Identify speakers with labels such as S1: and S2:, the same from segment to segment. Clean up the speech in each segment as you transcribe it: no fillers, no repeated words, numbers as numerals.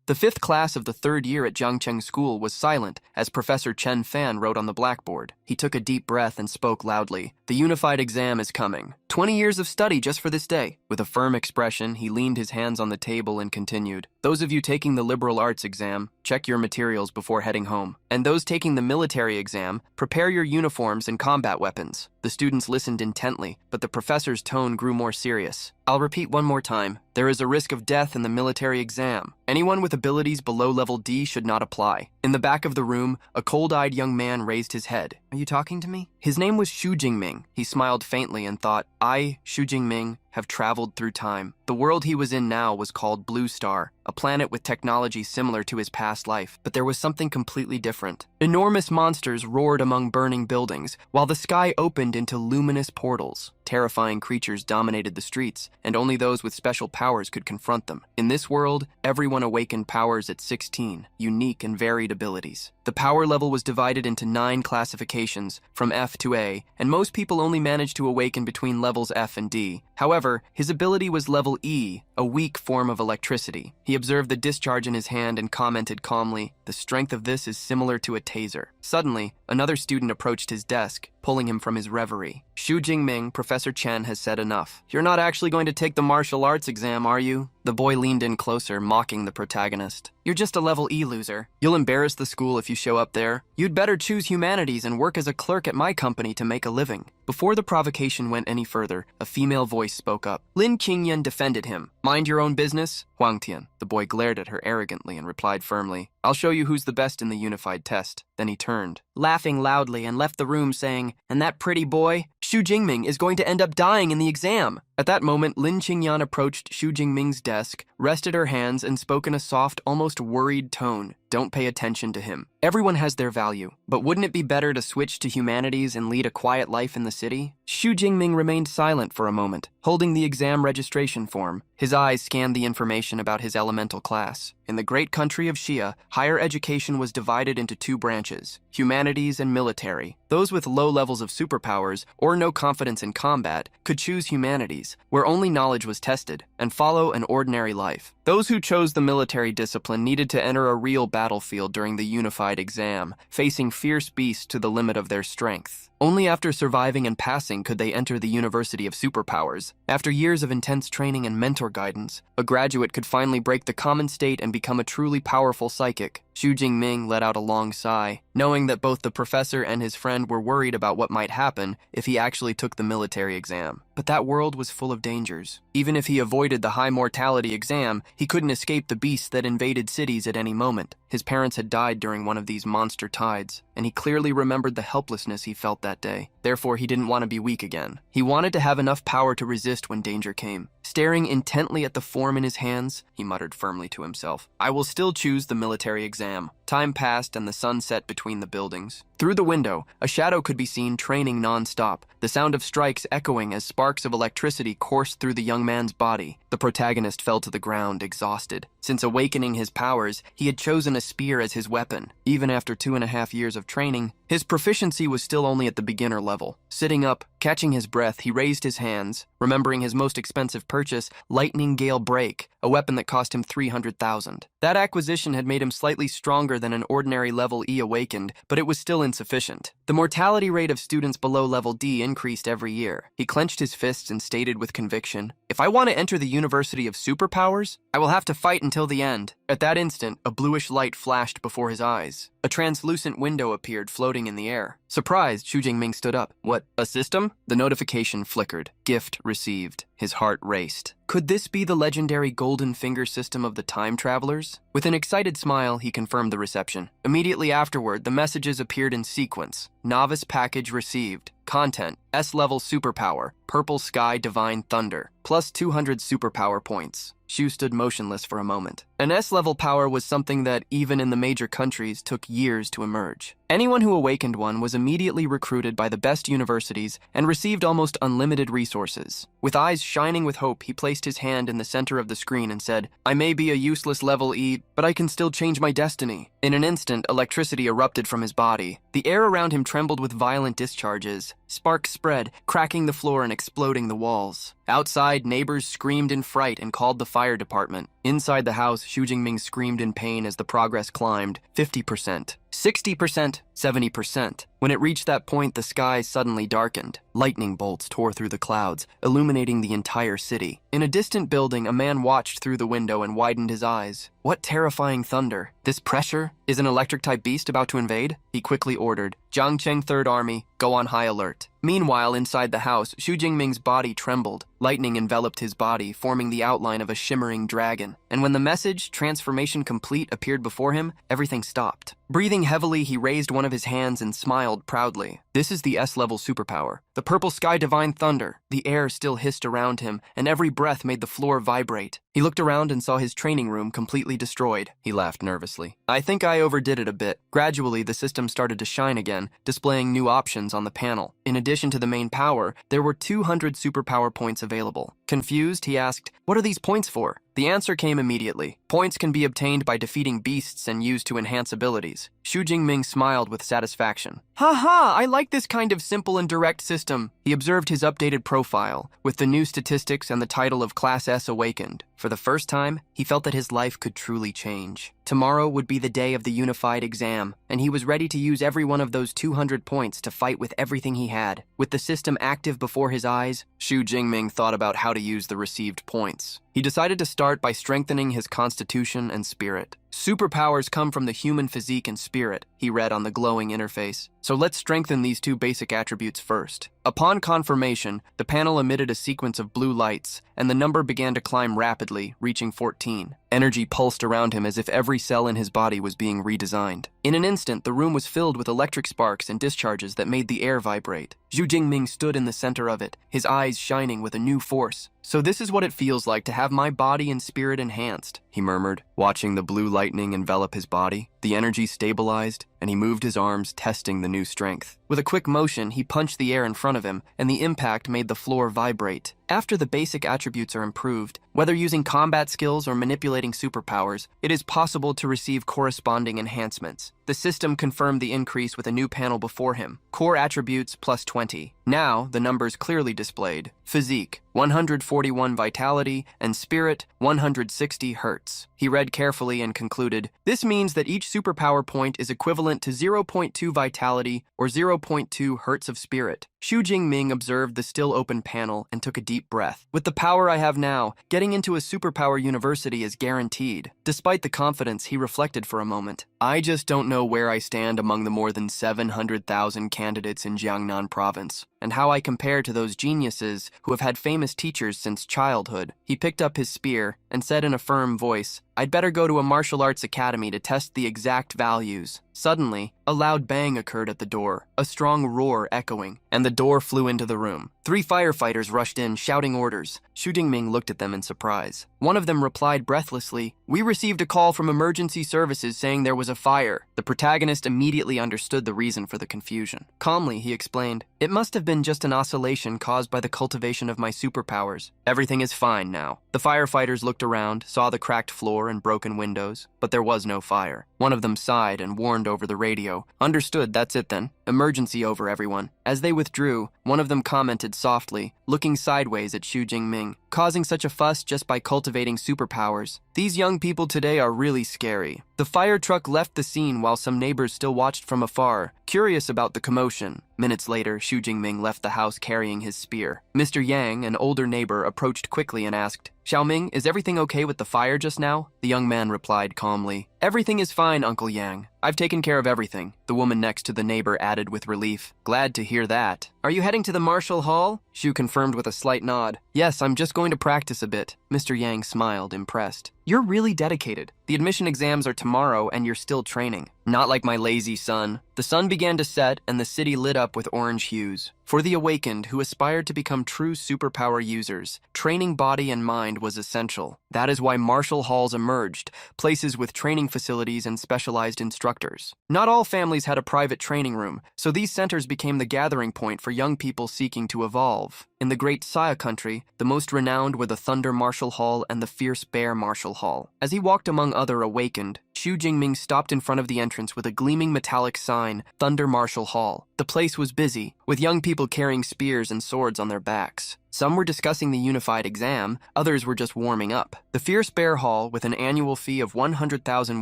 S1: The fifth class of the third year at Jiangcheng School was silent as Professor Chen Fan wrote on the blackboard. He took a deep breath and spoke loudly. The unified exam is coming. 20 years of study just for this day. With a firm expression, he leaned his hands on the table and continued. Those of you taking the liberal arts exam, check your materials before heading home. And those taking the military exam, prepare your uniforms and combat weapons. The students listened intently, but the professor's tone grew more serious. I'll repeat one more time. There is a risk of death in the military exam. Anyone with abilities below level D should not apply. In the back of the room, a cold-eyed young man raised his head. Are you talking to me? His name was Xu Jingming. He smiled faintly and thought, I, Xu Jingming, have traveled through time. The world he was in now was called Blue Star, a planet with technology similar to his past life, but there was something completely different. Enormous monsters roared among burning buildings, while the sky opened into luminous portals. Terrifying creatures dominated the streets, and only those with special powers could confront them. In this world, everyone awakened powers at 16, unique and varied abilities. The power level was divided into 9 classifications, from F to A, and most people only managed to awaken between levels F and D. However, his ability was level E, a weak form of electricity. He observed the discharge in his hand and commented calmly, the strength of this is similar to a taser. Suddenly, another student approached his desk, pulling him from his reverie. Xu Jingming, Professor Chen has said enough. You're not actually going to take the martial arts exam, are you? The boy leaned in closer, mocking the protagonist. You're just a level E loser. You'll embarrass the school if you show up there. You'd better choose humanities and work as a clerk at my company to make a living. Before the provocation went any further, a female voice spoke up. Lin Qingyan defended him. Mind your own business, Huang Tian. The boy glared at her arrogantly and replied firmly, I'll show you who's the best in the unified test. Then he turned, laughing loudly, and left the room saying, and that pretty boy, Xu Jingming, is going to end up dying in the exam. At that moment, Lin Qingyan approached Xu Jingming's desk, rested her hands, and spoke in a soft, almost worried tone. Don't pay attention to him. Everyone has their value, but wouldn't it be better to switch to humanities and lead a quiet life in the city? Xu Jingming remained silent for a moment, holding the exam registration form. His eyes scanned the information about his elemental class. In the great country of Xia, higher education was divided into 2 branches, humanities and military. Those with low levels of superpowers or no confidence in combat could choose humanities, where only knowledge was tested, and follow an ordinary life. Those who chose the military discipline needed to enter a real battlefield during the unified exam, facing fierce beasts to the limit of their strength. Only after surviving and passing could they enter the University of Superpowers. After years of intense training and mentor guidance, a graduate could finally break the common state and become a truly powerful psychic. Xu Jingming let out a long sigh, knowing that both the professor and his friend were worried about what might happen if he actually took the military exam. But that world was full of dangers. Even if he avoided the high mortality exam, he couldn't escape the beasts that invaded cities at any moment. His parents had died during one of these monster tides, and he clearly remembered the helplessness he felt that day. Therefore, he didn't want to be weak again. He wanted to have enough power to resist when danger came. Staring intently at the form in his hands, he muttered firmly to himself, I will still choose the military exam. Time passed and the sun set between the buildings. Through the window, a shadow could be seen training non-stop, the sound of strikes echoing as sparks of electricity coursed through the young man's body. The protagonist fell to the ground, exhausted. Since awakening his powers, he had chosen a spear as his weapon. Even after 2.5 years of training, his proficiency was still only at the beginner level. Sitting up, catching his breath, he raised his hands, remembering his most expensive purchase, Lightning Gale Break, a weapon that cost him 300,000. That acquisition had made him slightly stronger than an ordinary level E awakened, but it was still insufficient. The mortality rate of students below level D increased every year. He clenched his fists and stated with conviction, if I want to enter the University of Superpowers, I will have to fight until the end. At that instant, a bluish light flashed before his eyes. A translucent window appeared floating in the air. Surprised, Xu Jingming stood up. What, a system? The notification flickered. Gift received. His heart raced. Could this be the legendary Golden Finger system of the time travelers? With an excited smile, he confirmed the reception. Immediately afterward, the messages appeared in sequence. Novice package received. Content, S-level superpower, Purple Sky Divine Thunder, plus 200 superpower points. Xu stood motionless for a moment. An S-level power was something that, even in the major countries, took years to emerge. Anyone who awakened one was immediately recruited by the best universities and received almost unlimited resources. With eyes shining with hope, he placed his hand in the center of the screen and said, I may be a useless level E, but I can still change my destiny. In an instant, electricity erupted from his body. The air around him trembled with violent discharges. Sparks spread, cracking the floor and exploding the walls. Outside, neighbors screamed in fright and called the fire department. Inside the house, Xu Jingming screamed in pain as the progress climbed. 50%, 60%, 70%. When it reached that point, the sky suddenly darkened. Lightning bolts tore through the clouds, illuminating the entire city. In a distant building, a man watched through the window and widened his eyes. What terrifying thunder! This pressure? Is an electric-type beast about to invade? He quickly ordered, Jiangcheng Third Army, go on high alert. Meanwhile, inside the house, Xu Jingming's body trembled. Lightning enveloped his body, forming the outline of a shimmering dragon. And when the message, transformation complete, appeared before him, everything stopped. Breathing heavily, he raised one of his hands and smiled proudly. This is the S-level superpower. The purple sky divine thunder. The air still hissed around him, and every breath made the floor vibrate. He looked around and saw his training room completely destroyed. He laughed nervously. I think I overdid it a bit. Gradually, the system started to shine again, displaying new options on the panel. In addition to the main power, there were 200 superpower points available. Confused, he asked, what are these points for? The answer came immediately. Points can be obtained by defeating beasts and used to enhance abilities. Xu Jingming smiled with satisfaction. Ha, I like this kind of simple and direct system. He observed his updated profile, with the new statistics and the title of Class S awakened. For the first time, he felt that his life could truly change. Tomorrow would be the day of the unified exam, and he was ready to use every one of those 200 points to fight with everything he had. With the system active before his eyes, Xu Jingming thought about how to use the received points. He decided to start by strengthening his constitution and spirit. Superpowers come from the human physique and spirit, he read on the glowing interface. So let's strengthen these two basic attributes first. Upon confirmation, the panel emitted a sequence of blue lights, and the number began to climb rapidly, reaching 14. Energy pulsed around him as if every cell in his body was being redesigned. In an instant, the room was filled with electric sparks and discharges that made the air vibrate. Xu Jingming stood in the center of it, his eyes shining with a new force. So this is what it feels like to have my body and spirit enhanced, he murmured, watching the blue lightning envelop his body. The energy stabilized, and he moved his arms, testing the new strength. With a quick motion, he punched the air in front of him, and the impact made the floor vibrate. After the basic attributes are improved, whether using combat skills or manipulating superpowers, it is possible to receive corresponding enhancements. The system confirmed the increase with a new panel before him. Core attributes plus 20. Now, the numbers clearly displayed. Physique, 141 vitality, and spirit, 160 hertz. He read carefully and concluded, this means that each superpower point is equivalent to 0.2 vitality or 0.2 hertz of spirit. Xu Jingming observed the still open panel and took a deep breath. With the power I have now, getting into a superpower university is guaranteed. Despite the confidence, he reflected for a moment. I just don't know where I stand among the more than 700,000 candidates in Jiangnan province, and how I compare to those geniuses who have had famous teachers since childhood. He picked up his spear and said in a firm voice, I'd better go to a martial arts academy to test the exact values. Suddenly, a loud bang occurred at the door, a strong roar echoing, and the door flew into the room. 3 firefighters rushed in, shouting orders. Xu Jingming looked at them in surprise. One of them replied breathlessly, we received a call from emergency services saying there was a fire. The protagonist immediately understood the reason for the confusion. Calmly, he explained, it must have been just an oscillation caused by the cultivation of my superpowers. Everything is fine now. The firefighters looked around, saw the cracked floor and broken windows, but there was no fire. One of them sighed and warned over the radio. Understood, that's it then. Emergency over, everyone. As they withdrew, one of them commented softly, looking sideways at Xu Jingming, causing such a fuss just by cultivating superpowers. These young people today are really scary. The fire truck left the scene while some neighbors still watched from afar, curious about the commotion. Minutes later, Xu Jingming left the house carrying his spear. Mr. Yang, an older neighbor, approached quickly and asked, Xiaoming, is everything okay with the fire just now? The young man replied calmly, everything is fine, Uncle Yang. I've taken care of everything. The woman next to the neighbor added with relief, glad to hear that. Are you heading to the martial hall? Xu confirmed with a slight nod. Yes, I'm just going to practice a bit. Mr. Yang smiled, impressed. You're really dedicated. The admission exams are tomorrow and you're still training. Not like my lazy son. The sun began to set and the city lit up with orange hues. For the awakened who aspired to become true superpower users, training body and mind was essential. That is why martial halls emerged, places with training facilities and specialized instructors. Not all families had a private training room, so these centers became the gathering point for young people seeking to evolve. In the Great Saya country, the most renowned were the Thunder Martial Hall and the Fierce Bear Martial Hall. As he walked among other awakened, Xu Jingming stopped in front of the entrance with a gleaming metallic sign, Thunder Martial Hall. The place was busy, with young people carrying spears and swords on their backs. Some were discussing the unified exam, others were just warming up. The Fierce Bear Hall, with an annual fee of 100,000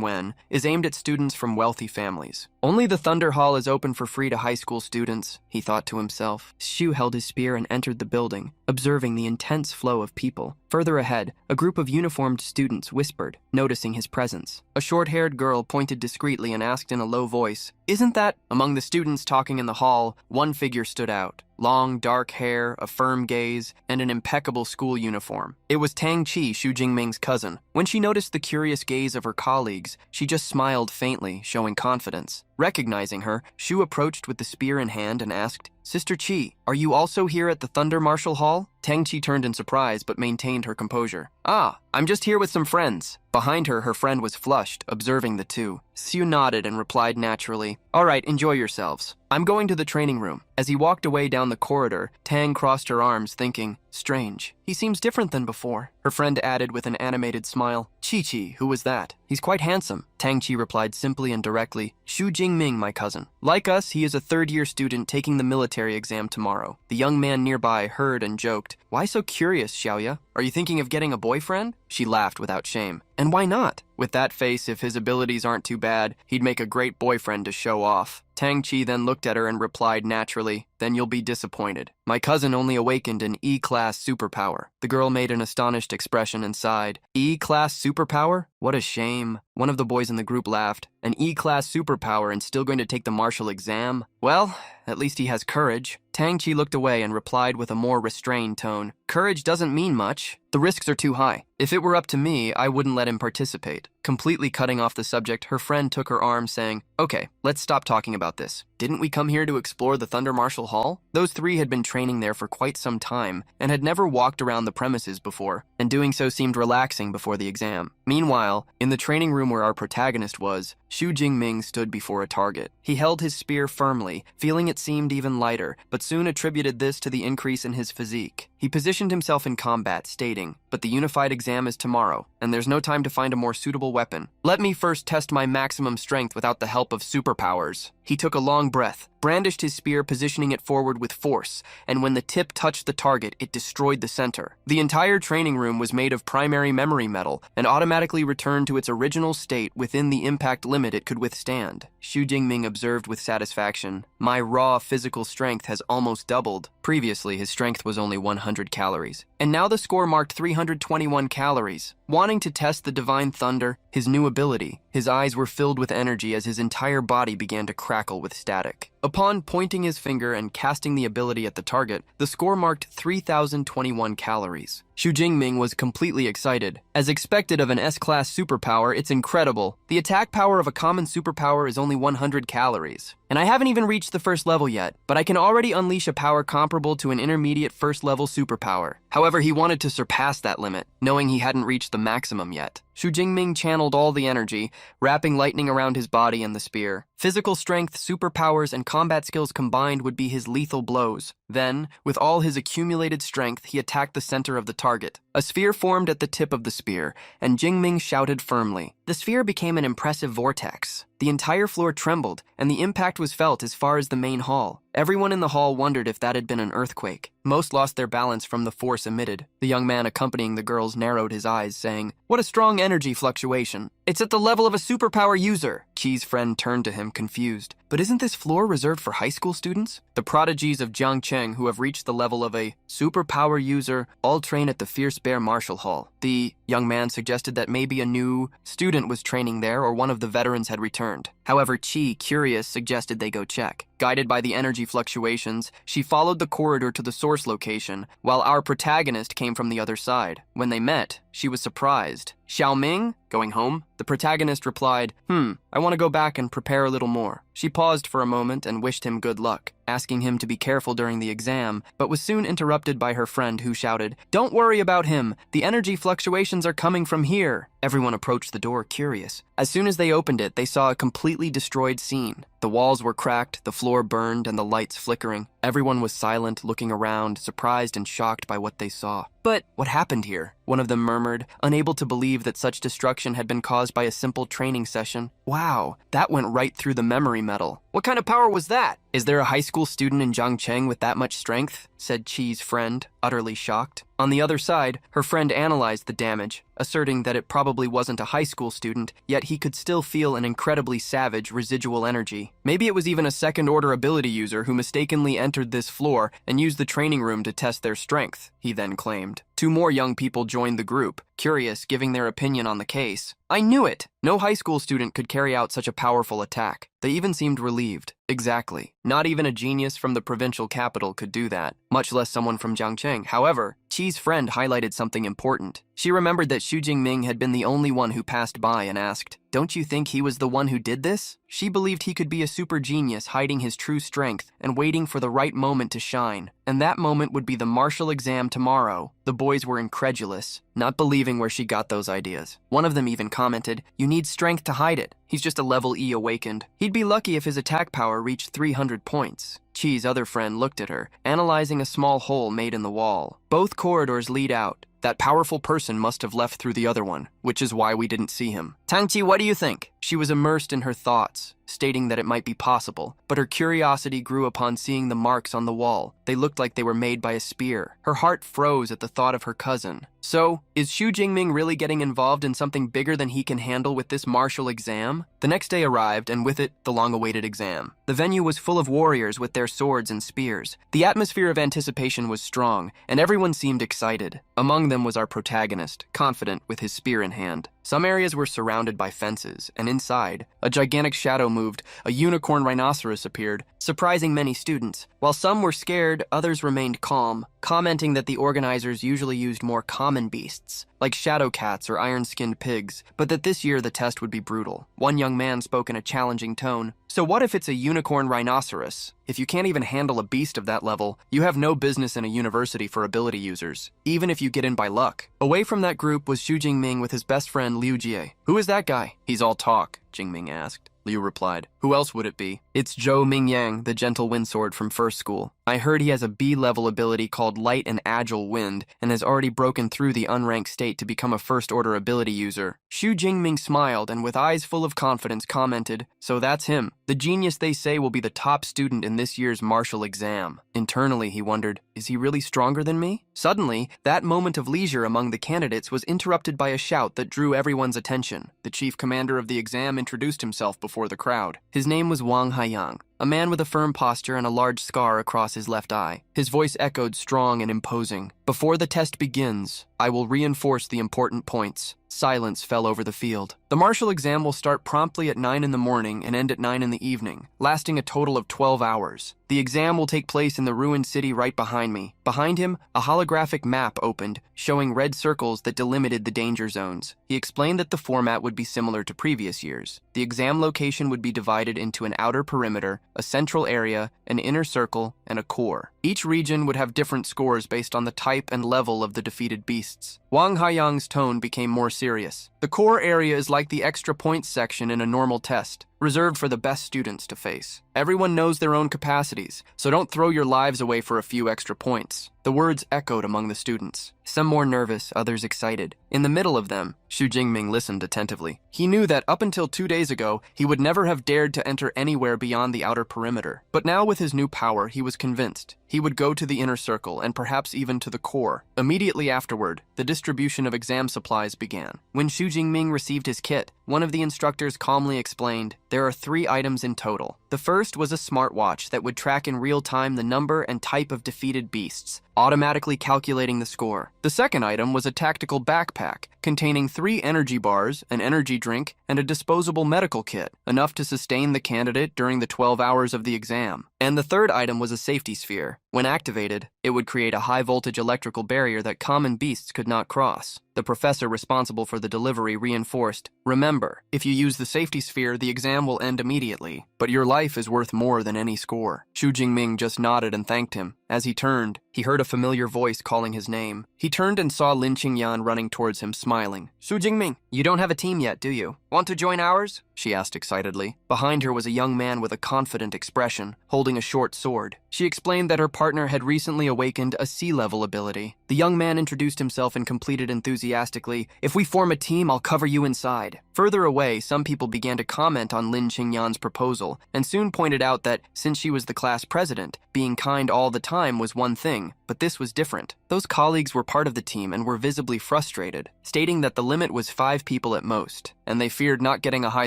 S1: wen, is aimed at students from wealthy families. Only the Thunder Hall is open for free to high school students, he thought to himself. Shu held his spear and entered the building, observing the intense flow of people. Further ahead, a group of uniformed students whispered, noticing his presence. A short-haired girl pointed discreetly and asked in a low voice, "Isn't that?" Among the students talking in the hall, one figure stood out. Long, dark hair, a firm gaze, and an impeccable school uniform. It was Tang Chi, Xu Jingming's cousin. When she noticed the curious gaze of her colleagues, she just smiled faintly, showing confidence. Recognizing her, Xu approached with the spear in hand and asked, "Sister Chi, are you also here at the Thunder Martial Hall?" Tang Chi turned in surprise but maintained her composure. "Ah, I'm just here with some friends." Behind her, her friend was flushed, observing the two. Xu nodded and replied naturally, "All right, enjoy yourselves. I'm going to the training room." As he walked away down the corridor, Tang crossed her arms, thinking, "Strange. He seems different than before." Her friend added with an animated smile, "Chi-Chi, who was that? He's quite handsome." Tang Chi replied simply and directly, "Xu Jingming, my cousin. Like us, he is a third-year student taking the military exam tomorrow." The young man nearby heard and joked, "Why so curious, Xiaoya? Are you thinking of getting a boyfriend?" She laughed without shame. "And why not? With that face, if his abilities aren't too bad, he'd make a great boyfriend to show off." Tang Chi then looked at her and replied naturally, "Then you'll be disappointed. My cousin only awakened an E-class superpower." The girl made an astonished expression and sighed. "E-class superpower? What a shame." One of the boys in the group laughed. "An E-class superpower and still going to take the martial exam? Well, at least he has courage." Tang Chi looked away and replied with a more restrained tone, "Courage doesn't mean much. The risks are too high. If it were up to me, I wouldn't let him participate." Completely cutting off the subject, her friend took her arm, saying, "Okay, let's stop talking about this. Didn't we come here to explore the Thunder Martial Hall?" Those three had been training there for quite some time and had never walked around the premises before, and doing so seemed relaxing before the exam. Meanwhile, in the training room where our protagonist was, Xu Jingming stood before a target. He held his spear firmly, feeling it seemed even lighter, but soon attributed this to the increase in his physique. He positioned himself in combat, stating, "But the unified exam is tomorrow, and there's no time to find a more suitable weapon. Let me first test my maximum strength without the help of superpowers." He took a long breath, brandished his spear, positioning it forward with force, and when the tip touched the target, it destroyed the center. The entire training room was made of primary memory metal and automatically returned to its original state within the impact limit it could withstand. Xu Jingming observed with satisfaction, "My raw physical strength has almost doubled." Previously, his strength was only 100 calories. And now the score marked 321 calories. Wanting to test the Divine Thunder, his new ability, his eyes were filled with energy as his entire body began to crackle with static. Upon pointing his finger and casting the ability at the target, the score marked 3,021 calories. Xu Jingming was completely excited. As expected of an S-class superpower, it's incredible. The attack power of a common superpower is only 100 calories. And I haven't even reached the first level yet, but I can already unleash a power comparable to an intermediate first-level superpower. However, he wanted to surpass that limit, knowing he hadn't reached the maximum yet. Xu Jingming channeled all the energy, wrapping lightning around his body and the spear. Physical strength, superpowers, and combat skills combined would be his lethal blows. Then, with all his accumulated strength, he attacked the center of the target. A sphere formed at the tip of the spear, and Jingming shouted firmly. The sphere became an impressive vortex. The entire floor trembled, and the impact was felt as far as the main hall. Everyone in the hall wondered if that had been an earthquake. Most lost their balance from the force emitted. The young man accompanying the girls narrowed his eyes, saying, "What a strong energy fluctuation. It's at the level of a superpower user." Qi's friend turned to him, confused. "But isn't this floor reserved for high school students? The prodigies of Jiangcheng who have reached the level of a superpower user all train at the Fierce Bear Martial Hall." The young man suggested that maybe a new student was training there or one of the veterans had returned. However, Qi, curious, suggested they go check. Guided by the energy fluctuations, she followed the corridor to the source location, while our protagonist came from the other side. When they met, she was surprised. "Xiaoming? Going home?" The protagonist replied, I want to go back and prepare a little more." She paused for a moment and wished him good luck, asking him to be careful during the exam, but was soon interrupted by her friend who shouted, "Don't worry about him. The energy fluctuations are coming from here." Everyone approached the door, curious. As soon as they opened it, they saw a completely destroyed scene. The walls were cracked, the floor burned, and the lights flickering. Everyone was silent, looking around, surprised and shocked by what they saw. "But what happened here?" one of them murmured, unable to believe that such destruction had been caused by a simple training session. "Wow, that went right through the memory metal. What kind of power was that?" Is there a high school student in Zhangcheng with that much strength? Said Qi's friend, utterly shocked. On the other side, her friend analyzed the damage, asserting that it probably wasn't a high school student, yet he could still feel an incredibly savage residual energy. Maybe it was even a second-order ability user who mistakenly entered this floor and used the training room to test their strength, he then claimed. 2 more young people joined the group, curious, giving their opinion on the case. I knew it! No high school student could carry out such a powerful attack. They even seemed relieved. Exactly. Not even a genius from the provincial capital could do that, much less someone from Jiangcheng. However, Qi's friend highlighted something important. She remembered that Xu Jingming had been the only one who passed by and asked, "Don't you think he was the one who did this?" She believed he could be a super genius hiding his true strength and waiting for the right moment to shine. And that moment would be the martial exam tomorrow. The boys were incredulous, not believing where she got those ideas. One of them even commented, "You need strength to hide it. He's just a level E awakened. He'd be lucky if his attack power reached 300 points. Qi's other friend looked at her, analyzing a small hole made in the wall. Both corridors lead out. That powerful person must have left through the other one, which is why we didn't see him. Tangqi, what do you think? She was immersed in her thoughts, stating that it might be possible, but her curiosity grew upon seeing the marks on the wall. They looked like they were made by a spear. Her heart froze at the thought of her cousin. So, is Xu Jingming really getting involved in something bigger than he can handle with this martial exam? The next day arrived, and with it, the long-awaited exam. The venue was full of warriors with their swords and spears. The atmosphere of anticipation was strong, and everyone seemed excited. Among them was our protagonist, confident with his spear in hand. Some areas were surrounded by fences, and inside, a gigantic shadow moved, a unicorn rhinoceros appeared, surprising many students. While some were scared, others remained calm, commenting that the organizers usually used more common beasts, like shadow cats or iron-skinned pigs, but that this year the test would be brutal. One young man spoke in a challenging tone. So what if it's a unicorn rhinoceros? If you can't even handle a beast of that level, you have no business in a university for ability users, even if you get in by luck. Away from that group was Xu Jingming with his best friend Liu Jie. Who is that guy? He's all talk, Jingming asked. Liu replied. Who else would it be? It's Zhou Mingyang, the gentle windsword from first school. I heard he has a B-level ability called Light and Agile Wind, and has already broken through the unranked state to become a first-order ability user. Xu Jingming smiled and with eyes full of confidence commented, so that's him. The genius they say will be the top student in this year's martial exam. Internally, he wondered, is he really stronger than me? Suddenly, that moment of leisure among the candidates was interrupted by a shout that drew everyone's attention. The chief commander of the exam introduced himself before the crowd. His name was Wang Haiyang, a man with a firm posture and a large scar across his left eye. His voice echoed strong and imposing. Before the test begins, I will reinforce the important points. Silence fell over the field. The martial exam will start promptly at 9 in the morning and end at 9 in the evening, lasting a total of 12 hours. The exam will take place in the ruined city right behind me. Behind him, a holographic map opened, showing red circles that delimited the danger zones. He explained that the format would be similar to previous years. The exam location would be divided into an outer perimeter, a central area, an inner circle, and a core. Each region would have different scores based on the type and level of the defeated beasts. Wang Haiyang's tone became more serious. The core area is like the extra points section in a normal test, reserved for the best students to face. Everyone knows their own capacities, so don't throw your lives away for a few extra points. The words echoed among the students, some more nervous, others excited. In the middle of them, Xu Jingming listened attentively. He knew that up until 2 days ago, he would never have dared to enter anywhere beyond the outer perimeter. But now with his new power, he was convinced. He would go to the inner circle and perhaps even to the core. Immediately afterward, the distribution of exam supplies began. When Xu Jingming received his kit, one of the instructors calmly explained, there are 3 items in total. The first was a smartwatch that would track in real time the number and type of defeated beasts, automatically calculating the score. The second item was a tactical backpack containing 3 energy bars, an energy drink, and a disposable medical kit, enough to sustain the candidate during the 12 hours of the exam. And the third item was a safety sphere. When activated, it would create a high-voltage electrical barrier that common beasts could not cross. The professor responsible for the delivery reinforced, remember, if you use the safety sphere, the exam will end immediately, but your life is worth more than any score. Xu Jingming just nodded and thanked him. As he turned, He heard a familiar voice calling his name. He turned and saw Lin Qingyan running towards him, smiling. Xu Jingming, you don't have a team yet, do you? Want to join ours? She asked excitedly. Behind her was a young man with a confident expression, holding a short sword. She explained that her partner had recently awakened a sea-level ability. The young man introduced himself and completed enthusiastically, if we form a team, I'll cover you inside. Further away, some people began to comment on Lin Qingyan's proposal, and soon pointed out that, since she was the class president, being kind all the time was one thing, but this was different. Those colleagues were part of the team and were visibly frustrated, stating that the limit was 5 people at most, and they feared not getting a high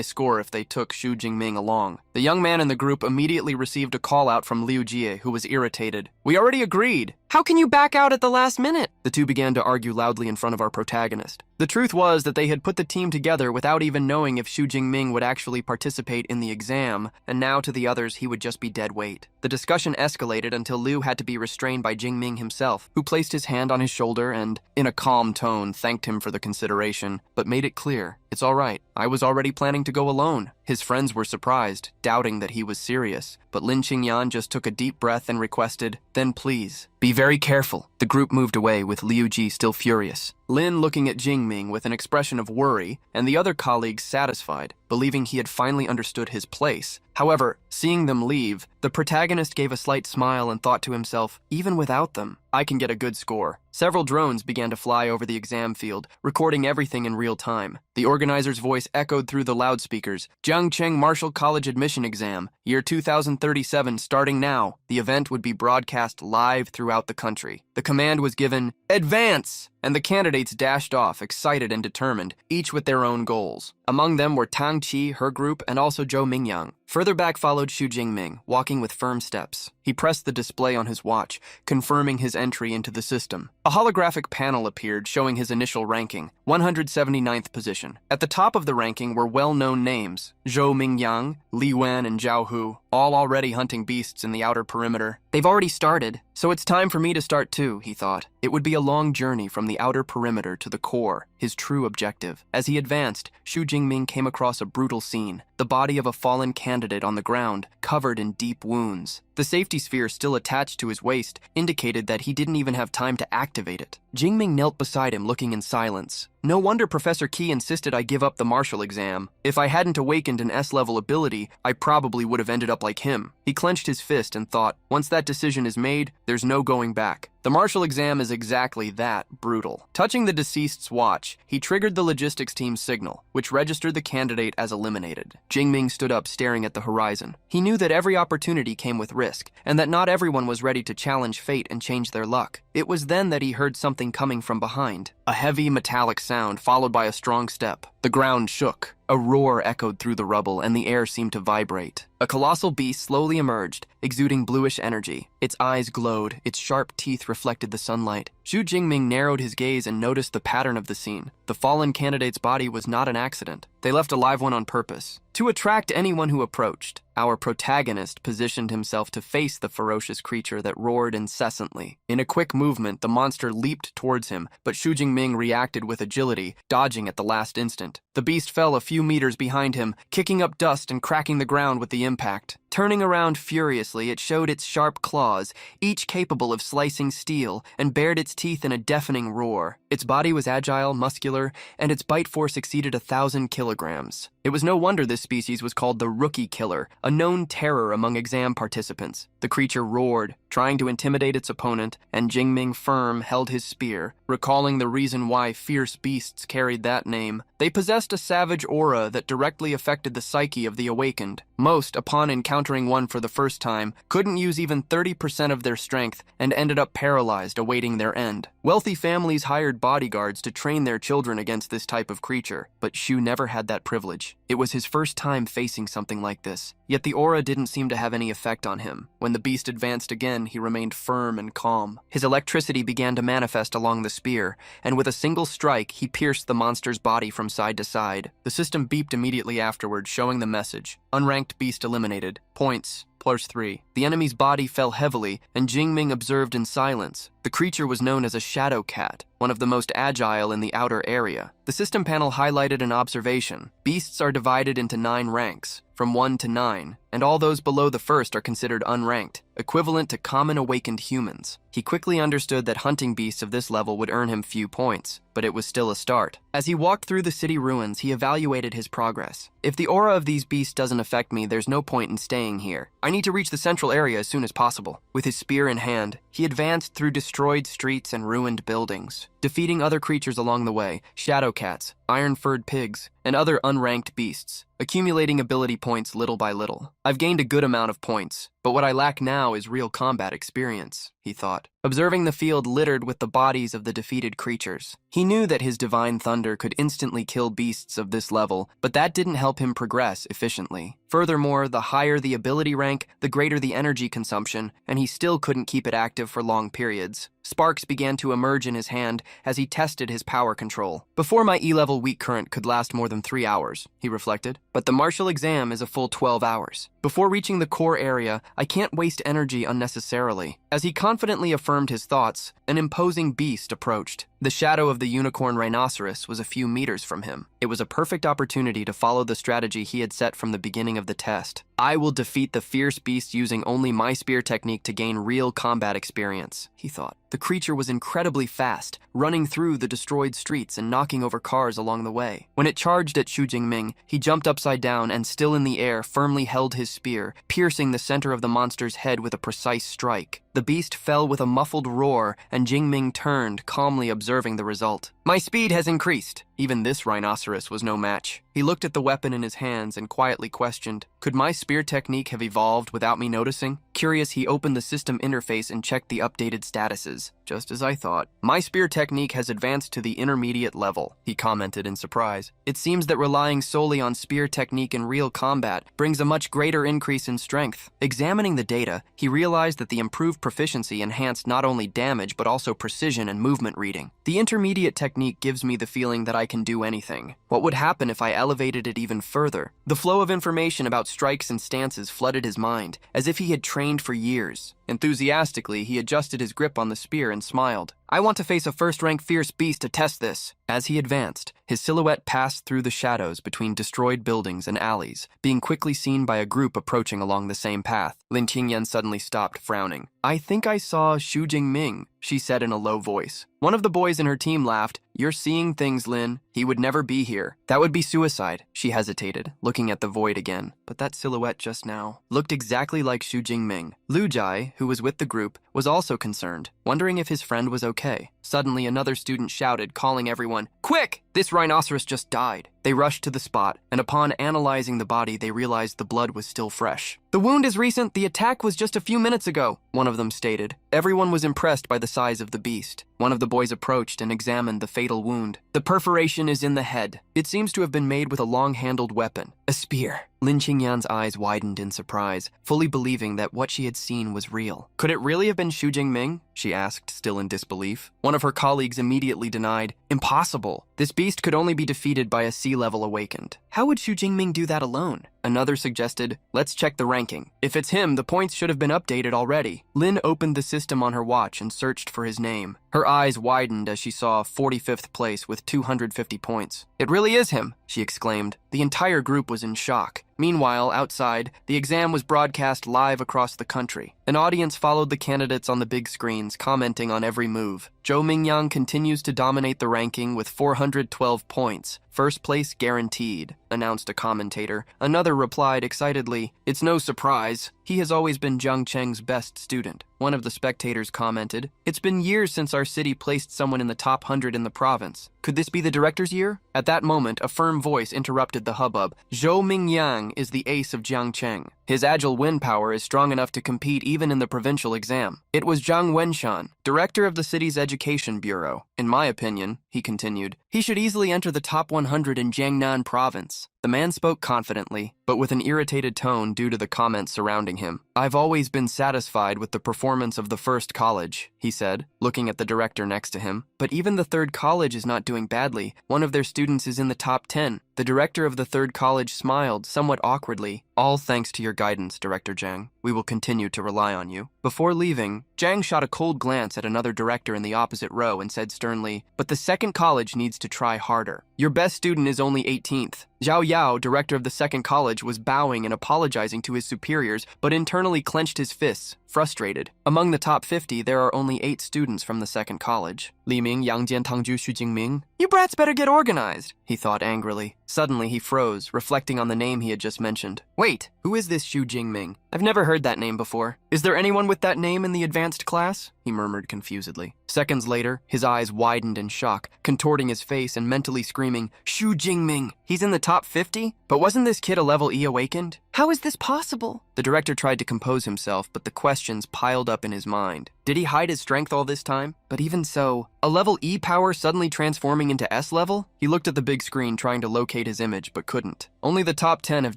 S1: score if they took Xu Jingming along. The young man in the group immediately received a call-out from Liu Jie, who was irritated. We already agreed. How can you back out at the last minute? The two began to argue loudly in front of our protagonist. The truth was that they had put the team together without even knowing if Xu Jingming would actually participate in the exam, and now to the others he would just be dead weight. The discussion escalated until Liu had to be restrained by Jingming himself, who placed his hand on his shoulder and, in a calm tone, thanked him for the consideration, but made it clear, it's all right, I was already planning to go alone. His friends were surprised, doubting that he was serious, but Lin Qingyan just took a deep breath and requested, then please, be very careful. The group moved away with Liu Ji still furious. Lin looking at Jingming with an expression of worry, and the other colleagues satisfied, believing he had finally understood his place. However, seeing them leave, the protagonist gave a slight smile and thought to himself, even without them, I can get a good score. Several drones began to fly over the exam field, recording everything in real time. The organizer's voice echoed through the loudspeakers. Jiangcheng Marshall College Admission Exam, year 2037 starting now. The event would be broadcast live throughout the country. The command was given, advance! And the candidates dashed off, excited and determined, each with their own goals. Among them were Tang Qi, her group, and also Zhou Mingyang. Further back followed Xu Jingming, walking with firm steps. He pressed the display on his watch, confirming his entry into the system. A holographic panel appeared showing his initial ranking, 179th position. At the top of the ranking were well-known names, Zhou Mingyang, Li Wen, and Zhao Hu, all already hunting beasts in the outer perimeter. They've already started, so it's time for me to start too, he thought. It would be a long journey from the outer perimeter to the core, his true objective. As he advanced, Xu Jingming came across a brutal scene, the body of a fallen candidate on the ground, covered in deep wounds. The safety sphere still attached to his waist indicated that he didn't even have time to activate it. Jingming knelt beside him, looking in silence. No wonder Professor Qi insisted I give up the Marshall exam. If I hadn't awakened an S-level ability, I probably would have ended up like him. He clenched his fist and thought, once that decision is made, there's no going back. The Marshall exam is exactly that, brutal. Touching the deceased's watch, he triggered the logistics team's signal, which registered the candidate as eliminated. Jingming stood up staring at the horizon. He knew that every opportunity came with risk, and that not everyone was ready to challenge fate and change their luck. It was then that he heard something coming from behind. A heavy metallic sound followed by a strong step. The ground shook. A roar echoed through the rubble, and the air seemed to vibrate. A colossal beast slowly emerged, exuding bluish energy. Its eyes glowed, its sharp teeth reflected the sunlight. Xu Jingming narrowed his gaze and noticed the pattern of the scene. The fallen candidate's body was not an accident. They left a live one on purpose. To attract anyone who approached, our protagonist positioned himself to face the ferocious creature that roared incessantly. In a quick movement, the monster leaped towards him, but Xu Jingming reacted with agility, dodging at the last instant. The beast fell a few meters behind him, kicking up dust and cracking the ground with the impact. Turning around furiously, it showed its sharp claws, each capable of slicing steel, and bared its teeth in a deafening roar. Its body was agile, muscular, and its bite force exceeded 1,000 kilograms. It was no wonder this species was called the Rookie Killer, a known terror among exam participants. The creature roared, trying to intimidate its opponent, and Jingming firm held his spear, recalling the reason why fierce beasts carried that name. They possessed a savage aura that directly affected the psyche of the awakened. Most, upon encountering one for the first time, couldn't use even 30% of their strength and ended up paralyzed, awaiting their end. Wealthy families hired bodyguards to train their children against this type of creature, but Xu never had that privilege. It was his first time facing something like this, yet the aura didn't seem to have any effect on him. When the beast advanced again, he remained firm and calm. His electricity began to manifest along the spear, and with a single strike, he pierced the monster's body from side to side. The system beeped immediately afterward, showing the message. Unranked beast eliminated. Points. +3. The enemy's body fell heavily, and Jingming observed in silence. The creature was known as a shadow cat, one of the most agile in the outer area. The system panel highlighted an observation. Beasts are divided into 9 ranks, from 1 to 9, and all those below the first are considered unranked, equivalent to common awakened humans. He quickly understood that hunting beasts of this level would earn him few points, but it was still a start. As he walked through the city ruins, he evaluated his progress. If the aura of these beasts doesn't affect me, there's no point in staying here. I need to reach the central area as soon as possible. With his spear in hand, he advanced through destroyed streets and ruined buildings, defeating other creatures along the way, shadow cats, iron-furred pigs, and other unranked beasts, accumulating ability points little by little. I've gained a good amount of points, but what I lack now is real combat experience, he thought, observing the field littered with the bodies of the defeated creatures. He knew that his divine thunder could instantly kill beasts of this level, but that didn't help him progress efficiently. Furthermore, the higher the ability rank, the greater the energy consumption, and he still couldn't keep it active for long periods. Sparks began to emerge in his hand as he tested his power control. Before my E-level weak current could last more than 3 hours, he reflected, but the martial exam is a full 12 hours. Before reaching the core area, I can't waste energy unnecessarily. As he confidently affirmed his thoughts, an imposing beast approached. The shadow of the unicorn rhinoceros was a few meters from him. It was a perfect opportunity to follow the strategy he had set from the beginning of the test. I will defeat the fierce beast using only my spear technique to gain real combat experience, he thought. The creature was incredibly fast, running through the destroyed streets and knocking over cars along the way. When it charged at Xu Jingming, he jumped upside down and, still in the air, firmly held his spear, piercing the center of the monster's head with a precise strike. The beast fell with a muffled roar, and Jingming turned, calmly observing the result. My speed has increased. Even this rhinoceros was no match. He looked at the weapon in his hands and quietly questioned, could my spear technique have evolved without me noticing? Curious, he opened the system interface and checked the updated statuses. Just as I thought. My spear technique has advanced to the intermediate level, he commented in surprise. It seems that relying solely on spear technique in real combat brings a much greater increase in strength. Examining the data, he realized that the improved proficiency enhanced not only damage but also precision and movement reading. The intermediate technique gives me the feeling that I can do anything. What would happen if I elevated it even further? The flow of information about strikes and stances flooded his mind, as if he had trained for years. Enthusiastically, he adjusted his grip on the spear and smiled. I want to face a first-rank fierce beast to test this. As he advanced, his silhouette passed through the shadows between destroyed buildings and alleys, being quickly seen by a group approaching along the same path. Lin Qingyan suddenly stopped, frowning. I think I saw Xu Jingming, she said in a low voice. One of the boys in her team laughed. You're seeing things, Lin. He would never be here. That would be suicide. She hesitated, looking at the void again. But that silhouette just now looked exactly like Xu Jingming. Lu Jai, who was with the group, was also concerned, wondering if his friend was okay. Suddenly, another student shouted, calling everyone, Quick! This rhinoceros just died. They rushed to the spot, and upon analyzing the body, they realized the blood was still fresh. The wound is recent. The attack was just a few minutes ago, one of them stated. Everyone was impressed by the size of the beast. One of the boys approached and examined the fatal wound. The perforation is in the head. It seems to have been made with a long-handled weapon, a spear. Lin Qingyan's eyes widened in surprise, fully believing that what she had seen was real. Could it really have been Xu Jingming? She asked, still in disbelief. One of her colleagues immediately denied. Impossible. This beast could only be defeated by a sea-level awakened. How would Xu Jingming do that alone? Another suggested, let's check the ranking. If it's him, the points should have been updated already. Lin opened the system on her watch and searched for his name. Her eyes widened as she saw 45th place with 250 points. It really is him, she exclaimed. The entire group was in shock. Meanwhile, outside, the exam was broadcast live across the country. An audience followed the candidates on the big screens, commenting on every move. Zhou Mingyang continues to dominate the ranking with 412 points. First place guaranteed, announced a commentator. Another replied excitedly, It's no surprise. He has always been Jiang Cheng's best student. One of the spectators commented, It's been years since our city placed someone in the top 100 in the province. Could this be the director's year? At that moment, a firm voice interrupted the hubbub. Zhou Mingyang is the ace of Jiang Cheng. His agile wind power is strong enough to compete even in the provincial exam. It was Zhang Wenshan, director of the city's education bureau. In my opinion, he continued, he should easily enter the top 100 in Jiangnan province. The man spoke confidently, but with an irritated tone due to the comments surrounding him. "I've always been satisfied with the performance of the first college," he said, looking at the director next to him. "But even the third college is not doing badly. One of their students is in the top 10. The director of the third college smiled, somewhat awkwardly. "All thanks to your guidance, Director Zhang. We will continue to rely on you." Before leaving, Zhang shot a cold glance at another director in the opposite row and said sternly, "But the second college needs to try harder. Your best student is only 18th. Zhao Yao, director of the second college, was bowing and apologizing to his superiors, but internally clenched his fists, frustrated. Among the top 50, there are only 8 students from the second college. Li Ming, Yang Jian, Tangju, Xu Jingming. You brats better get organized, he thought angrily. Suddenly, he froze, reflecting on the name he had just mentioned. Wait, who is this Xu Jingming? I've never heard that name before. Is there anyone with that name in the advanced class? He murmured confusedly. Seconds later, his eyes widened in shock, contorting his face and mentally screaming, Xu Jingming! He's in the top 50? But wasn't this kid a level E awakened? How is this possible? The director tried to compose himself, but the questions piled up in his mind. Did he hide his strength all this time? But even so, a level E power suddenly transforming into S level? He looked at the big screen trying to locate his image, but couldn't. Only the top 10 have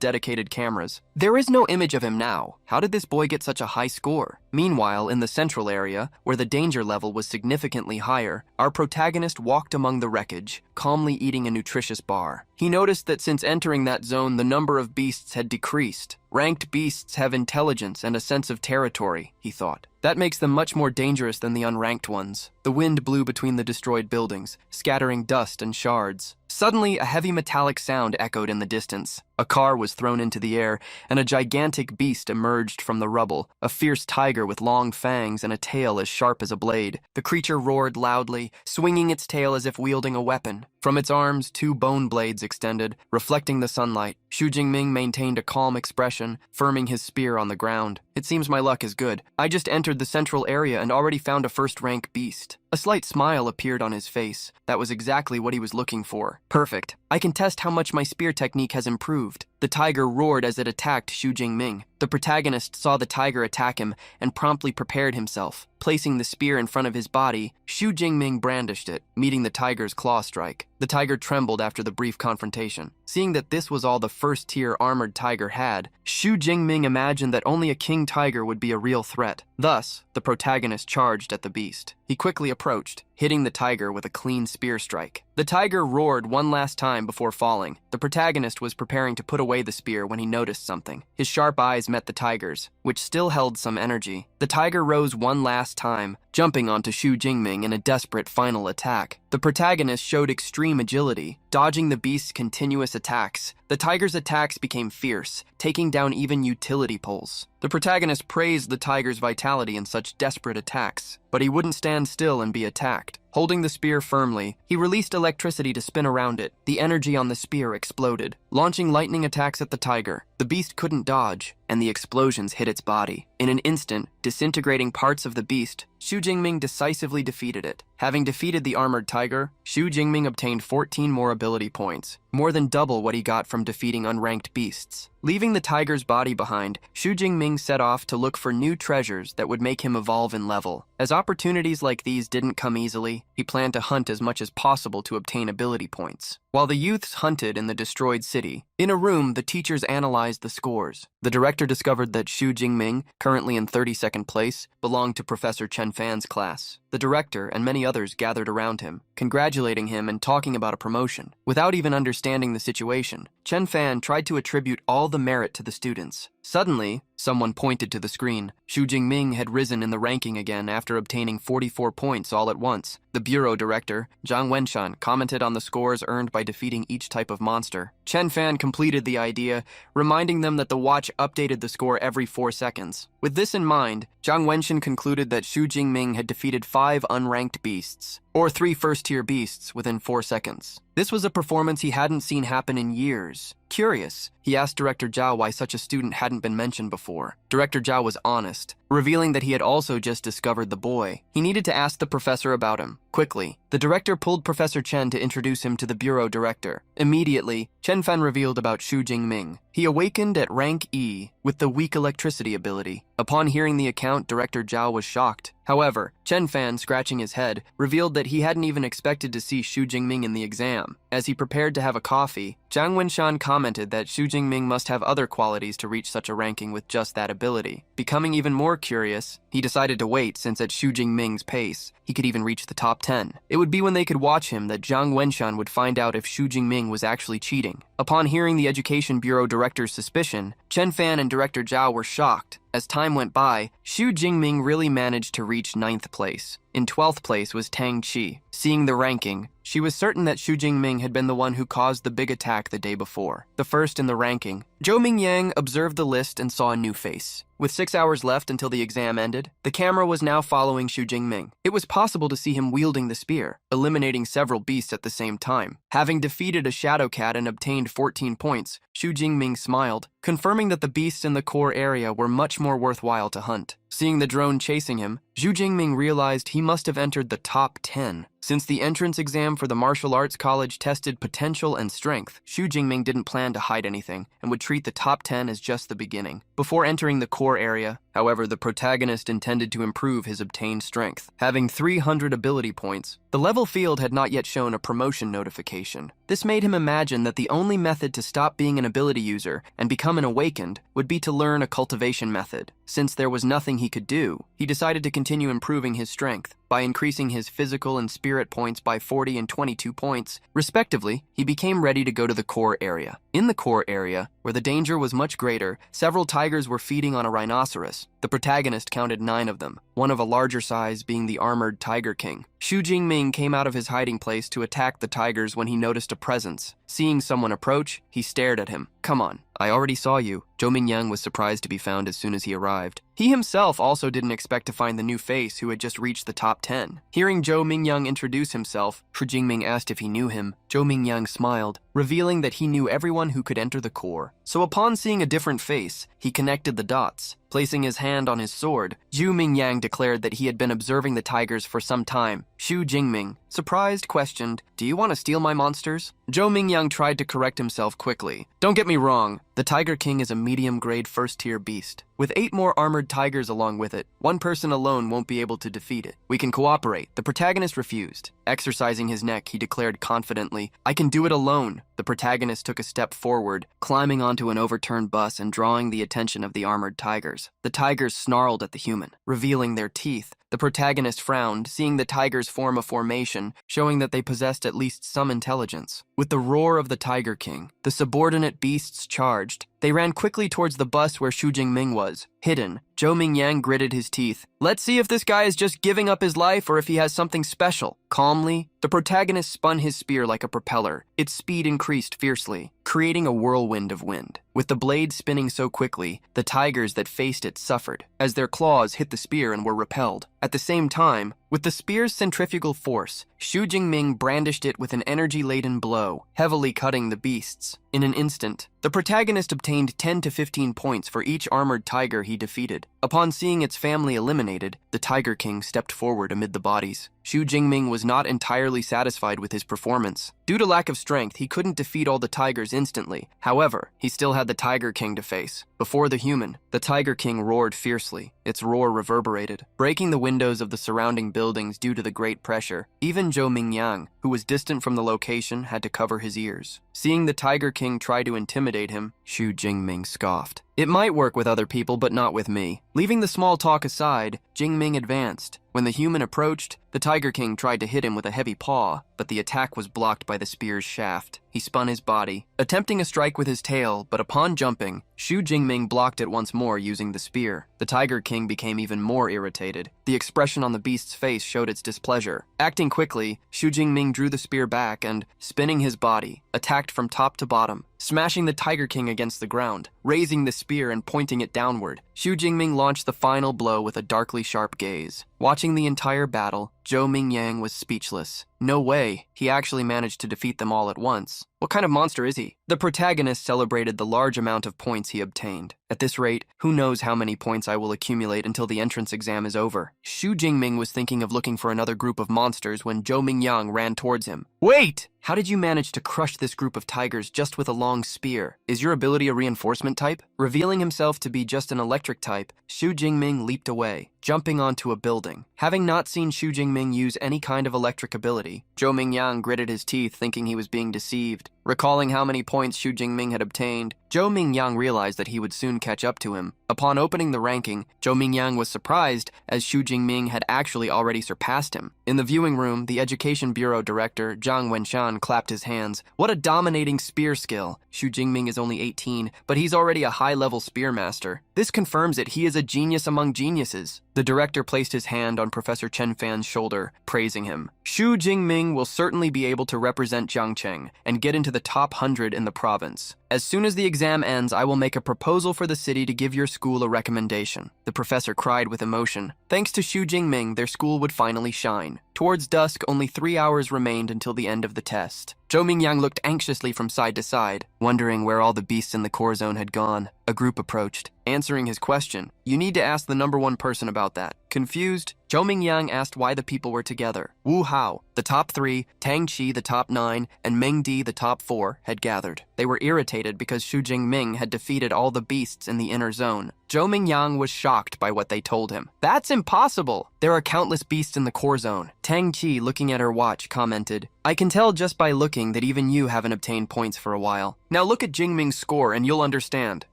S1: dedicated cameras. There is no image of him now. How did this boy get such a high score? Meanwhile, in the central area, where the danger level was significantly higher, our protagonist walked among the wreckage, calmly eating a nutritious bar. He noticed that since entering that zone, the number of beasts had decreased. Ranked beasts have intelligence and a sense of territory, he thought. That makes them much more dangerous than the unranked ones. The wind blew between the destroyed buildings, scattering dust and shards. Suddenly, a heavy metallic sound echoed in the distance. A car was thrown into the air, and a gigantic beast emerged from the rubble, a fierce tiger with long fangs and a tail as sharp as a blade. The creature roared loudly, swinging its tail as if wielding a weapon. From its arms, 2 bone blades extended, reflecting the sunlight. Xu Jingming maintained a calm expression, firming his spear on the ground. It seems my luck is good. I just entered the central area and already found a first-rank beast. A slight smile appeared on his face. That was exactly what he was looking for. Perfect. I can test how much my spear technique has improved. The tiger roared as it attacked Xu Jingming. The protagonist saw the tiger attack him and promptly prepared himself. Placing the spear in front of his body, Xu Jingming brandished it, meeting the tiger's claw strike. The tiger trembled after the brief confrontation. Seeing that this was all the first-tier armored tiger had, Xu Jingming imagined that only a king tiger would be a real threat. Thus, the protagonist charged at the beast. He quickly approached, hitting the tiger with a clean spear strike. The tiger roared one last time before falling. The protagonist was preparing to put away the spear when he noticed something. His sharp eyes met the tiger's, which still held some energy. The tiger rose one last time, jumping onto Xu Jingming in a desperate final attack. The protagonist showed extreme agility, dodging the beast's continuous attacks. The tiger's attacks became fierce, taking down even utility poles. The protagonist praised the tiger's vitality in such desperate attacks, but he wouldn't stand still and be attacked. Holding the spear firmly, he released electricity to spin around it. The energy on the spear exploded, launching lightning attacks at the tiger. The beast couldn't dodge, and the explosions hit its body. In an instant, disintegrating parts of the beast, Xu Jingming decisively defeated it. Having defeated the armored tiger, Xu Jingming obtained 14 more ability points, more than double what he got from defeating unranked beasts. Leaving the tiger's body behind, Xu Jingming set off to look for new treasures that would make him evolve in level. As opportunities like these didn't come easily, he planned to hunt as much as possible to obtain ability points. While the youths hunted in the destroyed city, in a room, the teachers analyzed the scores. The director discovered that Xu Jingming, currently in 32nd place, belonged to Professor Chen Fan's class. The director and many others gathered around him, congratulating him and talking about a promotion. Without even understanding the situation, Chen Fan tried to attribute all the merit to the students. Suddenly, someone pointed to the screen. Xu Jingming had risen in the ranking again after obtaining 44 points all at once. The bureau director, Zhang Wenshan, commented on the scores earned by defeating each type of monster. Chen Fan completed the idea, reminding them that the watch updated the score every 4 seconds. With this in mind, Zhang Wenshan concluded that Xu Jingming had defeated 5 unranked beasts, or 3 first-tier beasts within 4 seconds. This was a performance he hadn't seen happen in years. Curious, he asked Director Zhao why such a student hadn't been mentioned before. Director Zhao was honest, revealing that he had also just discovered the boy. He needed to ask the professor about him. Quickly, the director pulled Professor Chen to introduce him to the bureau director. Immediately, Chen Fan revealed about Xu Jingming. He awakened at rank E with the weak electricity ability. Upon hearing the account, Director Zhao was shocked. However, Chen Fan, scratching his head, revealed that he hadn't even expected to see Xu Jingming in the exam. As he prepared to have a coffee, Jiang Wenshan commented that Xu Jingming must have other qualities to reach such a ranking with just that ability. Becoming even more curious, he decided to wait since at Xu Jingming's pace, he could even reach the top 10. It would be when they could watch him that Jiang Wenshan would find out if Xu Jingming was actually cheating. Upon hearing the Education Bureau director's suspicion, Chen Fan and Director Zhao were shocked. As time went by, Xu Jingming really managed to reach 9th place. In 12th place was Tang Qi. Seeing the ranking, she was certain that Xu Jingming had been the one who caused the big attack the day before. The first in the ranking, Zhou Mingyang observed the list and saw a new face. With 6 hours left until the exam ended, the camera was now following Xu Jingming. It was possible to see him wielding the spear, eliminating several beasts at the same time. Having defeated a shadow cat and obtained 14 points, Xu Jingming smiled, confirming that the beasts in the core area were much more worthwhile to hunt. Seeing the drone chasing him, Xu Jingming realized he must have entered the top 10. Since the entrance exam for the martial arts college tested potential and strength, Xu Jingming didn't plan to hide anything and would treat the top 10 as just the beginning. Before entering the core area, however, the protagonist intended to improve his obtained strength. Having 300 ability points, the level field had not yet shown a promotion notification. This made him imagine that the only method to stop being an ability user and become an awakened would be to learn a cultivation method. Since there was nothing he could do, he decided to continue improving his strength. By increasing his physical and spirit points by 40 and 22 points, respectively, he became ready to go to the core area. In the core area, where the danger was much greater, several tigers were feeding on a rhinoceros. The protagonist counted 9 of them, one of a larger size being the armored Tiger King. Xu Jingming came out of his hiding place to attack the tigers when he noticed a presence. Seeing someone approach, he stared at him. "Come on, I already saw you." Zhou Mingyang was surprised to be found as soon as he arrived. He himself also didn't expect to find the new face who had just reached the top 10. Hearing Zhou Mingyang introduce himself, Xu Jingming asked if he knew him. Zhou Mingyang smiled, revealing that he knew everyone who could enter the core. So upon seeing a different face, he connected the dots. Placing his hand on his sword, Zhou Mingyang declared that he had been observing the tigers for some time. Xu Jingming, surprised, questioned, "Do you want to steal my monsters?" Zhou Mingyang tried to correct himself quickly. "Don't get me wrong, the Tiger King is a medium-grade first-tier beast. With 8 more armored tigers along with it, one person alone won't be able to defeat it. We can cooperate." The protagonist refused. Exercising his neck, he declared confidently, "I can do it alone." The protagonist took a step forward, climbing onto an overturned bus and drawing the attention of the armored tigers. The tigers snarled at the human, revealing their teeth. The protagonist frowned, seeing the tigers form a formation, showing that they possessed at least some intelligence. With the roar of the Tiger King, the subordinate beasts charged. They ran quickly towards the bus where Xu Jingming was. Hidden, Zhou Mingyang gritted his teeth. "Let's see if this guy is just giving up his life or if he has something special." Calmly, the protagonist spun his spear like a propeller. Its speed increased fiercely, creating a whirlwind of wind. With the blade spinning so quickly, the tigers that faced it suffered, as their claws hit the spear and were repelled. At the same time, with the spear's centrifugal force, Xu Jingming brandished it with an energy-laden blow, heavily cutting the beasts. In an instant, the protagonist obtained 10 to 15 points for each armored tiger he defeated. Upon seeing its family eliminated, the Tiger King stepped forward amid the bodies. Xu Jingming was not entirely satisfied with his performance. Due to lack of strength, he couldn't defeat all the tigers instantly. However, he still had the Tiger King to face. Before the human, the Tiger King roared fiercely. Its roar reverberated, breaking the windows of the surrounding buildings due to the great pressure. Even Zhou Mingyang, who was distant from the location, had to cover his ears. Seeing the Tiger King try to intimidate him, Xu Jingming scoffed. "It might work with other people, but not with me." Leaving the small talk aside, Jingming advanced. When the human approached, the Tiger King tried to hit him with a heavy paw, but the attack was blocked by the spear's shaft. He spun his body, attempting a strike with his tail, but upon jumping, Xu Jingming blocked it once more using the spear. The Tiger King became even more irritated. The expression on the beast's face showed its displeasure. Acting quickly, Xu Jingming drew the spear back and, spinning his body, attacked from top to bottom, smashing the Tiger King against the ground. Raising the spear and pointing it downward, Xu Jingming launched the final blow with a darkly sharp gaze. Watching the entire battle, Zhou Mingyang was speechless. No way, he actually managed to defeat them all at once. What kind of monster is he? The protagonist celebrated the large amount of points he obtained. At this rate, who knows how many points I will accumulate until the entrance exam is over. Xu Jingming was thinking of looking for another group of monsters when Zhou Mingyang ran towards him. "Wait! How did you manage to crush this group of tigers just with a long spear? Is your ability a reinforcement type?" Revealing himself to be just an electric type, Xu Jingming leaped away. jumping onto a building. Having not seen Xu Jingming use any kind of electric ability, Zhou Mingyang gritted his teeth thinking he was being deceived. Recalling how many points Xu Jingming had obtained, Zhou Mingyang realized that he would soon catch up to him. Upon opening the ranking, Zhou Mingyang was surprised as Xu Jingming had actually already surpassed him. In the viewing room, the Education Bureau Director, Zhang Wenshan, clapped his hands. What a dominating spear skill! Xu Jingming is only 18, but he's already a high-level spear master. This confirms it, he is a genius among geniuses. The director placed his hand on Professor Chen Fan's shoulder, praising him. Xu Jingming will certainly be able to represent Jiangcheng and get into the top 100 in the province. As soon as the exam ends, I will make a proposal for the city to give your school a recommendation. The professor cried with emotion. Thanks to Xu Jingming, their school would finally shine. Towards dusk, only 3 hours remained until the end of the test. Zhou Mingyang looked anxiously from side to side, wondering where all the beasts in the core zone had gone. A group approached, answering his question. You need to ask the number one person about that. Confused, Zhou Mingyang asked why the people were together. Wu Hao, the top 3, Tang Qi, the top 9, and Meng Di, the top 4, had gathered. They were irritated because Xu Jingming had defeated all the beasts in the inner zone. Zhou Mingyang was shocked by what they told him. That's impossible! There are countless beasts in the core zone. Tang Qi, looking at her watch, commented, I can tell just by looking that even you haven't obtained points for a while. Now look at Jingming's score and you'll understand.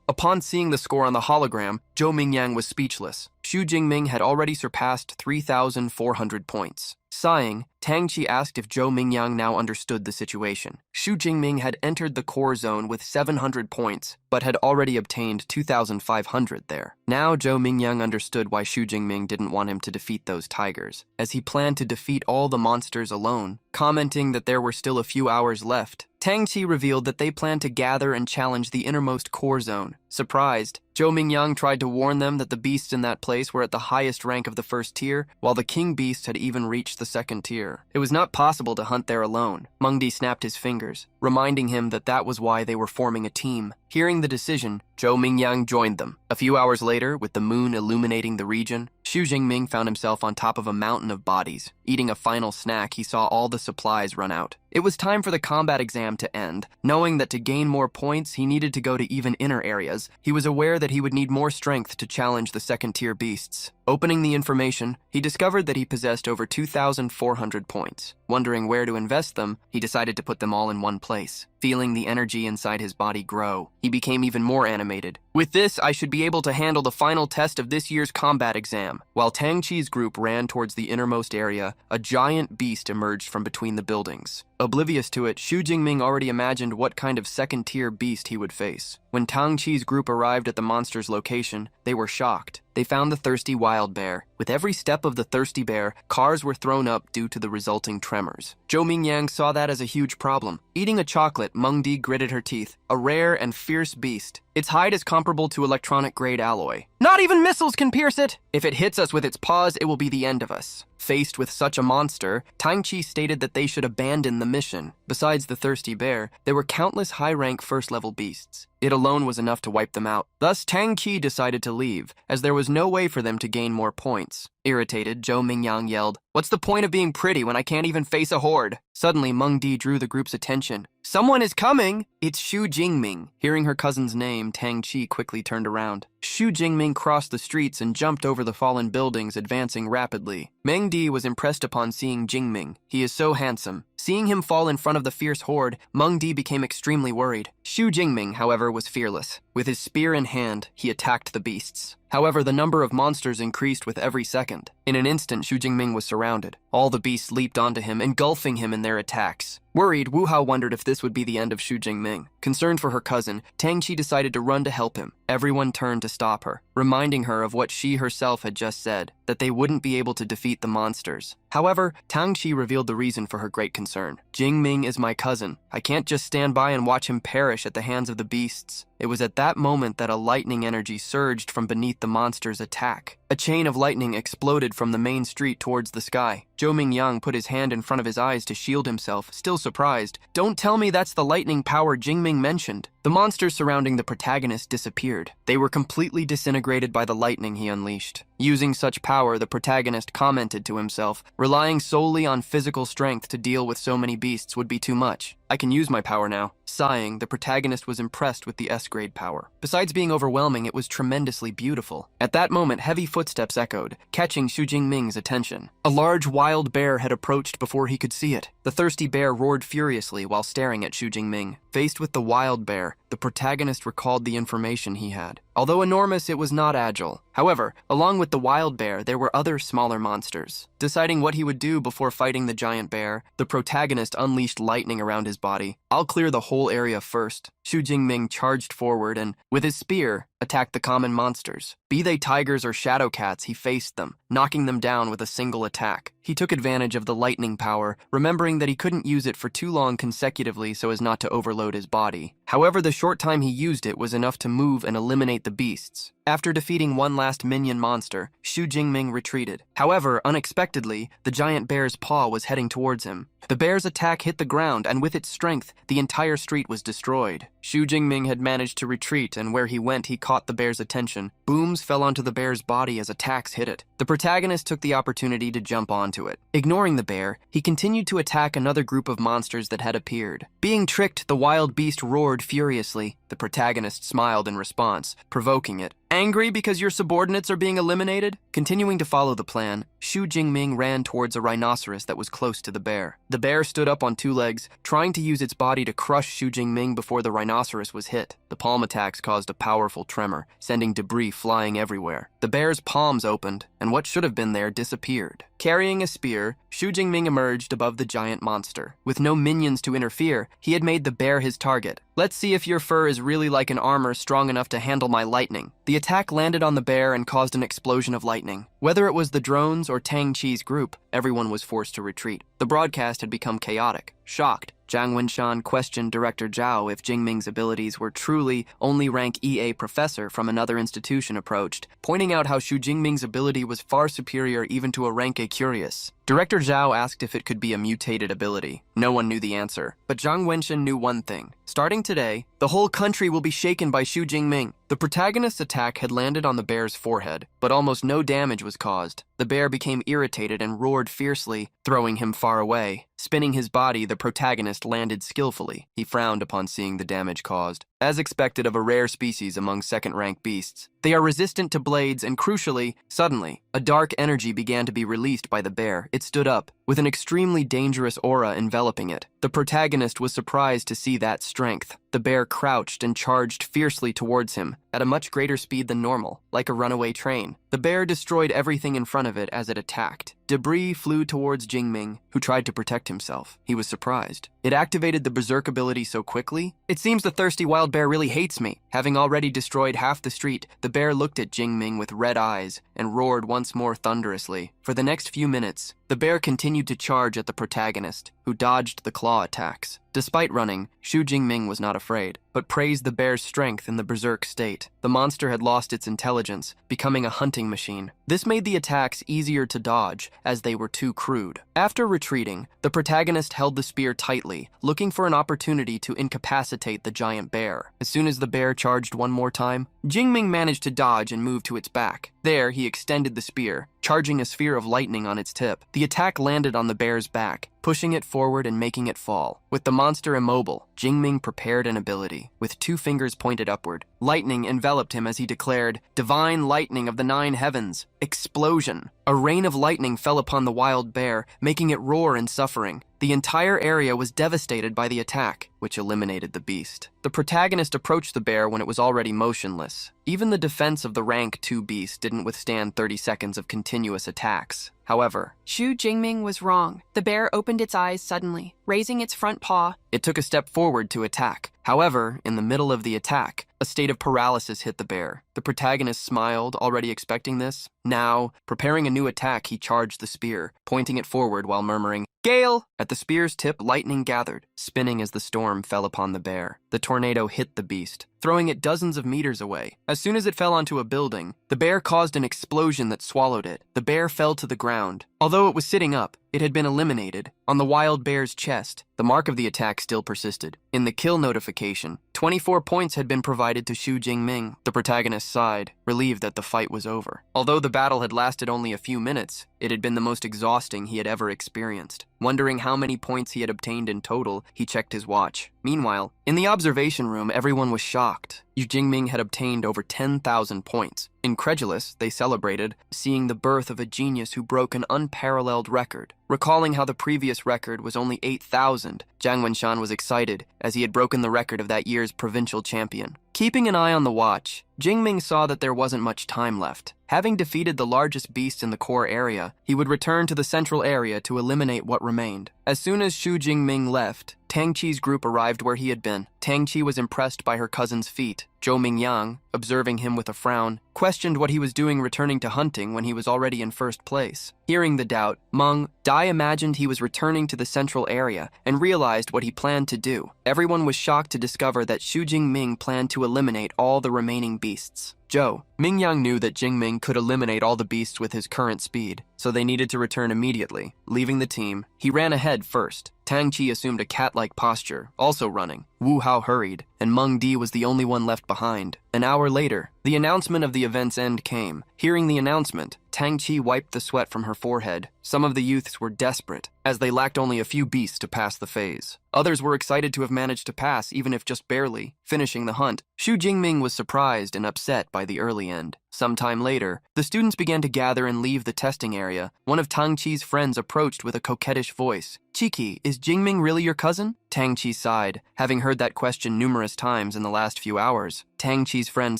S1: Upon seeing the score on the hologram, Zhou Mingyang was speechless. Xu Jingming had already surpassed 3,400 points. Sighing, Tang Qi asked if Zhou Mingyang now understood the situation. Xu Jingming had entered the core zone with 700 points, but had already obtained 2,500 there. Now Zhou Mingyang understood why Xu Jingming didn't want him to defeat those tigers, as he planned to defeat all the monsters alone. Commenting that there were still a few hours left, Tang Qi revealed that they planned to gather and challenge the innermost core zone. Surprised, Zhou Mingyang tried to warn them that the beasts in that place were at the highest rank of the first tier, while the king beast had even reached the second tier. It was not possible to hunt there alone. Meng Di snapped his fingers, reminding him that that was why they were forming a team. Hearing the decision, Zhou Mingyang joined them. A few hours later, with the moon illuminating the region, Xu Jingming found himself on top of a mountain of bodies. Eating a final snack, he saw all the supplies run out. It was time for the combat exam to end. Knowing that to gain more points, he needed to go to even inner areas, he was aware that he would need more strength to challenge the second-tier beasts. Opening the information, he discovered that he possessed over 2,400 points. Wondering where to invest them, he decided to put them all in one place. Feeling the energy inside his body grow, he became even more animated. With this, I should be able to handle the final test of this year's combat exam. While Tang Qi's group ran towards the innermost area, a giant beast emerged from between the buildings. Oblivious to it, Xu Jingming already imagined what kind of second-tier beast he would face. When Tang Qi's group arrived at the monster's location, they were shocked. They found the thirsty wild bear. With every step of the thirsty bear, cars were thrown up due to the resulting tremors. Zhou Mingyang saw that as a huge problem. Eating a chocolate, Meng Di gritted her teeth. A rare and fierce beast. Its hide is comparable to electronic-grade alloy. Not even missiles can pierce it! If it hits us with its paws, it will be the end of us. Faced with such a monster, Tang Qi stated that they should abandon the mission. Besides the thirsty bear, there were countless high-rank first-level beasts. It alone was enough to wipe them out. Thus, Tang Qi decided to leave, as there was no way for them to gain more points. Irritated, Zhou Mingyang yelled, "What's the point of being pretty when I can't even face a horde?" Suddenly, Meng Di drew the group's attention. "Someone is coming! It's Xu Jingming." Hearing her cousin's name, Tang Qi quickly turned around. Xu Jingming crossed the streets and jumped over the fallen buildings, advancing rapidly. Meng Di was impressed upon seeing Jingming. He is so handsome. Seeing him fall in front of the fierce horde, Meng Di became extremely worried. Xu Jingming, however, was fearless. With his spear in hand, he attacked the beasts. However, the number of monsters increased with every second. In an instant, Xu Jingming was surrounded. All the beasts leaped onto him, engulfing him in their attacks. Worried, Wu Hao wondered if this would be the end of Xu Jingming. Concerned for her cousin, Tang Qi decided to run to help him. Everyone turned to stop her, reminding her of what she herself had just said, that they wouldn't be able to defeat the monsters. However, Tang Qi revealed the reason for her great concern. Jingming is my cousin. I can't just stand by and watch him perish at the hands of the beasts. It was at that moment that a lightning energy surged from beneath the monster's attack. A chain of lightning exploded from the main street towards the sky. Zhou Mingyang put his hand in front of his eyes to shield himself, still surprised. "Don't tell me that's the lightning power Jingming mentioned." The monsters surrounding the protagonist disappeared. They were completely disintegrated by the lightning he unleashed. Using such power, the protagonist commented to himself, relying solely on physical strength to deal with so many beasts would be too much. I can use my power now. Sighing, the protagonist was impressed with the S-grade power. Besides being overwhelming, it was tremendously beautiful. At that moment, heavy footsteps footsteps echoed, catching Xu Jingming's attention. A large wild bear had approached before he could see it. The thirsty bear roared furiously while staring at Xu Jingming. Faced with the wild bear, the protagonist recalled the information he had. Although enormous, it was not agile. However, along with the wild bear, there were other smaller monsters. Deciding what he would do before fighting the giant bear, the protagonist unleashed lightning around his body. "I'll clear the whole area first." Xu Jingming charged forward and, with his spear, attacked the common monsters. Be they tigers or shadow cats, he faced them, knocking them down with a single attack. He took advantage of the lightning power, remembering that he couldn't use it for too long consecutively so as not to overload his body. However, the short time he used it was enough to move and eliminate the beasts. After defeating one last minion monster, Xu Jingming retreated. However, unexpectedly, the giant bear's paw was heading towards him. The bear's attack hit the ground, and with its strength, the entire street was destroyed. Xu Jingming had managed to retreat, and where he went, he caught the bear's attention. Booms fell onto the bear's body as attacks hit it. The protagonist took the opportunity to jump onto it. Ignoring the bear, he continued to attack another group of monsters that had appeared. Being tricked, the wild beast roared furiously. The protagonist smiled in response, provoking it. Angry because your subordinates are being eliminated? Continuing to follow the plan, Xu Jingming ran towards a rhinoceros that was close to the bear. The bear stood up on two legs, trying to use its body to crush Xu Jingming before the rhinoceros was hit. The palm attacks caused a powerful tremor, sending debris flying everywhere. The bear's palms opened, and what should have been there disappeared. Carrying a spear, Xu Jingming emerged above the giant monster. With no minions to interfere, he had made the bear his target. "Let's see if your fur is really like an armor strong enough to handle my lightning." The attack landed on the bear and caused an explosion of lightning. Whether it was the drones or Tang Chi's group, everyone was forced to retreat. The broadcast had become chaotic. Shocked, Zhang Wenshan questioned Director Zhao if Jingming's abilities were truly only rank EA professor from another institution approached, pointing out how Xu Jingming's ability was far superior even to a rank A curious. Director Zhao asked if it could be a mutated ability. No one knew the answer, but Zhang Wenshan knew one thing. Starting today, the whole country will be shaken by Xu Jingming. The protagonist's attack had landed on the bear's forehead, but almost no damage was caused. The bear became irritated and roared fiercely, throwing him far away. Spinning his body, the protagonist landed skillfully. He frowned upon seeing the damage caused. As expected of a rare species among second-rank beasts, they are resistant to blades and, crucially, suddenly, a dark energy began to be released by the bear. It stood up, with an extremely dangerous aura enveloping it. The protagonist was surprised to see that strength. The bear crouched and charged fiercely towards him, at a much greater speed than normal, like a runaway train. The bear destroyed everything in front of it as it attacked. Debris flew towards Jingming, who tried to protect himself. He was surprised. It activated the berserk ability so quickly. "It seems the thirsty wild bear really hates me." Having already destroyed half the street, the bear looked at Jingming with red eyes and roared once more thunderously. For the next few minutes, the bear continued to charge at the protagonist, who dodged the claw attacks. Despite running, Xu Jingming was not afraid, but praised the bear's strength in the berserk state. The monster had lost its intelligence, becoming a hunting machine. This made the attacks easier to dodge, as they were too crude. After retreating, the protagonist held the spear tightly, looking for an opportunity to incapacitate the giant bear. As soon as the bear charged one more time, Jingming managed to dodge and move to its back. There, he extended the spear, charging a sphere of lightning on its tip. The attack landed on the bear's back, pushing it forward and making it fall. With the monster immobile, Jingming prepared an ability. With two fingers pointed upward, lightning enveloped him as he declared, "Divine lightning of the 9 heavens." Explosion! A rain of lightning fell upon the wild bear, making it roar in suffering. The entire area was devastated by the attack, which eliminated the beast. The protagonist approached the bear when it was already motionless. Even the defense of the rank 2 beast didn't withstand 30 seconds of continuous attacks. However,
S2: Xu Jingming was wrong. The bear opened its eyes suddenly, raising its front paw.
S1: It took a step forward to attack. However, in the middle of the attack, a state of paralysis hit the bear. The protagonist smiled, already expecting this. Now, preparing a new attack, he charged the spear, pointing it forward while murmuring, "Gale!" At the spear's tip, lightning gathered, spinning as the storm fell upon the bear. The tornado hit the beast, throwing it dozens of meters away. As soon as it fell onto a building, the bear caused an explosion that swallowed it. The bear fell to the ground. Although it was sitting up, it had been eliminated. On the wild bear's chest, the mark of the attack still persisted. In the kill notification, 24 points had been provided to Xu Jingming. The protagonist sighed, relieved that the fight was over. Although the battle had lasted only a few minutes, It had been the most exhausting he had ever experienced. Wondering how many points he had obtained in total, he checked his watch. Meanwhile, in the observation room, everyone was shocked. Yu Jingming had obtained over 10,000 points. Incredulous, they celebrated, seeing the birth of a genius who broke an unparalleled record. Recalling how the previous record was only 8,000, Jiang Wenshan was excited, as he had broken the record of that year's provincial champion. Keeping an eye on the watch, Jingming saw that there wasn't much time left. Having defeated the largest beast in the core area, he would return to the central area to eliminate what remained. As soon as Xu Jingming left, Tang Qi's group arrived where he had been. Tang Qi was impressed by her cousin's feat. Zhou Mingyang, observing him with a frown, questioned what he was doing returning to hunting when he was already in first place. Hearing the doubt, Meng Dai imagined he was returning to the central area and realized what he planned to do. Everyone was shocked to discover that Xu Jingming planned to eliminate all the remaining beasts. Zhou Mingyang knew that Jingming could eliminate all the beasts with his current speed, so they needed to return immediately. Leaving the team, he ran ahead first. Tang Qi assumed a cat-like posture, also running. Wu Hao hurried, and Meng Di was the only one left behind. An hour later, the announcement of the event's end came. Hearing the announcement, Tang Qi wiped the sweat from her forehead. Some of the youths were desperate, as they lacked only a few beasts to pass the phase. Others were excited to have managed to pass, even if just barely, finishing the hunt. Xu Jingming was surprised and upset by the early end. Sometime later, the students began to gather and leave the testing area. One of Tang Qi's friends approached with a coquettish voice. "Qiki, is Jingming really your cousin?" Tang Qi sighed, having heard that question numerous times in the last few hours. Tang Qi's friend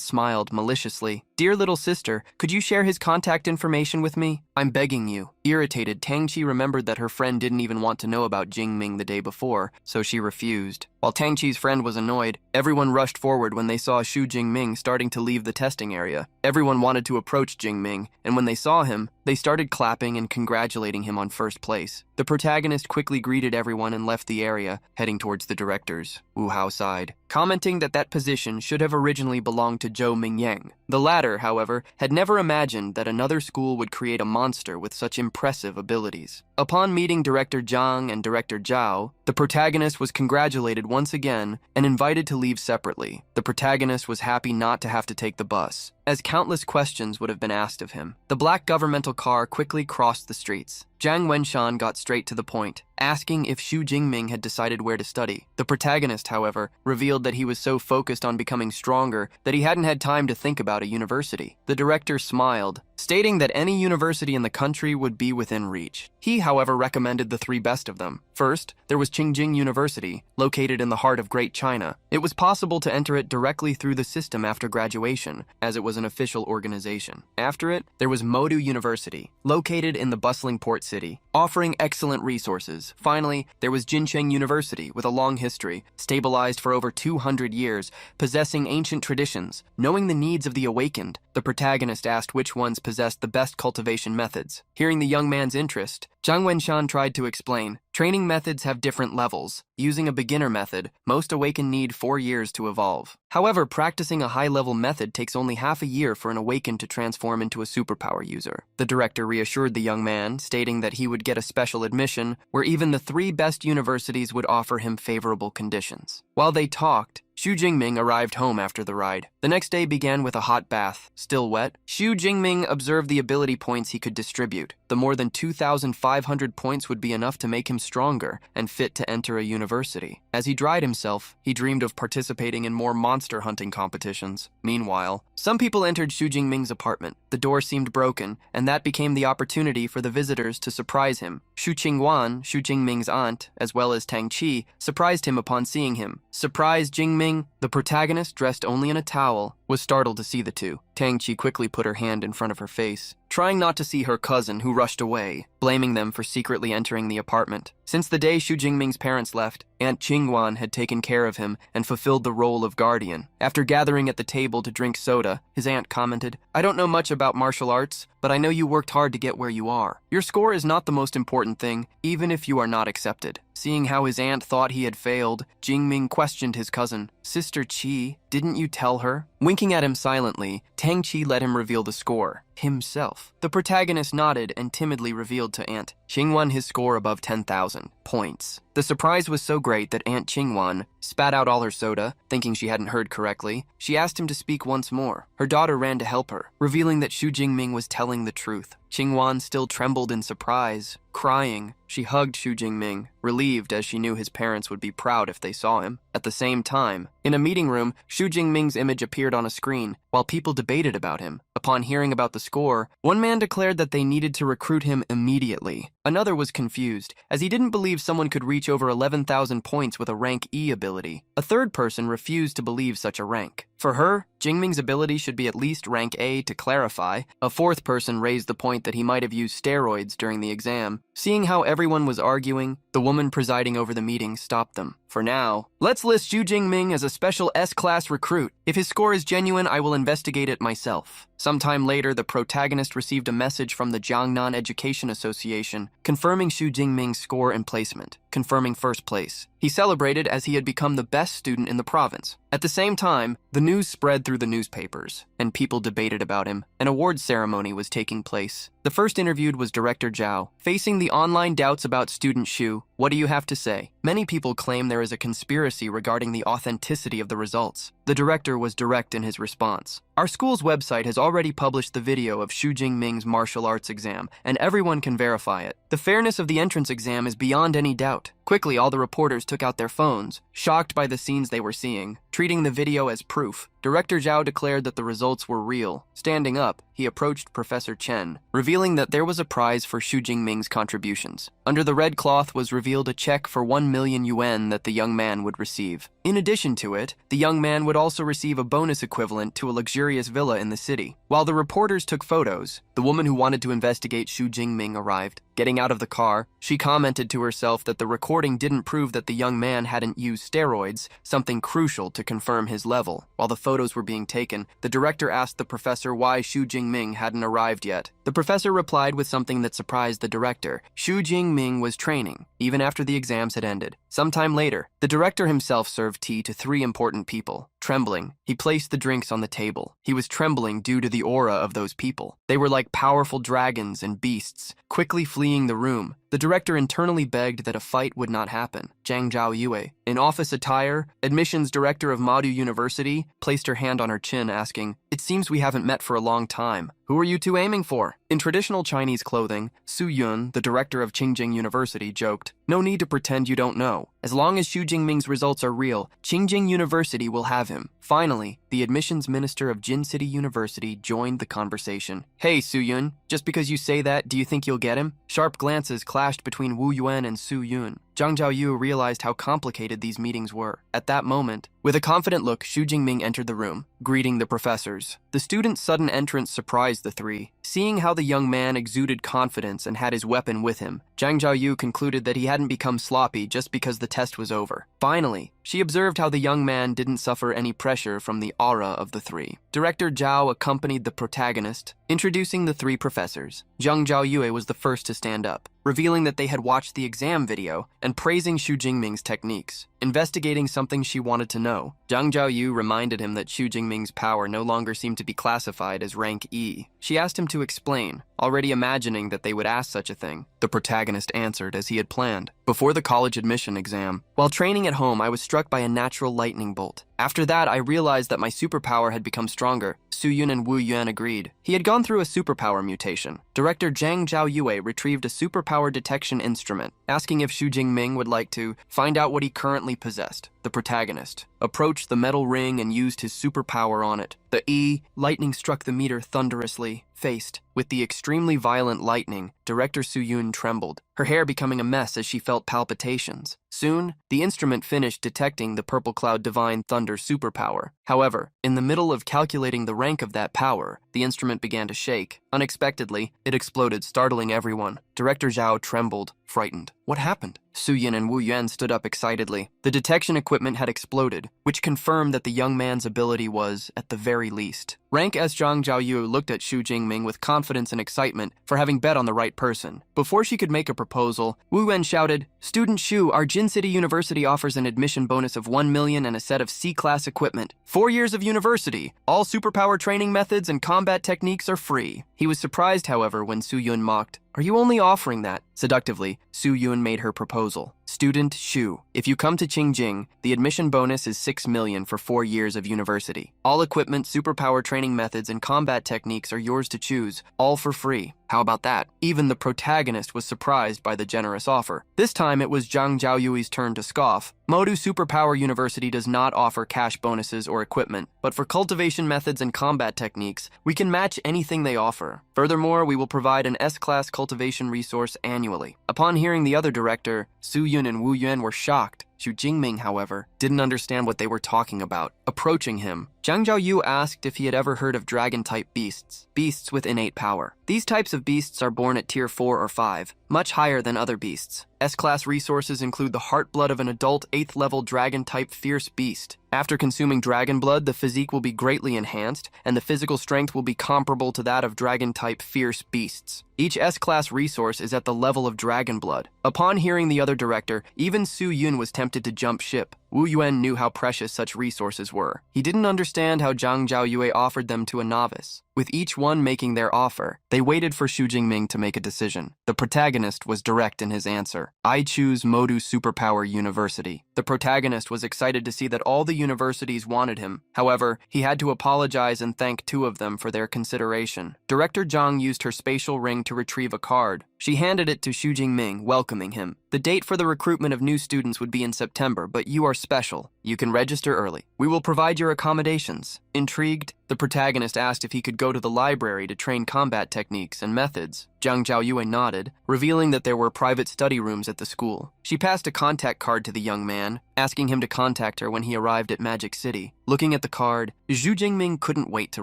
S1: smiled maliciously. "Dear little sister, could you share his contact information with me? I'm begging you." Irritated, Tang Qi remembered that her friend didn't even want to know about Jingming the day before, so she refused. While Tang Qi's friend was annoyed, everyone rushed forward when they saw Xu Jingming starting to leave the testing area. Everyone wanted to approach Jingming, and when they saw him, they started clapping and congratulating him on first place. The protagonist quickly greeted everyone and left the area, heading towards the directors. Wu Hao sighed, commenting that position should have originally belonged to Zhou Mingyang. The latter, however, had never imagined that another school would create a monster with such impressive abilities. Upon meeting Director Zhang and Director Zhao, the protagonist was congratulated once again and invited to leave separately. The protagonist was happy not to have to take the bus, as countless questions would have been asked of him. The black governmental car quickly crossed the streets. Jiang Wenshan got straight to the point, asking if Xu Jingming had decided where to study. The protagonist, however, revealed that he was so focused on becoming stronger that he hadn't had time to think about a university. The director smiled, stating that any university in the country would be within reach. He, however, recommended the three best of them. First, there was Qingjing University, located in the heart of Great China. It was possible to enter it directly through the system after graduation, as it was an official organization. After it, there was Modu University, located in the bustling port city, offering excellent resources. Finally, there was Jincheng University, with a long history, stabilized for over 200 years, possessing ancient traditions. Knowing the needs of the awakened, the protagonist asked which ones possessed the best cultivation methods. Hearing the young man's interest, Jiang Wenshan tried to explain. Training methods have different levels. Using a beginner method, most awakened need 4 years to evolve. However, practicing a high-level method takes only half a year for an awakened to transform into a superpower user. The director reassured the young man, stating that he would get a special admission where even the 3 best universities would offer him favorable conditions. While they talked, Xu Jingming arrived home after the ride. The next day began with a hot bath. Still wet, Xu Jingming observed the ability points he could distribute. The more than 2,500 points would be enough to make him stronger and fit to enter a university. As he dried himself, he dreamed of participating in more monster hunting competitions. Meanwhile, some people entered Xu Jingming's apartment. The door seemed broken, and that became the opportunity for the visitors to surprise him. Xu Qingwan, Xu Jingming's aunt, as well as Tang Qi, surprised him upon seeing him. Surprised Jingming, the protagonist, dressed only in a towel, was startled to see the two. Tang Qi quickly put her hand in front of her face, trying not to see her cousin, who rushed away, blaming them for secretly entering the apartment. Since the day Xu Jingming's parents left, Aunt Qingwan had taken care of him and fulfilled the role of guardian. After gathering at the table to drink soda, his aunt commented, "I don't know much about martial arts, but I know you worked hard to get where you are. Your score is not the most important thing, even if you are not accepted." Seeing how his aunt thought he had failed, Jingming questioned his cousin. "Sister Qi, didn't you tell her?" Winking at him silently, Tang Qi let him reveal the score himself. The protagonist nodded and timidly revealed to Aunt Qingwan his score above 10,000 points. The surprise was so great that Aunt Qingwan spat out all her soda, thinking she hadn't heard correctly. She asked him to speak once more. Her daughter ran to help her, revealing that Xu Jingming was telling the truth. Qingwan still trembled in surprise. Crying, she hugged Xu Jingming, relieved as she knew his parents would be proud if they saw him. At the same time, in a meeting room, Xu Jingming's image appeared on a screen while people debated about him. Upon hearing about the score, one man declared that they needed to recruit him immediately. Another was confused, as he didn't believe someone could reach over 11,000 points with a rank E ability. A third person refused to believe such a rank. For her, Jingming's ability should be at least rank A to clarify. A fourth person raised the point that he might have used steroids during the exam. Seeing how everyone was arguing, the woman presiding over the meeting stopped them. For now, let's list Xu Jingming as a special S-class recruit. If his score is genuine, I will investigate it myself. Sometime later, the protagonist received a message from the Jiangnan Education Association confirming Xu Jingming's score and placement, confirming first place. He celebrated as he had become the best student in the province. At the same time, the news spread through the newspapers, and people debated about him. An awards ceremony was taking place. The first interviewed was Director Zhao. Facing the online doubts about student Xu, what do you have to say? Many people claim there is a conspiracy regarding the authenticity of the results. The director was direct in his response. Our school's website has already published the video of Xu Jingming's martial arts exam, and everyone can verify it. The fairness of the entrance exam is beyond any doubt. Quickly, all the reporters took out their phones, shocked by the scenes they were seeing, treating the video as proof. Director Zhao declared that the results were real. Standing up, he approached Professor Chen, revealing that there was a prize for Xu Jingming's contributions. Under the red cloth was revealed a check for 1 million yuan that the young man would receive. In addition to it, the young man would also receive a bonus equivalent to a luxurious villa in the city. While the reporters took photos, the woman who wanted to investigate Xu Jingming arrived. Getting out of the car, she commented to herself that the recording didn't prove that the young man hadn't used steroids, something crucial to confirm his level. While the photos were being taken, the director asked the professor why Xu Jingming hadn't arrived yet. The professor replied with something that surprised the director. Xu Jingming was training, even after the exams had ended. Sometime later, the director himself served tea to 3 important people. Trembling, he placed the drinks on the table. He was trembling due to the aura of those people. They were like powerful dragons and beasts, quickly fleeing the room. The director internally begged that a fight would not happen. Zhang Zhaoyue, in office attire, admissions director of Modu University, placed her hand on her chin, asking, "It seems we haven't met for a long time. Who are you two aiming for?" In traditional Chinese clothing, Su Yun, the director of Qingjing University, joked, "No need to pretend you don't know. As long as Xu Jingming's results are real, Qingjing University will have him." Finally, the admissions minister of Jin City University joined the conversation. "Hey, Su Yun, just because you say that, do you think you'll get him?" Sharp glances clashed between Wu Yuan and Su Yun. Zhang Zhaoyu realized how complicated these meetings were. At that moment, with a confident look, Xu Jingming entered the room, greeting the professors. The student's sudden entrance surprised the 3. Seeing how the young man exuded confidence and had his weapon with him, Zhang Zhaoyu concluded that he hadn't become sloppy just because the test was over. Finally, she observed how the young man didn't suffer any pressure from the aura of the 3. Director Zhao accompanied the protagonist, introducing the 3 professors. Zhang Zhaoyue was the first to stand up, revealing that they had watched the exam video and praising Xu Jingming's techniques. Investigating something she wanted to know, Zhang Zhaoyu reminded him that Xu Jingming's power no longer seemed to be classified as rank E. She asked him to explain, already imagining that they would ask such a thing. The protagonist answered as he had planned. Before the college admission exam, while training at home, I was struck by a natural lightning bolt. After that, I realized that my superpower had become stronger. Su Yun and Wu Yuan agreed. He had gone through a superpower mutation. Director Zhang Zhaoyue retrieved a superpower detection instrument, asking if Xu Jingming would like to find out what he currently possessed. The protagonist approached the metal ring and used his superpower on it. The lightning struck the meter thunderously. Faced with the extremely violent lightning, Director Su Yun trembled, her hair becoming a mess as she felt palpitations. Soon, the instrument finished detecting the Purple Cloud Divine Thunder superpower. However, in the middle of calculating the rank of that power, the instrument began to shake. Unexpectedly, it exploded, startling everyone. Director Zhao trembled, frightened. What happened? Su Yin and Wu Yuan stood up excitedly. The detection equipment had exploded, which confirmed that the young man's ability was, at the very least, Rank S. Zhang Zhaoyu looked at Xu Jingming with confidence and excitement for having bet on the right person. Before she could make a proposal, Wu Yuan shouted, "Student Xu, our Jin City University offers an admission bonus of 1 million and a set of C-class equipment. 4 years of university. All superpower training methods and combat techniques are free." He was surprised, however, when Su Yun mocked, "Are you only offering that?" Seductively, Su Yun made her proposal. "Student Xu, if you come to Qingjing, the admission bonus is 6 million for 4 years of university. All equipment, superpower training methods, and combat techniques are yours to choose, all for free. How about that?" Even the protagonist was surprised by the generous offer. This time it was Zhang Zhaoyui's turn to scoff. Modu Superpower University does not offer cash bonuses or equipment, but for cultivation methods and combat techniques, we can match anything they offer. Furthermore, we will provide an S-class cultivation resource annually. Upon hearing the other director, Su Yun and Wu Yuan were shocked. Xu Jingming, however, didn't understand what they were talking about. Approaching him, Zhang Zhaoyu asked if he had ever heard of dragon-type beasts, beasts with innate power. These types of beasts are born at tier 4 or 5, much higher than other beasts. S-class resources include the heart blood of an adult 8th-level dragon-type fierce beast. After consuming dragon blood, the physique will be greatly enhanced, and the physical strength will be comparable to that of dragon-type fierce beasts. Each S-class resource is at the level of dragon blood. Upon hearing the other director, even Su Yun was tempted to jump ship. Wu Yuan knew how precious such resources were. He didn't understand how Zhang Zhaoyue offered them to a novice. With each one making their offer, they waited for Xu Jingming to make a decision. The protagonist was direct in his answer. "I choose Modu Superpower University." The protagonist was excited to see that all the universities wanted him. However, he had to apologize and thank 2 of them for their consideration. Director Zhang used her spatial ring to retrieve a card. She handed it to Xu Jingming, welcoming him. "The date for the recruitment of new students would be in September, but you are special. You can register early. We will provide your accommodations." Intrigued, the protagonist asked if he could go to the library to train combat techniques and methods. Zhang Zhaoyue nodded, revealing that there were private study rooms at the school. She passed a contact card to the young man, asking him to contact her when he arrived at Magic City. Looking at the card, Xu Jingming couldn't wait to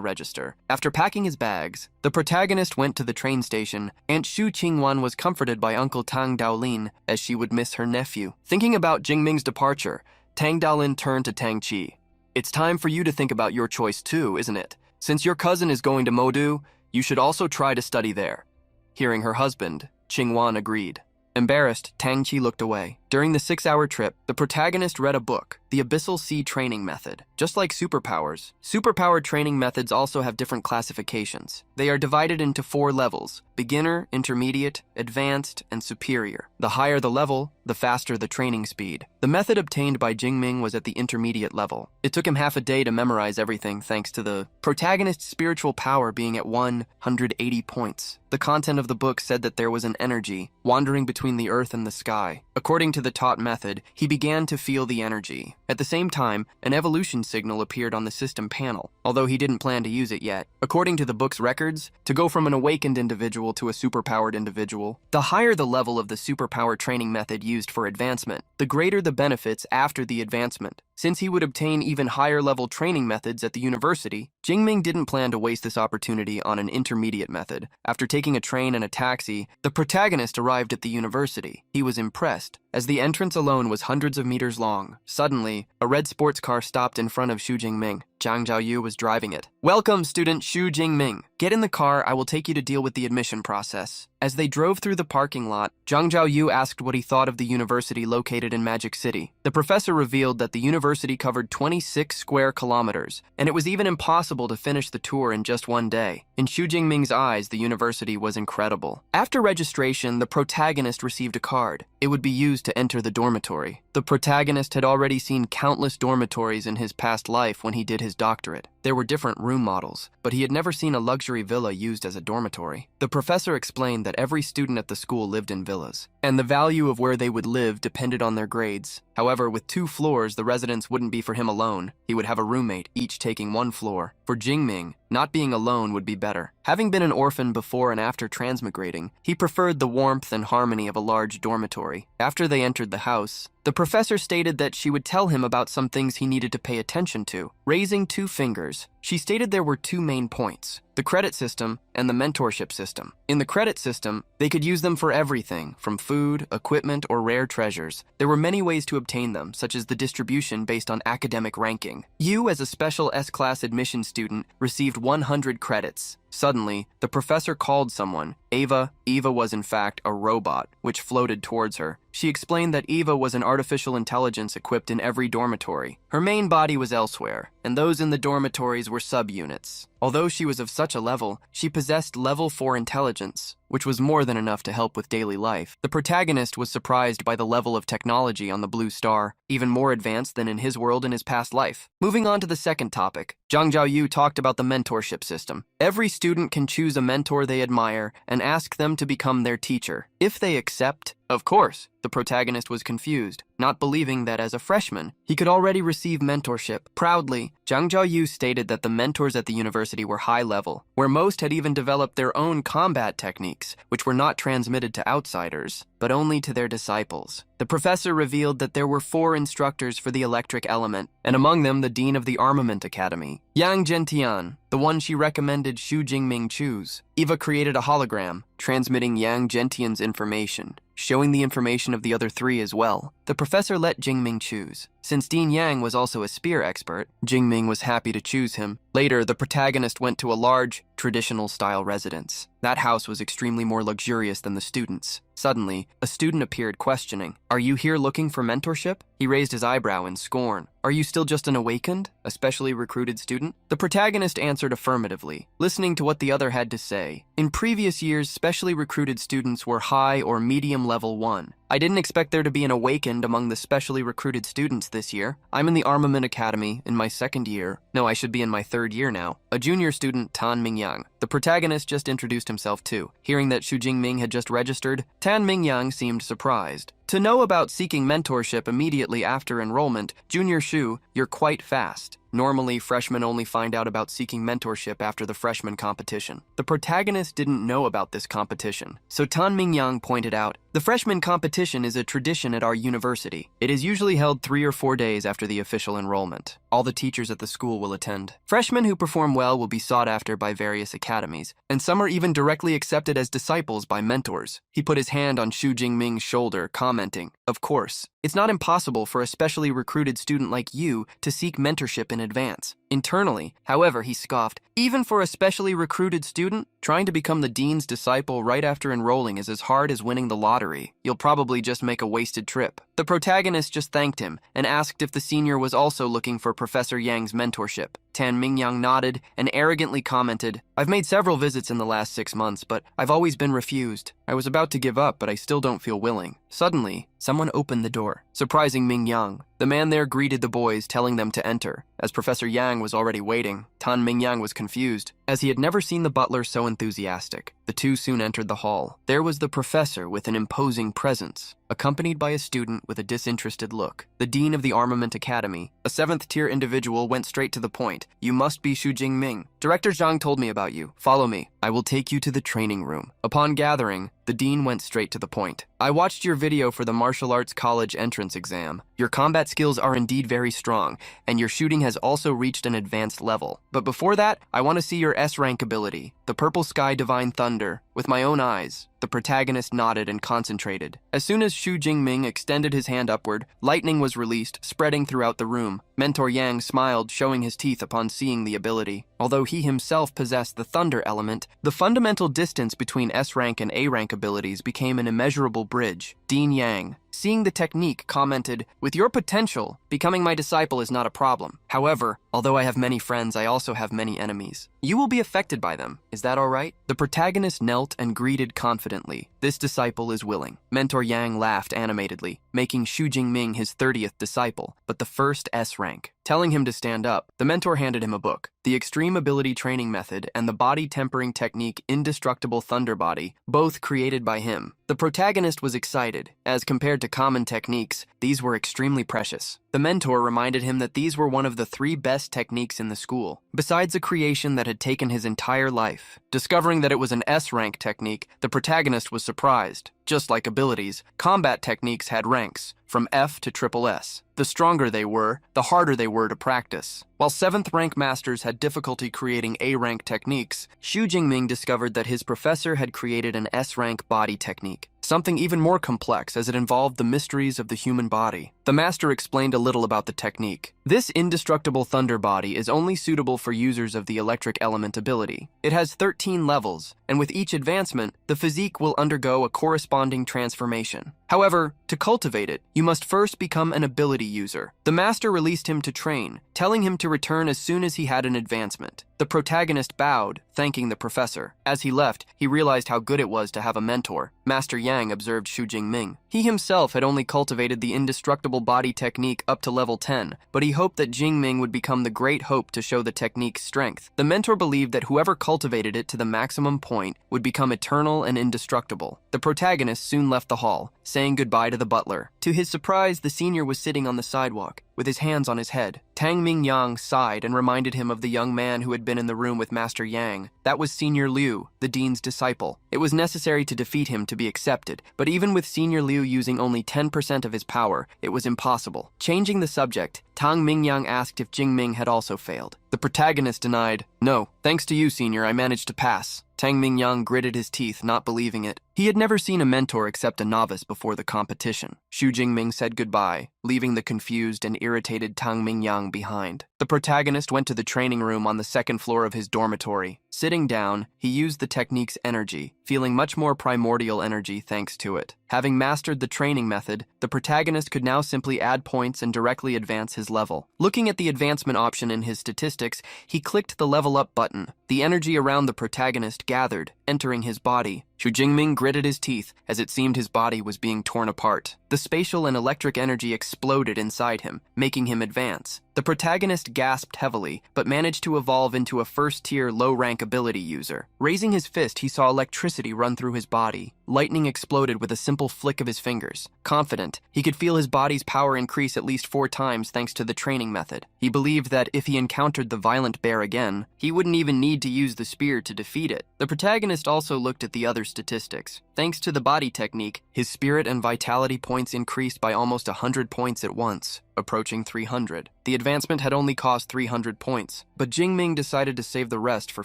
S1: register. After packing his bags, the protagonist went to the train station. Aunt Xu Qingwan was comforted by Uncle Tang Daolin, as she would miss her nephew. Thinking about Jingming's departure, Tang Daolin turned to Tang Qi. "It's time for you to think about your choice too, isn't it? Since your cousin is going to Modu, you should also try to study there." Hearing her husband, Qingwan agreed. Embarrassed, Tang Qi looked away. During the 6-hour trip, the protagonist read a book, The Abyssal Sea Training Method. Just like superpowers, superpower training methods also have different classifications. They are divided into 4 levels: beginner, intermediate, advanced, and superior. The higher the level, the faster the training speed. The method obtained by Jingming was at the intermediate level. It took him half a day to memorize everything thanks to the protagonist's spiritual power being at 180 points. The content of the book said that there was an energy wandering between the earth and the sky. According to the taught method, he began to feel the energy. At the same time, an evolution signal appeared on the system panel, although he didn't plan to use it yet. According to the book's records, to go from an awakened individual to a superpowered individual, the higher the level of the superpower training method used for advancement, the greater the benefits after the advancement. Since he would obtain even higher level training methods at the university, Jingming didn't plan to waste this opportunity on an intermediate method. After taking a train and a taxi, the protagonist arrived at the university. He was impressed, as the entrance alone was hundreds of meters long. Suddenly, a red sports car stopped in front of Xu Jingming. Zhang Zhaoyu was driving it. "Welcome, student Xu Jingming. Get in the car, I will take you to deal with the admission process." As they drove through the parking lot, Zhang Zhaoyu asked what he thought of the university located in Magic City. The professor revealed that the university covered 26 square kilometers, and it was even impossible to finish the tour in just one day. In Xu Jingming's eyes, the university was incredible. After registration, the protagonist received a card. It would be used to enter the dormitory. The protagonist had already seen countless dormitories in his past life when he did his doctorate. There were different room models, but he had never seen a luxury villa used as a dormitory. The professor explained that every student at the school lived in villas, and the value of where they would live depended on their grades. However, with 2 floors, the residence wouldn't be for him alone. He would have a roommate, each taking 1 floor. For Jingming, not being alone would be better. Having been an orphan before and after transmigrating, he preferred the warmth and harmony of a large dormitory. After they entered the house, the professor stated that she would tell him about some things he needed to pay attention to. Raising 2 fingers, She stated there were two main points: the credit system and the mentorship system. In the credit system, they could use them for everything, from food, equipment, or rare treasures. There were many ways to obtain them, such as the distribution based on academic ranking. You, as a special S-class admission student, received 100 credits. Suddenly, the professor called someone. Eva was in fact a robot, which floated towards her. She explained that Eva was an artificial intelligence equipped in every dormitory. Her main body was elsewhere, and those in the dormitories were subunits. Although she was of such a level, she possessed level 4 intelligence, which was more than enough to help with daily life. The protagonist was surprised by the level of technology on the Blue Star, even more advanced than in his world in his past life. Moving on to the second topic, Zhang Zhaoyu talked about the mentorship system. Every student can choose a mentor they admire and ask them to become their teacher. If they accept, of course, the protagonist was confused, not believing that as a freshman, he could already receive mentorship. Proudly, Zhang Zhaoyu stated that the mentors at the university were high level, where most had even developed their own combat techniques, which were not transmitted to outsiders, but only to their disciples. The professor revealed that there were 4 instructors for the electric element, and among them the dean of the Armament Academy, Yang Zhentian, the one she recommended Xu Jingming choose. Eva created a hologram, transmitting Yang Zhentian's information, showing the information of the other 3 as well. The professor let Jingming choose. Since Dean Yang was also a spear expert, Jingming was happy to choose him. Later, the protagonist went to a large, traditional-style residence. That house was extremely more luxurious than the students. Suddenly, a student appeared questioning, "Are you here looking for mentorship?" He raised his eyebrow in scorn. "Are you still just an awakened, a specially recruited student?" The protagonist answered affirmatively, listening to what the other had to say. In previous years, specially recruited students were high or medium level 1. I didn't expect there to be an awakened among the specially recruited students this year. I'm in the Armament Academy in my 2nd year. No, I should be in my 3rd year now. A junior student, Tan Mingyang. The protagonist just introduced himself too. Hearing that Xu Jingming had just registered, Tan Mingyang seemed surprised. To know about seeking mentorship immediately after enrollment, Junior Xu, you're quite fast. Normally, freshmen only find out about seeking mentorship after the freshman competition. The protagonist didn't know about this competition, so Tan Mingyang pointed out, "The freshman competition is a tradition at our university. It is usually held 3 or 4 days after the official enrollment. All the teachers at the school will attend. Freshmen who perform well will be sought after by various academies, and some are even directly accepted as disciples by mentors." He put his hand on Xu Jingming's shoulder, commenting, "Of course, it's not impossible for a specially recruited student like you to seek mentorship in advance." Internally, however, he scoffed, "Even for a specially recruited student, trying to become the dean's disciple right after enrolling is as hard as winning the lottery. You'll probably just make a wasted trip." The protagonist just thanked him and asked if the senior was also looking for Professor Yang's mentorship. Tan Mingyang nodded and arrogantly commented, "I've made several visits in the last 6 months, but I've always been refused. I was about to give up, but I still don't feel willing." Suddenly, someone opened the door, surprising Mingyang. The man there greeted the boys, telling them to enter. As Professor Yang was already waiting, Tan Mingyang was confused, as he had never seen the butler so enthusiastic. The two soon entered the hall. There was the professor with an imposing presence, accompanied by a student with a disinterested look. The dean of the Armament Academy, a 7th-tier individual, went straight to the point. "You must be Xu Jingming. Director Zhang told me about you. Follow me. I will take you to the training room." Upon gathering, the dean went straight to the point. "I watched your video for the martial arts college entrance exam. Your combat skills are indeed very strong, and your shooting has also reached an advanced level. But before that, I want to see your S-rank ability, the Purple Sky Divine Thunder, with my own eyes." The protagonist nodded and concentrated. As soon as Xu Jingming extended his hand upward, lightning was released, spreading throughout the room. Mentor Yang smiled, showing his teeth upon seeing the ability. Although he himself possessed the thunder element, the fundamental distance between S-rank and A-rank abilities became an immeasurable bridge. Dean Yang, seeing the technique, commented, "With your potential, becoming my disciple is not a problem. However, although I have many friends, I also have many enemies. You will be affected by them. Is that all right?" The protagonist knelt and greeted confidently. "This disciple is willing." Mentor Yang laughed animatedly, making Xu Jingming his 30th disciple, but the first S-rank. Telling him to stand up, the mentor handed him a book. The Extreme Ability Training Method and the Body Tempering Technique Indestructible Thunder Body, both created by him. The protagonist was excited. As compared to common techniques, these were extremely precious. The mentor reminded him that these were one of the 3 best techniques in the school, besides a creation that had taken his entire life. Discovering that it was an S-rank technique, the protagonist was surprised. Just like abilities, combat techniques had ranks, from F to triple S. The stronger they were, the harder they were to practice. While 7th rank masters had difficulty creating A-rank techniques, Xu Jingming discovered that his professor had created an S-rank body technique, something even more complex as it involved the mysteries of the human body. The master explained a little about the technique. This indestructible thunder body is only suitable for users of the electric element ability. It has 13 levels, and with each advancement, the physique will undergo a corresponding transformation. However, to cultivate it, you must first become an ability user. The master released him to train, telling him to return as soon as he had an advancement. The protagonist bowed, thanking the professor. As he left, he realized how good it was to have a mentor. Master Yang observed Xu Jingming. He himself had only cultivated the indestructible body technique up to level 10, but he hoped that Jingming would become the great hope to show the technique's strength. The mentor believed that whoever cultivated it to the maximum point would become eternal and indestructible. The protagonist soon left the hall, saying goodbye to the butler. To his surprise, the senior was sitting on the sidewalk, with his hands on his head. Tang Mingyang sighed and reminded him of the young man who had been in the room with Master Yang. That was Senior Liu, the dean's disciple. It was necessary to defeat him to be accepted, but even with Senior Liu using only 10% of his power, it was impossible. Changing the subject, Tang Mingyang asked if Jingming had also failed. The protagonist denied, "No, thanks to you, Senior, I managed to pass." Tang Mingyang gritted his teeth, not believing it. He had never seen a mentor except a novice before the competition. Xu Jingming said goodbye, leaving the confused and irritated Tang Mingyang behind. The protagonist went to the training room on the 2nd floor of his dormitory. Sitting down, he used the technique's energy, feeling much more primordial energy thanks to it. Having mastered the training method, the protagonist could now simply add points and directly advance his level. Looking at the advancement option in his statistics, he clicked the level up button. The energy around the protagonist gathered, entering his body. Xu Jingming gritted his teeth as it seemed his body was being torn apart. The spatial and electric energy exploded inside him, making him advance. The protagonist gasped heavily, but managed to evolve into a first-tier, low-rank ability user. Raising his fist, he saw electricity run through his body. Lightning exploded with a simple flick of his fingers. Confident, he could feel his body's power increase at least 4 times thanks to the training method. He believed that if he encountered the violent bear again, he wouldn't even need to use the spear to defeat it. The protagonist also looked at the other statistics. Thanks to the body technique, his spirit and vitality points increased by almost 100 points at once, approaching 300. The advancement had only cost 300 points, but Jingming decided to save the rest for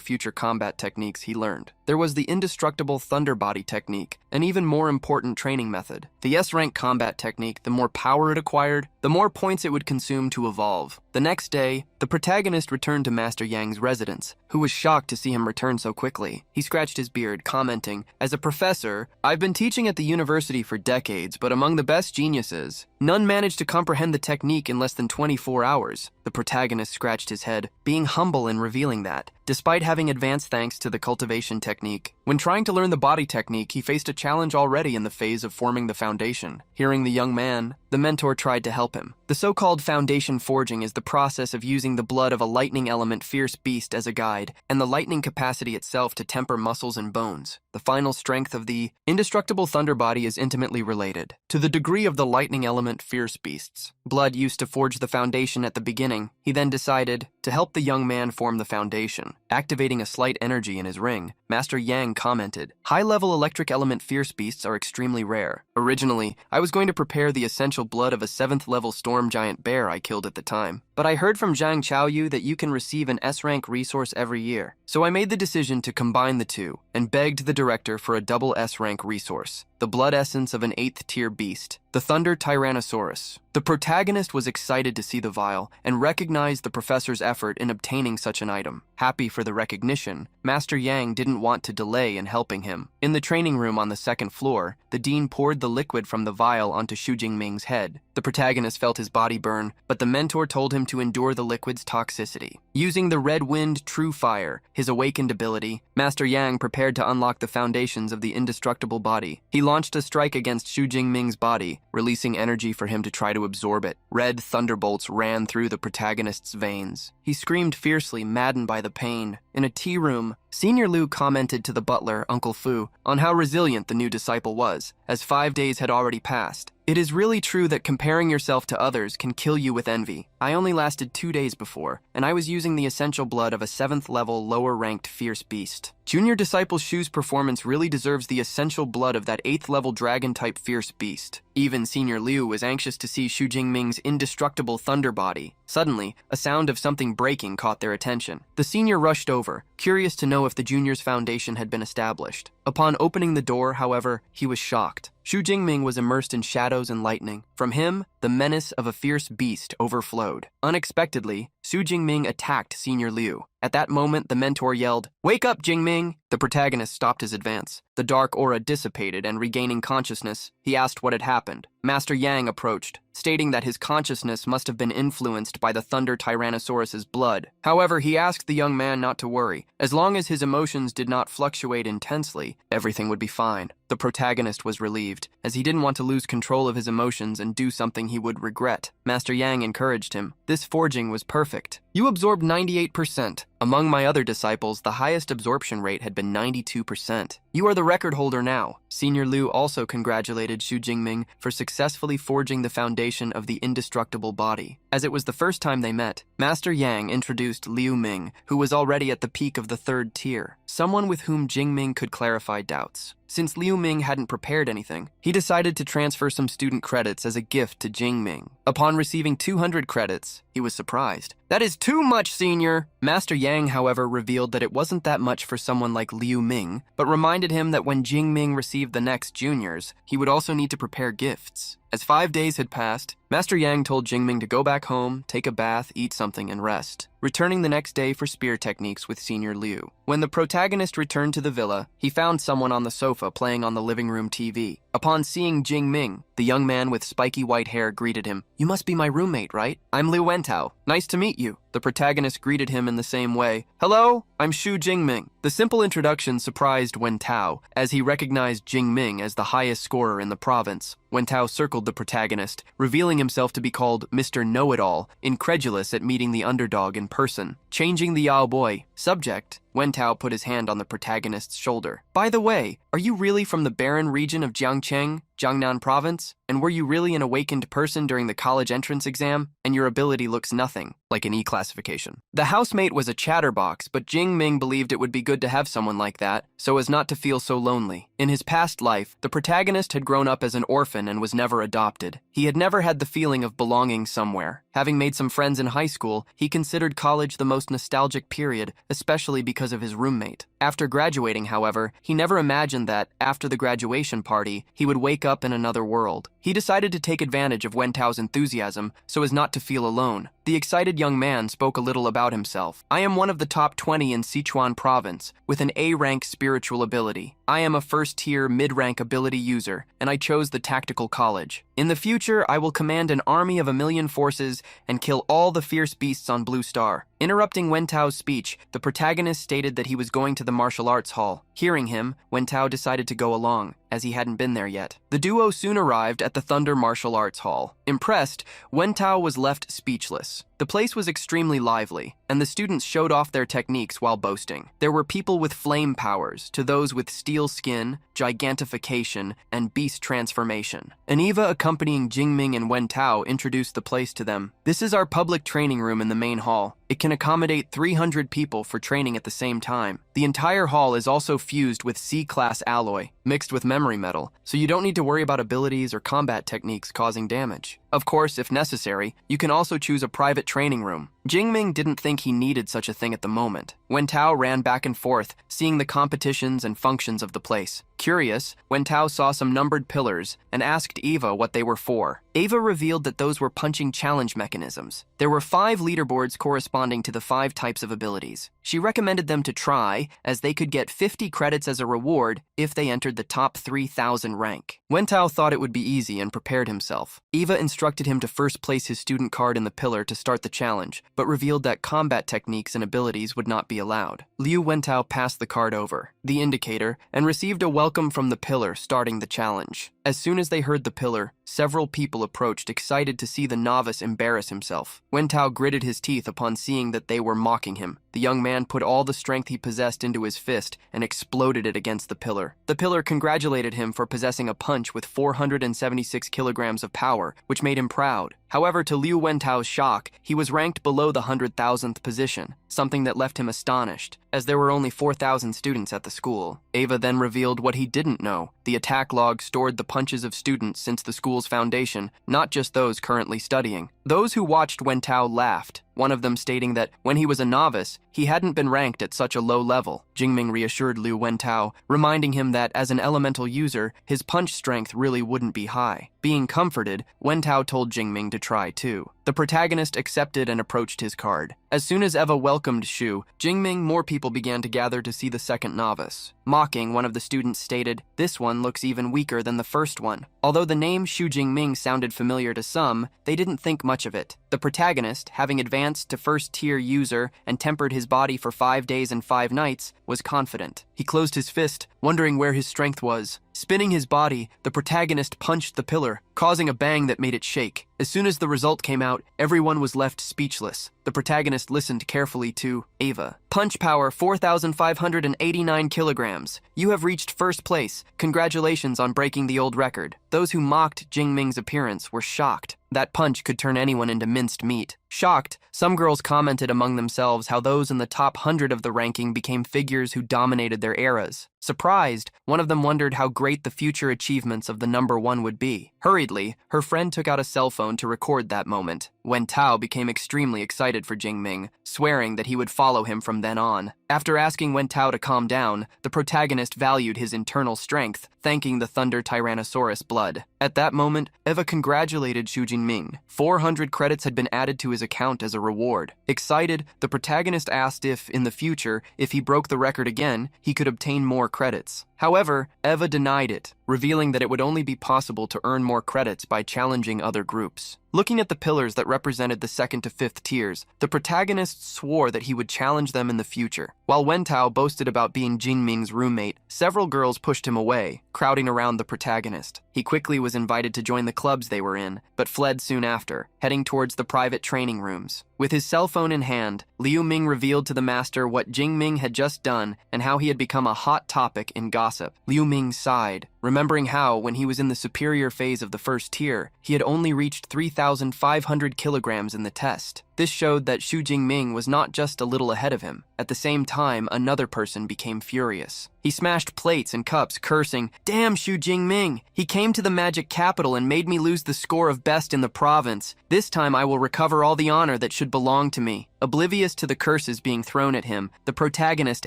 S1: future combat techniques he learned. There was the indestructible thunder body technique, an even more important training method. The S-rank combat technique, the more power it acquired, the more points it would consume to evolve. The next day, the protagonist returned to Master Yang's residence, who was shocked to see him return so quickly. He scratched his beard, commenting, "As a professor, I've been teaching at the university for decades, but among the best geniuses, none managed to comprehend the technique in less than 24 hours. The protagonist scratched his head, being humble in revealing that, despite having advanced thanks to the cultivation technique. When trying to learn the body technique, he faced a challenge already in the phase of forming the foundation. Hearing the young man, the mentor tried to help him. The so-called foundation forging is the process of using the blood of a lightning element fierce beast as a guide, and the lightning capacity itself to temper muscles and bones. The final strength of the indestructible thunder body is intimately related to the degree of the lightning element fierce beasts. Blood used to forge the foundation at the beginning. He then decided to help the young man form the foundation. Activating a slight energy in his ring, Master Yang commented, "High-level electric element fierce beasts are extremely rare. Originally, I was going to prepare the essential blood of a 7th-level storm giant bear I killed at the time. But I heard from Zhang Chaoyu that you can receive an S-rank resource every year. So I made the decision to combine the two, and begged the director for a double S-rank resource. The blood essence of an 8th-tier beast, the Thunder Tyrannosaurus." The protagonist was excited to see the vial and recognized the professor's effort in obtaining such an item. Happy for the recognition, Master Yang didn't want to delay in helping him. In the training room on the 2nd floor, the dean poured the liquid from the vial onto Xu Jingming's head. The protagonist felt his body burn, but the mentor told him to endure the liquid's toxicity. Using the Red Wind True Fire, his awakened ability, Master Yang prepared to unlock the foundations of the indestructible body. He launched a strike against Xu Jingming's body, releasing energy for him to try to absorb it. Red thunderbolts ran through the protagonist's veins. He screamed fiercely, maddened by the pain. In a tea room, Senior Liu commented to the butler, Uncle Fu, on how resilient the new disciple was, as 5 days had already passed. It is really true that comparing yourself to others can kill you with envy. I only lasted 2 days before, and I was using the essential blood of a 7th-level, lower-ranked fierce beast. Junior Disciple Shu's performance really deserves the essential blood of that 8th-level dragon-type fierce beast. Even Senior Liu was anxious to see Xu Jingming's indestructible thunder body. Suddenly, a sound of something breaking caught their attention. The senior rushed over, curious to know if the junior's foundation had been established. Upon opening the door, however, he was shocked. Xu Jingming was immersed in shadows and lightning. From him, the menace of a fierce beast overflowed. Unexpectedly, Xu Jingming attacked Senior Liu. At that moment, the mentor yelled, "Wake up, Jingming!" The protagonist stopped his advance. The dark aura dissipated, and regaining consciousness, he asked what had happened. Master Yang approached, stating that his consciousness must have been influenced by the Thunder Tyrannosaurus's blood. However, he asked the young man not to worry. As long as his emotions did not fluctuate intensely, everything would be fine. The protagonist was relieved, as he didn't want to lose control of his emotions and do something he would regret. Master Yang encouraged him. This forging was perfect. You absorbed 98%. Among my other disciples, the highest absorption rate had been 92%. You are the record holder now. Senior Liu also congratulated Xu Jingming for successfully forging the foundation of the indestructible body. As it was the first time they met, Master Yang introduced Liu Ming, who was already at the peak of the 3rd tier, someone with whom Jingming could clarify doubts. Since Liu Ming hadn't prepared anything, he decided to transfer some student credits as a gift to Jingming. Upon receiving 200 credits, he was surprised. "That is too much, senior!" Master Yang, however, revealed that it wasn't that much for someone like Liu Ming, but reminded him that when Jingming received the next juniors, he would also need to prepare gifts. As 5 days had passed, Master Yang told Jingming to go back home, take a bath, eat something, and rest, returning the next day for spear techniques with Senior Liu. When the protagonist returned to the villa, he found someone on the sofa playing on the living room TV. Upon seeing Jingming, the young man with spiky white hair greeted him. "You must be my roommate, right? I'm Liu Wentao. Nice to meet you." The protagonist greeted him in the same way. "Hello, I'm Xu Jingming." The simple introduction surprised Wentao, as he recognized Jingming as the highest scorer in the province. Wentao circled the protagonist, revealing himself to be called Mr. Know-It-All, incredulous at meeting the underdog in person. Changing the Yao Boy subject, Wentao put his hand on the protagonist's shoulder. "By the way, are you really from the barren region of Jiangcheng, Jiangnan province? And were you really an awakened person during the college entrance exam? And your ability looks nothing like an E classification." The housemate was a chatterbox, but Jingming believed it would be good to have someone like that, so as not to feel so lonely. In his past life, the protagonist had grown up as an orphan and was never adopted. He had never had the feeling of belonging somewhere. Having made some friends in high school, he considered college the most nostalgic period, especially because of his roommate. After graduating, however, he never imagined that, after the graduation party, he would wake up in another world. He decided to take advantage of Wentao's enthusiasm so as not to feel alone. The excited young man spoke a little about himself. "I am one of the top 20 in Sichuan province, with an A-rank spiritual ability. I am a first-tier mid-rank ability user, and I chose the tactical college. In the future, I will command an army of 1,000,000 forces and kill all the fierce beasts on Blue Star." Interrupting Wentao's speech, the protagonist stated that he was going to the martial arts hall. Hearing him, Wentao decided to go along, as he hadn't been there yet. The duo soon arrived at the Thunder Martial Arts Hall. Impressed, Wentao was left speechless. The place was extremely lively, and the students showed off their techniques while boasting. There were people with flame powers, to those with steel skin, gigantification, and beast transformation. Aniva, accompanying Jingming and Wentao, introduced the place to them. "This is our public training room in the main hall. It can accommodate 300 people for training at the same time. The entire hall is also fused with C-class alloy, mixed with memory metal, so you don't need to worry about abilities or combat techniques causing damage. Of course, if necessary, you can also choose a private training room." Jingming didn't think he needed such a thing at the moment. Wentao ran back and forth, seeing the competitions and functions of the place. Curious, Wentao saw some numbered pillars and asked Eva what they were for. Eva revealed that those were punching challenge mechanisms. There were 5 leaderboards corresponding to the 5 types of abilities. She recommended them to try, as they could get 50 credits as a reward if they entered the top 3,000 rank. Wentao thought it would be easy and prepared himself. Eva instructed him to first place his student card in the pillar to start the challenge, but revealed that combat techniques and abilities would not be allowed. Liu Wentao passed the card over, the indicator, and received a welcome from the pillar starting the challenge. As soon as they heard the pillar, several people approached, excited to see the novice embarrass himself. Wen Tao gritted his teeth upon seeing that they were mocking him. The young man put all the strength he possessed into his fist and exploded it against the pillar. The pillar congratulated him for possessing a punch with 476 kilograms of power, which made him proud. However, to Liu Wentao's shock, he was ranked below the 100,000th position, something that left him astonished, as there were only 4,000 students at the school. Ava then revealed what he didn't know. The attack log stored the punches of students since the school's foundation, not just those currently studying. Those who watched Wentao laughed, one of them stating that when he was a novice, he hadn't been ranked at such a low level. Jingming reassured Liu Wentao, reminding him that as an elemental user, his punch strength really wouldn't be high. Being comforted, Wentao told Jingming to try too. The protagonist accepted and approached his card. As soon as Eva welcomed Shu, Jingming, more people began to gather to see the second novice. Mocking, one of the students stated, "This one looks even weaker than the first one." Although the name Shu Jingming sounded familiar to some, they didn't think much of it. The protagonist, having advanced to first-tier user and tempered his body for 5 days and 5 nights, was confident. He closed his fist, wondering where his strength was. Spinning his body, the protagonist punched the pillar, causing a bang that made it shake. As soon as the result came out, everyone was left speechless. The protagonist listened carefully to Ava. "Punch power 4,589 kilograms. You have reached first place. Congratulations on breaking the old record." Those who mocked Jingming's appearance were shocked. That punch could turn anyone into minced meat. Shocked, some girls commented among themselves how those in the top 100 of the ranking became figures who dominated their eras. Surprised, one of them wondered how great the future achievements of the number one would be. Hurriedly, her friend took out a cell phone to record that moment. Wen Tao became extremely excited for Jingming, swearing that he would follow him from then on. After asking Wen Tao to calm down, the protagonist valued his internal strength, thanking the Thunder Tyrannosaurus blood. At that moment, Eva congratulated Shu Jingming. 400 credits had been added to his account as a reward. Excited, the protagonist asked if, in the future, if he broke the record again, he could obtain more credits. However, Eva denied it, revealing that it would only be possible to earn more credits by challenging other groups. Looking at the pillars that represented the 2nd to 5th tiers, the protagonist swore that he would challenge them in the future. While Wen Tao boasted about being Jingming's roommate, several girls pushed him away, crowding around the protagonist. He quickly was invited to join the clubs they were in, but fled soon after, heading towards the private training rooms. With his cell phone in hand, Liu Ming revealed to the master what Jingming had just done and how he had become a hot topic in gossip. Liu Ming sighed, remembering how, when he was in the superior phase of the first tier, he had only reached 3,500 kilograms in the test. This showed that Shu Jingming was not just a little ahead of him. At the same time, another person became furious. He smashed plates and cups, cursing, "Damn Shu Jingming! He came to the magic capital and made me lose the score of best in the province. This time I will recover all the honor that should belong to me." Oblivious to the curses being thrown at him, the protagonist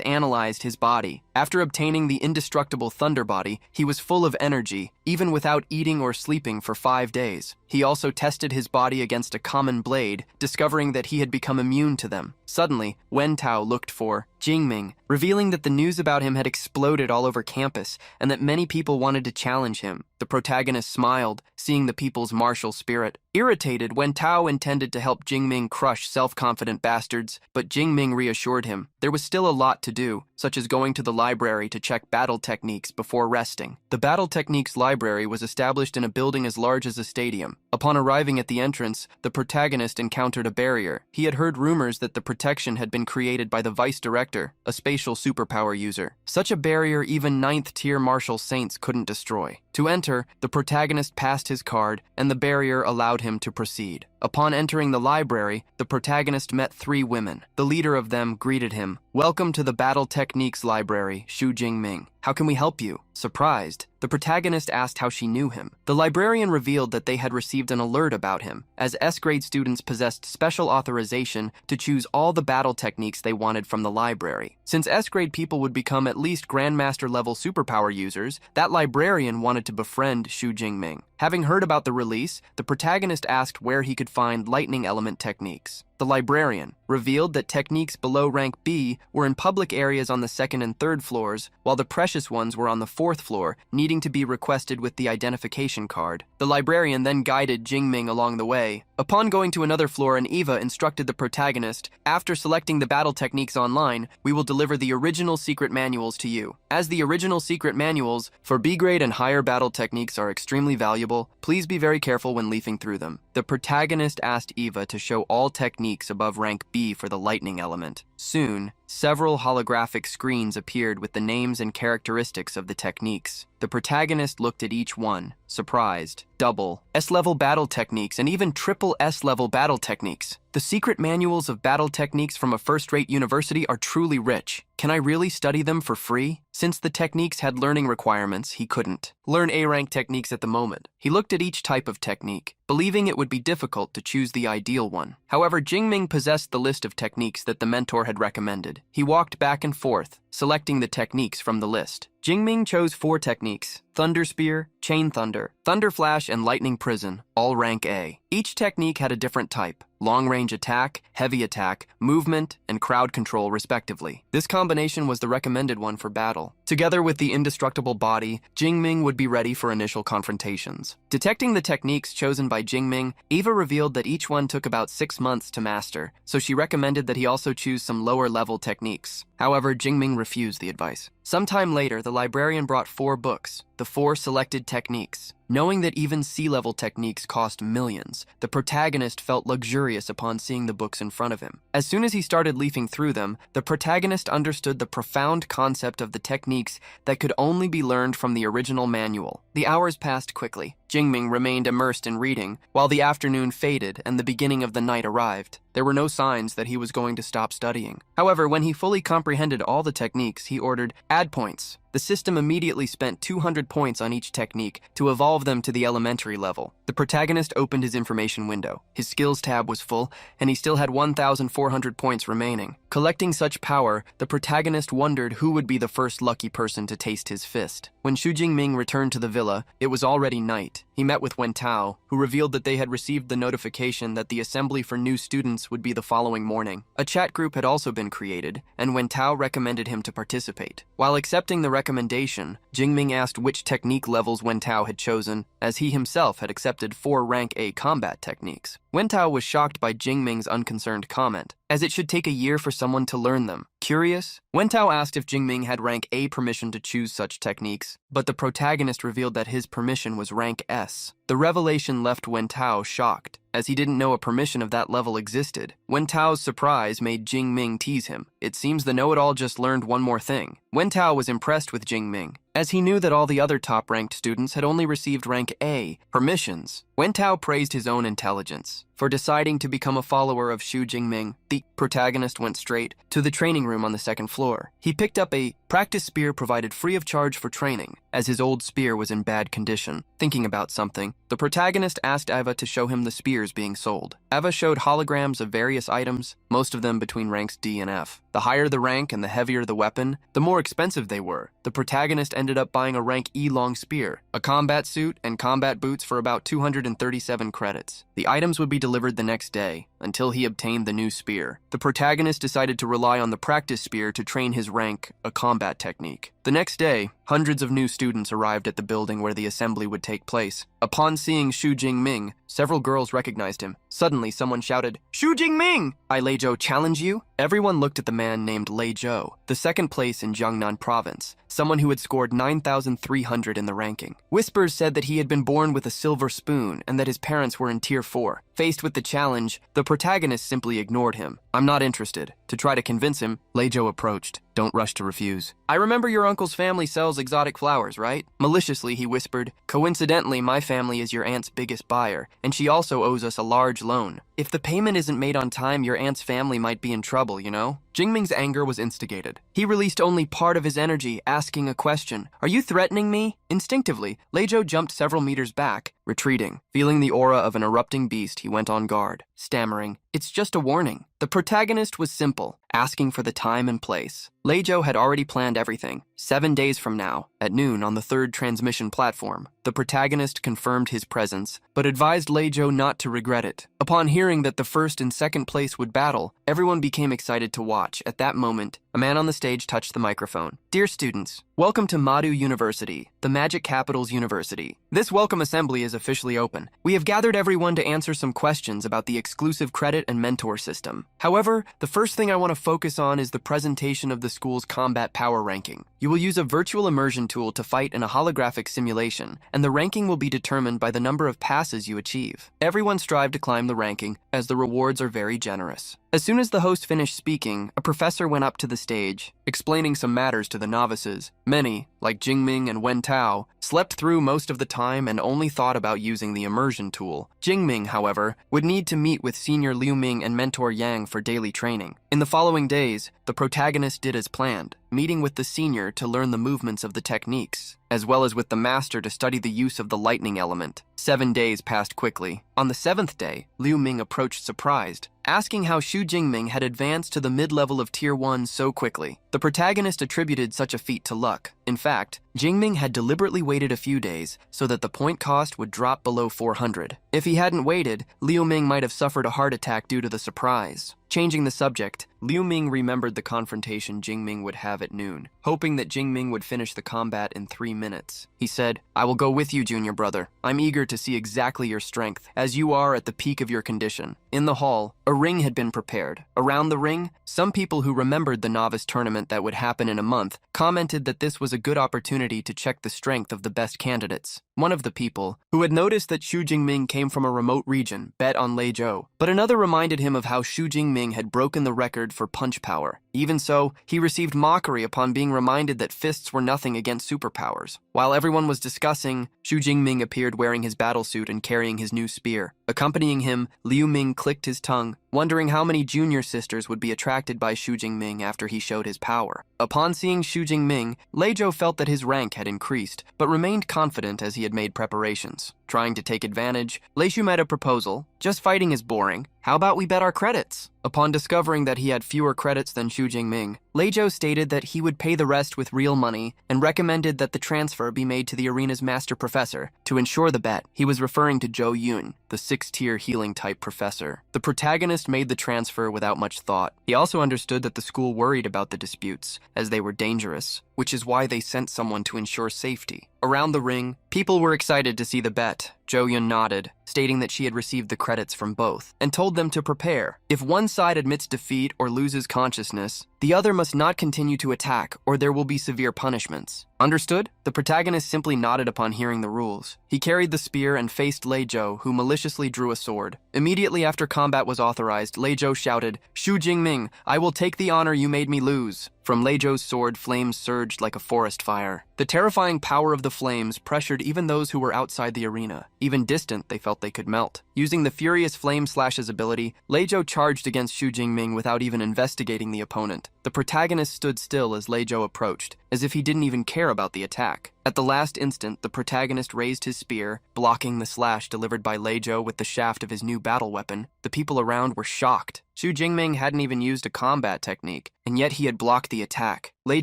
S1: analyzed his body. After obtaining the indestructible Thunder Body, he was full of energy, even without eating or sleeping for 5 days. He also tested his body against a common blade, discovering that he had become immune to them. Suddenly, Wen Tao looked for Jingming, revealing that the news about him had exploded all over campus and that many people wanted to challenge him. The protagonist smiled, seeing the people's martial spirit. Irritated, Wen Tao intended to help Jingming crush self-confident bastards, but Jingming reassured him there was still a lot to do, such as going to the library to check battle techniques before resting. The Battle Techniques Library was established in a building as large as a stadium. Upon arriving at the entrance, the protagonist encountered a barrier. He had heard rumors that the protection had been created by the vice director, a spatial superpower user. Such a barrier even 9th-tier martial saints couldn't destroy. To enter, the protagonist passed his card, and the barrier allowed him to proceed. Upon entering the library, the protagonist met 3 women. The leader of them greeted him. "Welcome to the Battle Techniques Library, Shu Jingming. How can we help you?" Surprised, the protagonist asked how she knew him. The librarian revealed that they had received an alert about him, as S-grade students possessed special authorization to choose all the battle techniques they wanted from the library. Since S-grade people would become at least Grandmaster-level superpower users, that librarian wanted to befriend Shu Jingming. Having heard about the release, the protagonist asked where he could find lightning element techniques. The librarian revealed that techniques below rank B were in public areas on the 2nd and 3rd floors, while the precious ones were on the 4th floor, needing to be requested with the identification card. The librarian then guided Jingming along the way. Upon going to another floor, an Eva instructed the protagonist, "After selecting the battle techniques online, we will deliver the original secret manuals to you. As the original secret manuals for B-grade and higher battle techniques are extremely valuable table. Please be very careful when leafing through them. The protagonist asked Eva to show all techniques above rank B for the lightning element. Soon, several holographic screens appeared with the names and characteristics of the techniques. The protagonist looked at each one, surprised. Double S-level battle techniques and even triple S-level battle techniques. The secret manuals of battle techniques from a first-rate university are truly rich. Can I really study them for free? Since the techniques had learning requirements, he couldn't learn A-rank techniques at the moment. He looked at each type of technique, believing it would be difficult to choose the ideal one. However, Jingming possessed the list of techniques that the mentor had recommended. He walked back and forth, selecting the techniques from the list. Jingming chose 4 techniques: Thunder Spear, Chain Thunder, Thunder Flash, and Lightning Prison, all rank A. Each technique had a different type: long-range attack, heavy attack, movement, and crowd control, respectively. This combination was the recommended one for battle. Together with the indestructible body, Jingming would be ready for initial confrontations. Detecting the techniques chosen by Jingming, Eva revealed that each one took about 6 months to master, so she recommended that he also choose some lower-level techniques. However, Jingming refused the advice. Sometime later, the librarian brought 4 books, the 4 selected techniques. Knowing that even C-level techniques cost millions, the protagonist felt luxurious upon seeing the books in front of him. As soon as he started leafing through them, the protagonist understood the profound concept of the techniques that could only be learned from the original manual. The hours passed quickly. Jingming remained immersed in reading, while the afternoon faded and the beginning of the night arrived. There were no signs that he was going to stop studying. However, when he fully comprehended all the techniques, he ordered, "Add points." The system immediately spent 200 points on each technique to evolve them to the elementary level. The protagonist opened his information window. His skills tab was full, and he still had 1,400 points remaining. Collecting such power, the protagonist wondered who would be the first lucky person to taste his fist. When Xu Jingming returned to the villa, it was already night. He met with Wen Tao, who revealed that they had received the notification that the assembly for new students would be the following morning. A chat group had also been created, and Wen Tao recommended him to participate. While accepting the recommendation, Jingming asked which technique levels Wen Tao had chosen, as he himself had accepted 4 rank A combat techniques. Wen Tao was shocked by Jingming's unconcerned comment, as it should take a year for someone to learn them. Curious, Wen Tao asked if Jingming had rank A permission to choose such techniques, but the protagonist revealed that his permission was rank S. The revelation left Wen Tao shocked, as he didn't know a permission of that level existed. Wen Tao's surprise made Jingming tease him. It seems the know-it-all just learned one more thing. Wen Tao was impressed with Jingming, as he knew that all the other top-ranked students had only received rank A permissions. Wen Tao praised his own intelligence for deciding to become a follower of Xu Jingming. The protagonist went straight to the training room on the 2nd floor. He picked up a practice spear provided free of charge for training, as his old spear was in bad condition. Thinking about something, the protagonist asked Eva to show him the spears being sold. Eva showed holograms of various items, most of them between ranks D and F. The higher the rank and the heavier the weapon, the more expensive they were. The protagonist ended up buying a rank E long spear, a combat suit, and combat boots for about 237 credits. The items would be delivered the next day, until he obtained the new spear. The protagonist decided to rely on the practice spear to train his rank, a combat technique. The next day, hundreds of new students arrived at the building where the assembly would take place. Upon seeing Xu Jingming, several girls recognized him. Suddenly, someone shouted, "Xu Jingming! I, Lei Zhou, challenge you?" Everyone looked at the man named Lei Zhou, the 2nd place in Jiangnan province, someone who had scored 9,300 in the ranking. Whispers said that he had been born with a silver spoon and that his parents were in Tier 4. Faced with the challenge, the protagonist simply ignored him. "I'm not interested." To try to convince him, Lei Zhou approached. "Don't rush to refuse. I remember your uncle's family sells exotic flowers, right?" Maliciously, he whispered, "Coincidentally, my family is your aunt's biggest buyer, and she also owes us a large loan. If the payment isn't made on time, your aunt's family might be in trouble, you know?" Jingming's anger was instigated. He released only part of his energy, asking a question. "Are you threatening me?" Instinctively, Lei Zhou jumped several meters back, retreating. Feeling the aura of an erupting beast, he went on guard, stammering, "It's just a warning." The protagonist was simple, asking for the time and place. Lei Zhou had already planned everything. 7 days from now, at noon on the 3rd transmission platform, the protagonist confirmed his presence, but advised Lei Zhou not to regret it. Upon hearing that the 1st and 2nd place would battle, Everyone became excited to watch. At that moment, a man on the stage touched the microphone. "Dear students, welcome to Modu University, the Magic Capital's university. This welcome assembly is officially open. We have gathered everyone to answer some questions about the exclusive credit and mentor system. However, the first thing I want to focus on is the presentation of the school's combat power ranking. You will use a virtual immersion tool to fight in a holographic simulation, and the ranking will be determined by the number of passes you achieve. Everyone strive to climb the ranking, as the rewards are very generous." As soon as the host finished speaking, a professor went up to the stage, explaining some matters to the novices. Many, like Jingming and Wen Tao, slept through most of the time and only thought about using the immersion tool. Jingming, however, would need to meet with senior Liu Ming and mentor Yang for daily training. In the following days, the protagonist did as planned, meeting with the senior to learn the movements of the techniques, as well as with the master to study the use of the lightning element. 7 days passed quickly. On the 7th day, Liu Ming approached surprised, asking how Xu Jingming had advanced to the mid-level of Tier 1 so quickly. The protagonist attributed such a feat to luck. In fact, Jingming had deliberately waited a few days so that the point cost would drop below 400. If he hadn't waited, Liu Ming might have suffered a heart attack due to the surprise. Changing the subject, Liu Ming remembered the confrontation Jingming would have at noon, hoping that Jingming would finish the combat in 3 minutes. He said, "I will go with you, junior brother. I'm eager to see exactly your strength, as you are at the peak of your condition." In the hall, a ring had been prepared. Around the ring, some people who remembered the novice tournament that would happen in a month commented that this was a good opportunity to check the strength of the best candidates. One of the people, who had noticed that Xu Jingming came from a remote region, bet on Lei Zhou, but another reminded him of how Xu Jingming had broken the record for punch power. Even so, he received mockery upon being reminded that fists were nothing against superpowers. While everyone was discussing, Xu Jingming appeared wearing his battlesuit and carrying his new spear. Accompanying him, Liu Ming clicked his tongue, wondering how many junior sisters would be attracted by Xu Jingming after he showed his power. Upon seeing Xu Jingming, Lei Zhou felt that his rank had increased, but remained confident as he had made preparations. Trying to take advantage, Lei Zhou made a proposal. "Just fighting is boring. How about we bet our credits?" Upon discovering that he had fewer credits than Xu Jingming, Lei Zhou stated that he would pay the rest with real money and recommended that the transfer be made to the arena's master professor to ensure the bet. He was referring to Zhou Yun, the 6-tier healing-type professor. The protagonist made the transfer without much thought. He also understood that the school worried about the disputes, as they were dangerous, which is why they sent someone to ensure safety. Around the ring, people were excited to see the bet. Zhou Yun nodded, stating that she had received the credits from both, and told them to prepare. If one side admits defeat or loses consciousness, the other must not continue to attack, or there will be severe punishments. Understood? The protagonist simply nodded upon hearing the rules. He carried the spear and faced Lei Zhou, who maliciously drew a sword. Immediately after combat was authorized, Lei Zhou shouted, "Xu Jingming, I will take the honor you made me lose." From Lei Zhou's sword, flames surged like a forest fire. The terrifying power of the flames pressured even those who were outside the arena. Even distant, they felt they could melt. Using the furious flame slashes ability, Lei Zhou charged against Xu Jingming without even investigating the opponent. The protagonist stood still as Lei Zhou approached, as if he didn't even care about the attack. At the last instant, the protagonist raised his spear, blocking the slash delivered by Lei Zhou with the shaft of his new battle weapon. The people around were shocked. Xu Jingming hadn't even used a combat technique, and yet he had blocked the attack. Lei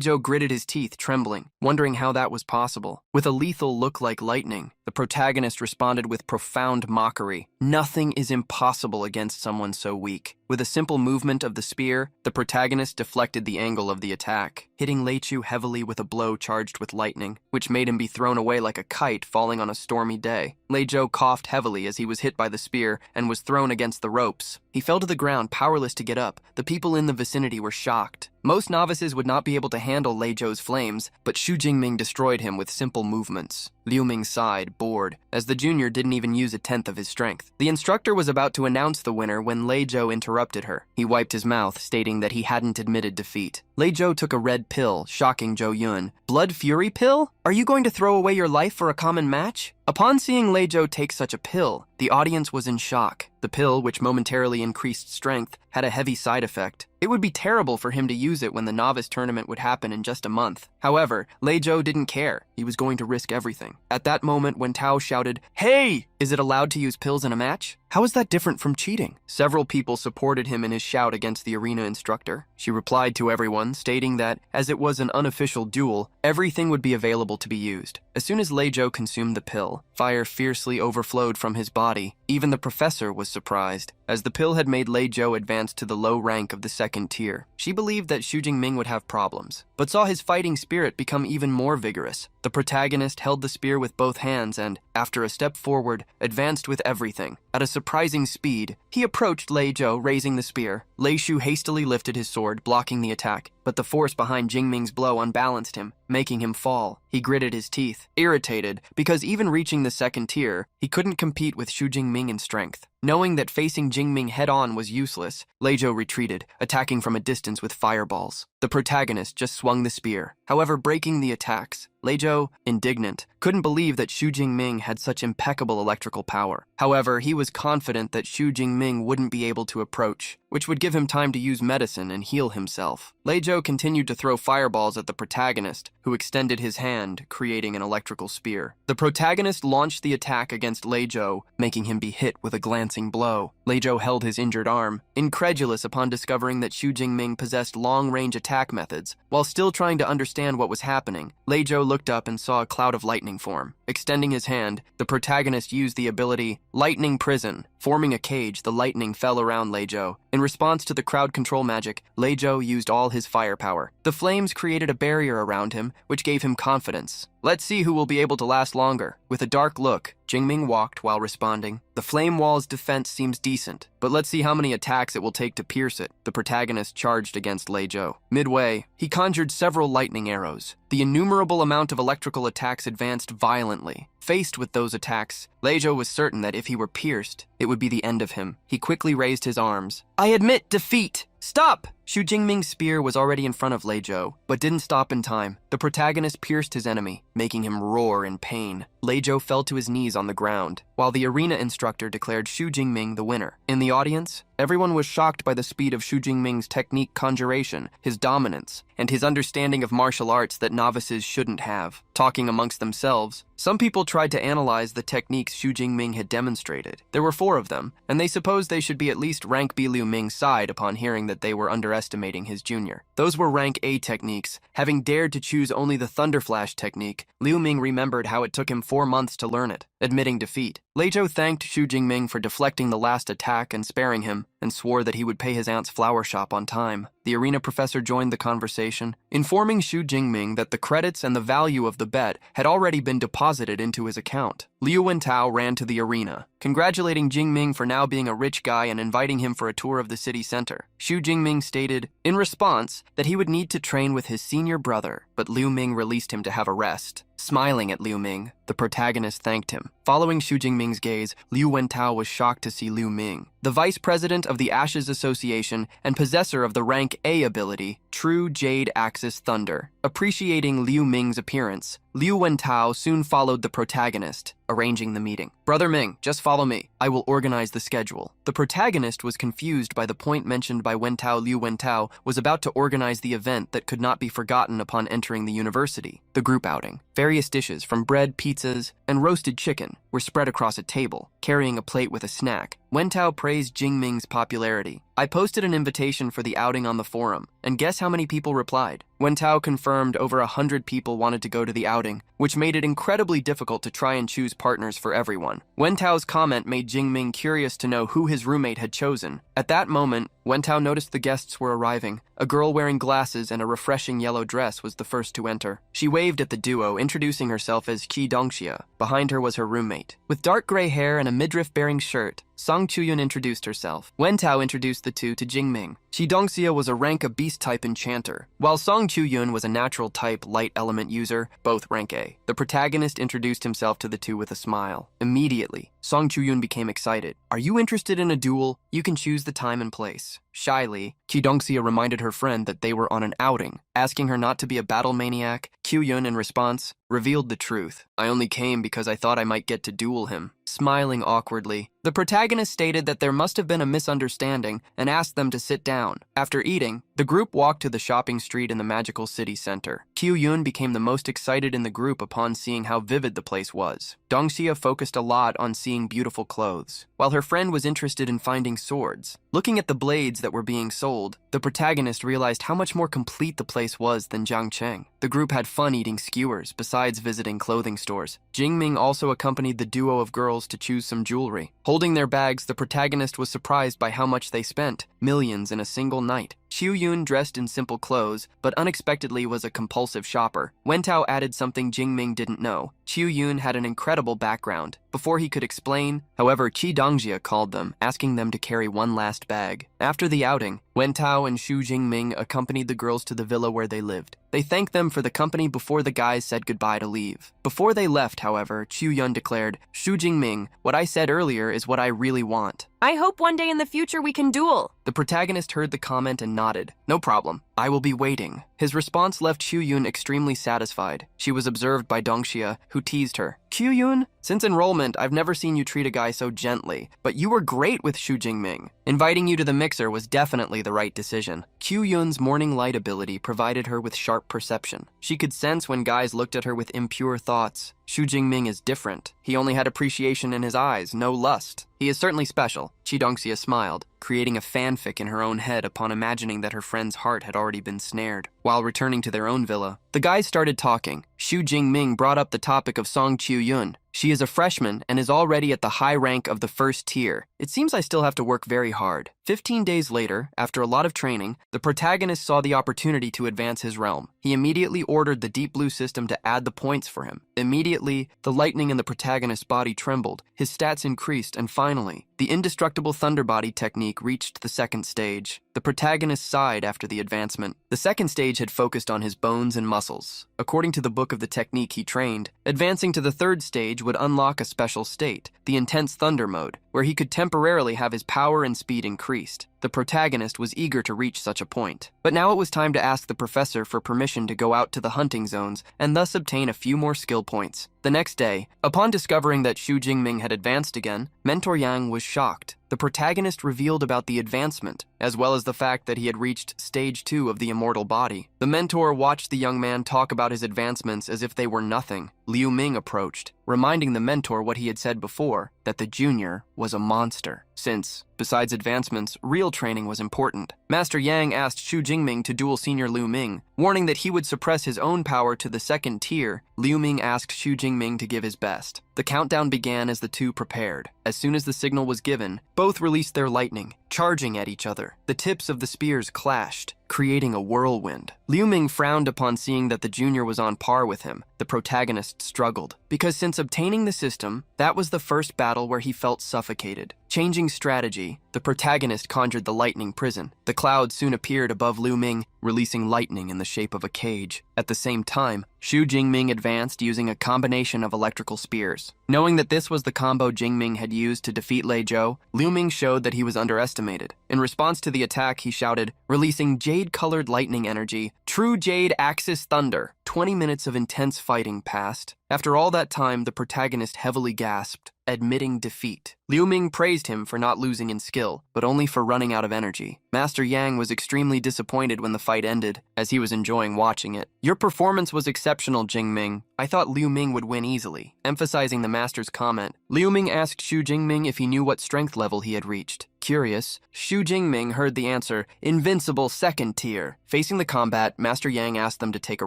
S1: Zhou gritted his teeth, trembling, wondering how that was possible. With a lethal look like lightning, the protagonist responded with profound mockery. Nothing is impossible against someone so weak. With a simple movement of the spear, the protagonist deflected the angle of the attack, hitting Lei Zhou heavily with a blow charged with lightning, which made him be thrown away like a kite falling on a stormy day. Lei Zhou coughed heavily as he was hit by the spear and was thrown against the ropes. He fell to the ground, powerless to get up. The people in the vicinity were shocked. Most novices would not be able to handle Lei Zhou's flames, but Xu Jingming destroyed him with simple movements. Liu Ming sighed, bored, as the junior didn't even use a tenth of his strength. The instructor was about to announce the winner when Lei Zhou interrupted her. He wiped his mouth, stating that he hadn't admitted defeat. Lei Zhou took a red pill, shocking Zhou Yun. "Blood Fury pill? Are you going to throw away your life for a common match?" Upon seeing Lei Zhou take such a pill, the audience was in shock. The pill, which momentarily increased strength, had a heavy side effect. It would be terrible for him to use it when the novice tournament would happen in just a month. However, Lei Zhou didn't care. He was going to risk everything. At that moment, when Tao shouted, "Hey! Is it allowed to use pills in a match? How is that different from cheating?" Several people supported him in his shout against the arena instructor. She replied to everyone, stating that, as it was an unofficial duel, everything would be available to be used. As soon as Lei Zhou consumed the pill, fire fiercely overflowed from his body. Even the professor was surprised, as the pill had made Lei Zhou advance advanced to the low rank of the second tier. She believed that Xu Jingming would have problems, but saw his fighting spirit become even more vigorous. The protagonist held the spear with both hands and, after a step forward, advanced with everything. At a surprising speed, he approached Lei Zhou, raising the spear. Lei Shu hastily lifted his sword, blocking the attack, but the force behind Jingming's blow unbalanced him, making him fall. He gritted his teeth, irritated, because even reaching the second tier, he couldn't compete with Xu Jingming in strength. Knowing that facing Jingming head-on was useless, Lei Zhou retreated, attacking from a distance with fireballs. The protagonist just swung the spear, however breaking the attacks. Lei Zhou, indignant, couldn't believe that Xu Jingming had such impeccable electrical power. However, he was confident that Xu Jingming wouldn't be able to approach, which would give him time to use medicine and heal himself. Lei Zhou continued to throw fireballs at the protagonist, who extended his hand, creating an electrical spear. The protagonist launched the attack against Lei Zhou, making him be hit with a glancing blow. Lei Zhou held his injured arm, incredulous upon discovering that Xu Jingming possessed long-range attack methods. While still trying to understand what was happening, Lei Zhou looked up and saw a cloud of lightning form. Extending his hand, the protagonist used the ability Lightning Prison. Forming a cage, the lightning fell around Lei Zhou. In response to the crowd control magic, Lei Zhou used all his firepower. The flames created a barrier around him, which gave him confidence. Let's see who will be able to last longer. With a dark look, Jingming walked while responding. The flame wall's defense seems decent, but let's see how many attacks it will take to pierce it. The protagonist charged against Lei Zhou. Midway, he conjured several lightning arrows. The innumerable amount of electrical attacks advanced violently. Faced with those attacks, Lei Zhou was certain that if he were pierced, it would be the end of him. He quickly raised his arms. I admit defeat! Stop! Xu Jingming's spear was already in front of Lei Zhou, but didn't stop in time. The protagonist pierced his enemy, making him roar in pain. Lei Zhou fell to his knees on the ground, while the arena instructor declared Xu Jingming the winner. In the audience, everyone was shocked by the speed of Xu Jingming's technique conjuration, his dominance, and his understanding of martial arts that novices shouldn't have. Talking amongst themselves, some people tried to analyze the techniques Xu Jingming had demonstrated. There were 4 of them, and they supposed they should be at least rank B Liu Ming's side upon hearing that they were underestimating his junior. Those were rank A techniques. Having dared to choose only the Thunder Flash technique, Liu Ming remembered how it took him 4 months to learn it. Admitting defeat, Lei Zhou thanked Xu Jingming for deflecting the last attack and sparing him, and swore that he would pay his aunt's flower shop on time. The arena professor joined the conversation, informing Xu Jingming that the credits and the value of the bet had already been deposited into his account. Liu Wentao ran to the arena, congratulating Jingming for now being a rich guy and inviting him for a tour of the city center. Xu Jingming stated, in response, that he would need to train with his senior brother, but Liu Ming released him to have a rest. Smiling at Liu Ming, the protagonist thanked him. Following Xu Jingming's gaze, Liu Wentao was shocked to see Liu Ming, the vice president of the Ashes Association and possessor of the rank A ability, True Jade Axis Thunder. Appreciating Liu Ming's appearance, Liu Wentao soon followed the protagonist, arranging the meeting. Brother Ming, just follow me. I will organize the schedule. The protagonist was confused by the point mentioned by Wentao. Liu Wentao was about to organize the event that could not be forgotten upon entering the university, the group outing. Various dishes from bread, pizzas, and roasted chicken were spread across a table, carrying a plate with a snack. Wentao praised Jingming's popularity. I posted an invitation for the outing on the forum, and guess how many people replied? Wentao confirmed over 100 people wanted to go to the outing, which made it incredibly difficult to try and choose partners for everyone. Wentao's comment made Jingming curious to know who his roommate had chosen. At that moment, Wentao noticed the guests were arriving. A girl wearing glasses and a refreshing yellow dress was the first to enter. She waved at the duo, introducing herself as Qi Dongxia. Behind her was her roommate. With dark gray hair and a midriff-bearing shirt, Song Chuyun introduced herself. Wentao introduced the two to Jingming. Qi Dongxia was a rank A beast-type enchanter, while Song Chuyun was a natural-type light element user, both rank A. The protagonist introduced himself to the two with a smile. Immediately, Song Chuyun became excited. Are you interested in a duel? You can choose the time and place. Shyly, Qi Dongxia reminded her friend that they were on an outing. Asking her not to be a battle maniac, Kyuyun, in response, revealed the truth. I only came because I thought I might get to duel him. Smiling awkwardly, the protagonist stated that there must have been a misunderstanding and asked them to sit down. After eating, the group walked to the shopping street in the magical city center. Kyuyun became the most excited in the group upon seeing how vivid the place was. Dongxia focused a lot on seeing beautiful clothes, while her friend was interested in finding swords. Looking at the blades that that were being sold, the protagonist realized how much more complete the place was than Jiangcheng. The group had fun eating skewers, besides visiting clothing stores. Jingming also accompanied the duo of girls to choose some jewelry. Holding their bags, the protagonist was surprised by how much they spent, millions in a single night. Qiu-yun dressed in simple clothes, but unexpectedly was a compulsive shopper. Wentao added something Jingming didn't know. Qiu-yun had an incredible background. Before he could explain, however, Qi Dongjia called them, asking them to carry one last bag. After the outing, Wentao and Xu Jingming accompanied the girls to the villa where they lived. They thanked them for the company before the guys said goodbye to leave. Before they left, however, Qiu-yun declared, "Xu Jingming, what I said earlier is what I really want."
S2: I hope one day in the future we can duel.
S1: The protagonist heard the comment and nodded. "No problem. I will be waiting." His response left Qiu-yun extremely satisfied. She was observed by Dongxia, who teased her. "Qiu-yun, since enrollment, I've never seen you treat a guy so gently, but you were great with Xu Jingming. Inviting you to the mixer was definitely the right decision." Qiu-yun's morning light ability provided her with sharp perception. She could sense when guys looked at her with impure thoughts. Xu Jingming is different. He only had appreciation in his eyes, no lust. He is certainly special. Qi Dongxia smiled, creating a fanfic in her own head upon imagining that her friend's heart had already been snared. While returning to their own villa, the guys started talking. Xu Jingming brought up the topic of Song Qiu-yun. She is a freshman and is already at the high rank of the first tier. It seems I still have to work very hard. 15 days later, after a lot of training, the protagonist saw the opportunity to advance his realm. He immediately ordered the Deep Blue system to add the points for him. Immediately, the lightning in the protagonist's body trembled, his stats increased, and finally, the indestructible thunder body technique reached the second stage. The protagonist sighed after the advancement. The second stage had focused on his bones and muscles. According to the book of the technique he trained, advancing to the third stage would unlock a special state, the intense thunder mode, where he could temporarily have his power and speed increased. The protagonist was eager to reach such a point. But now it was time to ask the professor for permission to go out to the hunting zones and thus obtain a few more skill points. The next day, upon discovering that Xu Jingming had advanced again, Mentor Yang was shocked. The protagonist revealed about the advancement, as well as the fact that he had reached stage 2 of the immortal body. The mentor watched the young man talk about his advancements as if they were nothing. Liu Ming approached, reminding the mentor what he had said before, that the junior was a monster. Since, besides advancements, real training was important. Master Yang asked Xu Jingming to duel Senior Liu Ming, warning that he would suppress his own power to the second tier. Liu Ming asked Xu Jingming to give his best. The countdown began as the two prepared. As soon as the signal was given, both released their lightning, charging at each other. The tips of the spears clashed, creating a whirlwind. Liu Ming frowned upon seeing that the junior was on par with him. The protagonist struggled, because since obtaining the system, that was the first battle where he felt suffocated. Changing strategy, the protagonist conjured the lightning prison. The cloud soon appeared above Liu Ming, releasing lightning in the shape of a cage. At the same time, Xu Jingming advanced using a combination of electrical spears. Knowing that this was the combo Jingming had used to defeat Lei Zhou, Liu Ming showed that he was underestimated. In response to the attack, he shouted, releasing jade-colored lightning energy, "True Jade Axis Thunder." 20 minutes of intense fighting passed. After all that time, the protagonist heavily gasped, admitting defeat. Liu Ming praised him for not losing in skill, but only for running out of energy. Master Yang was extremely disappointed when the fight ended, as he was enjoying watching it. "Your performance was exceptional, Jingming. I thought Liu Ming would win easily." Emphasizing the master's comment, Liu Ming asked Xu Jingming if he knew what strength level he had reached. Curious, Xu Jingming heard the answer, invincible second tier. Facing the combat, Master Yang asked them to take a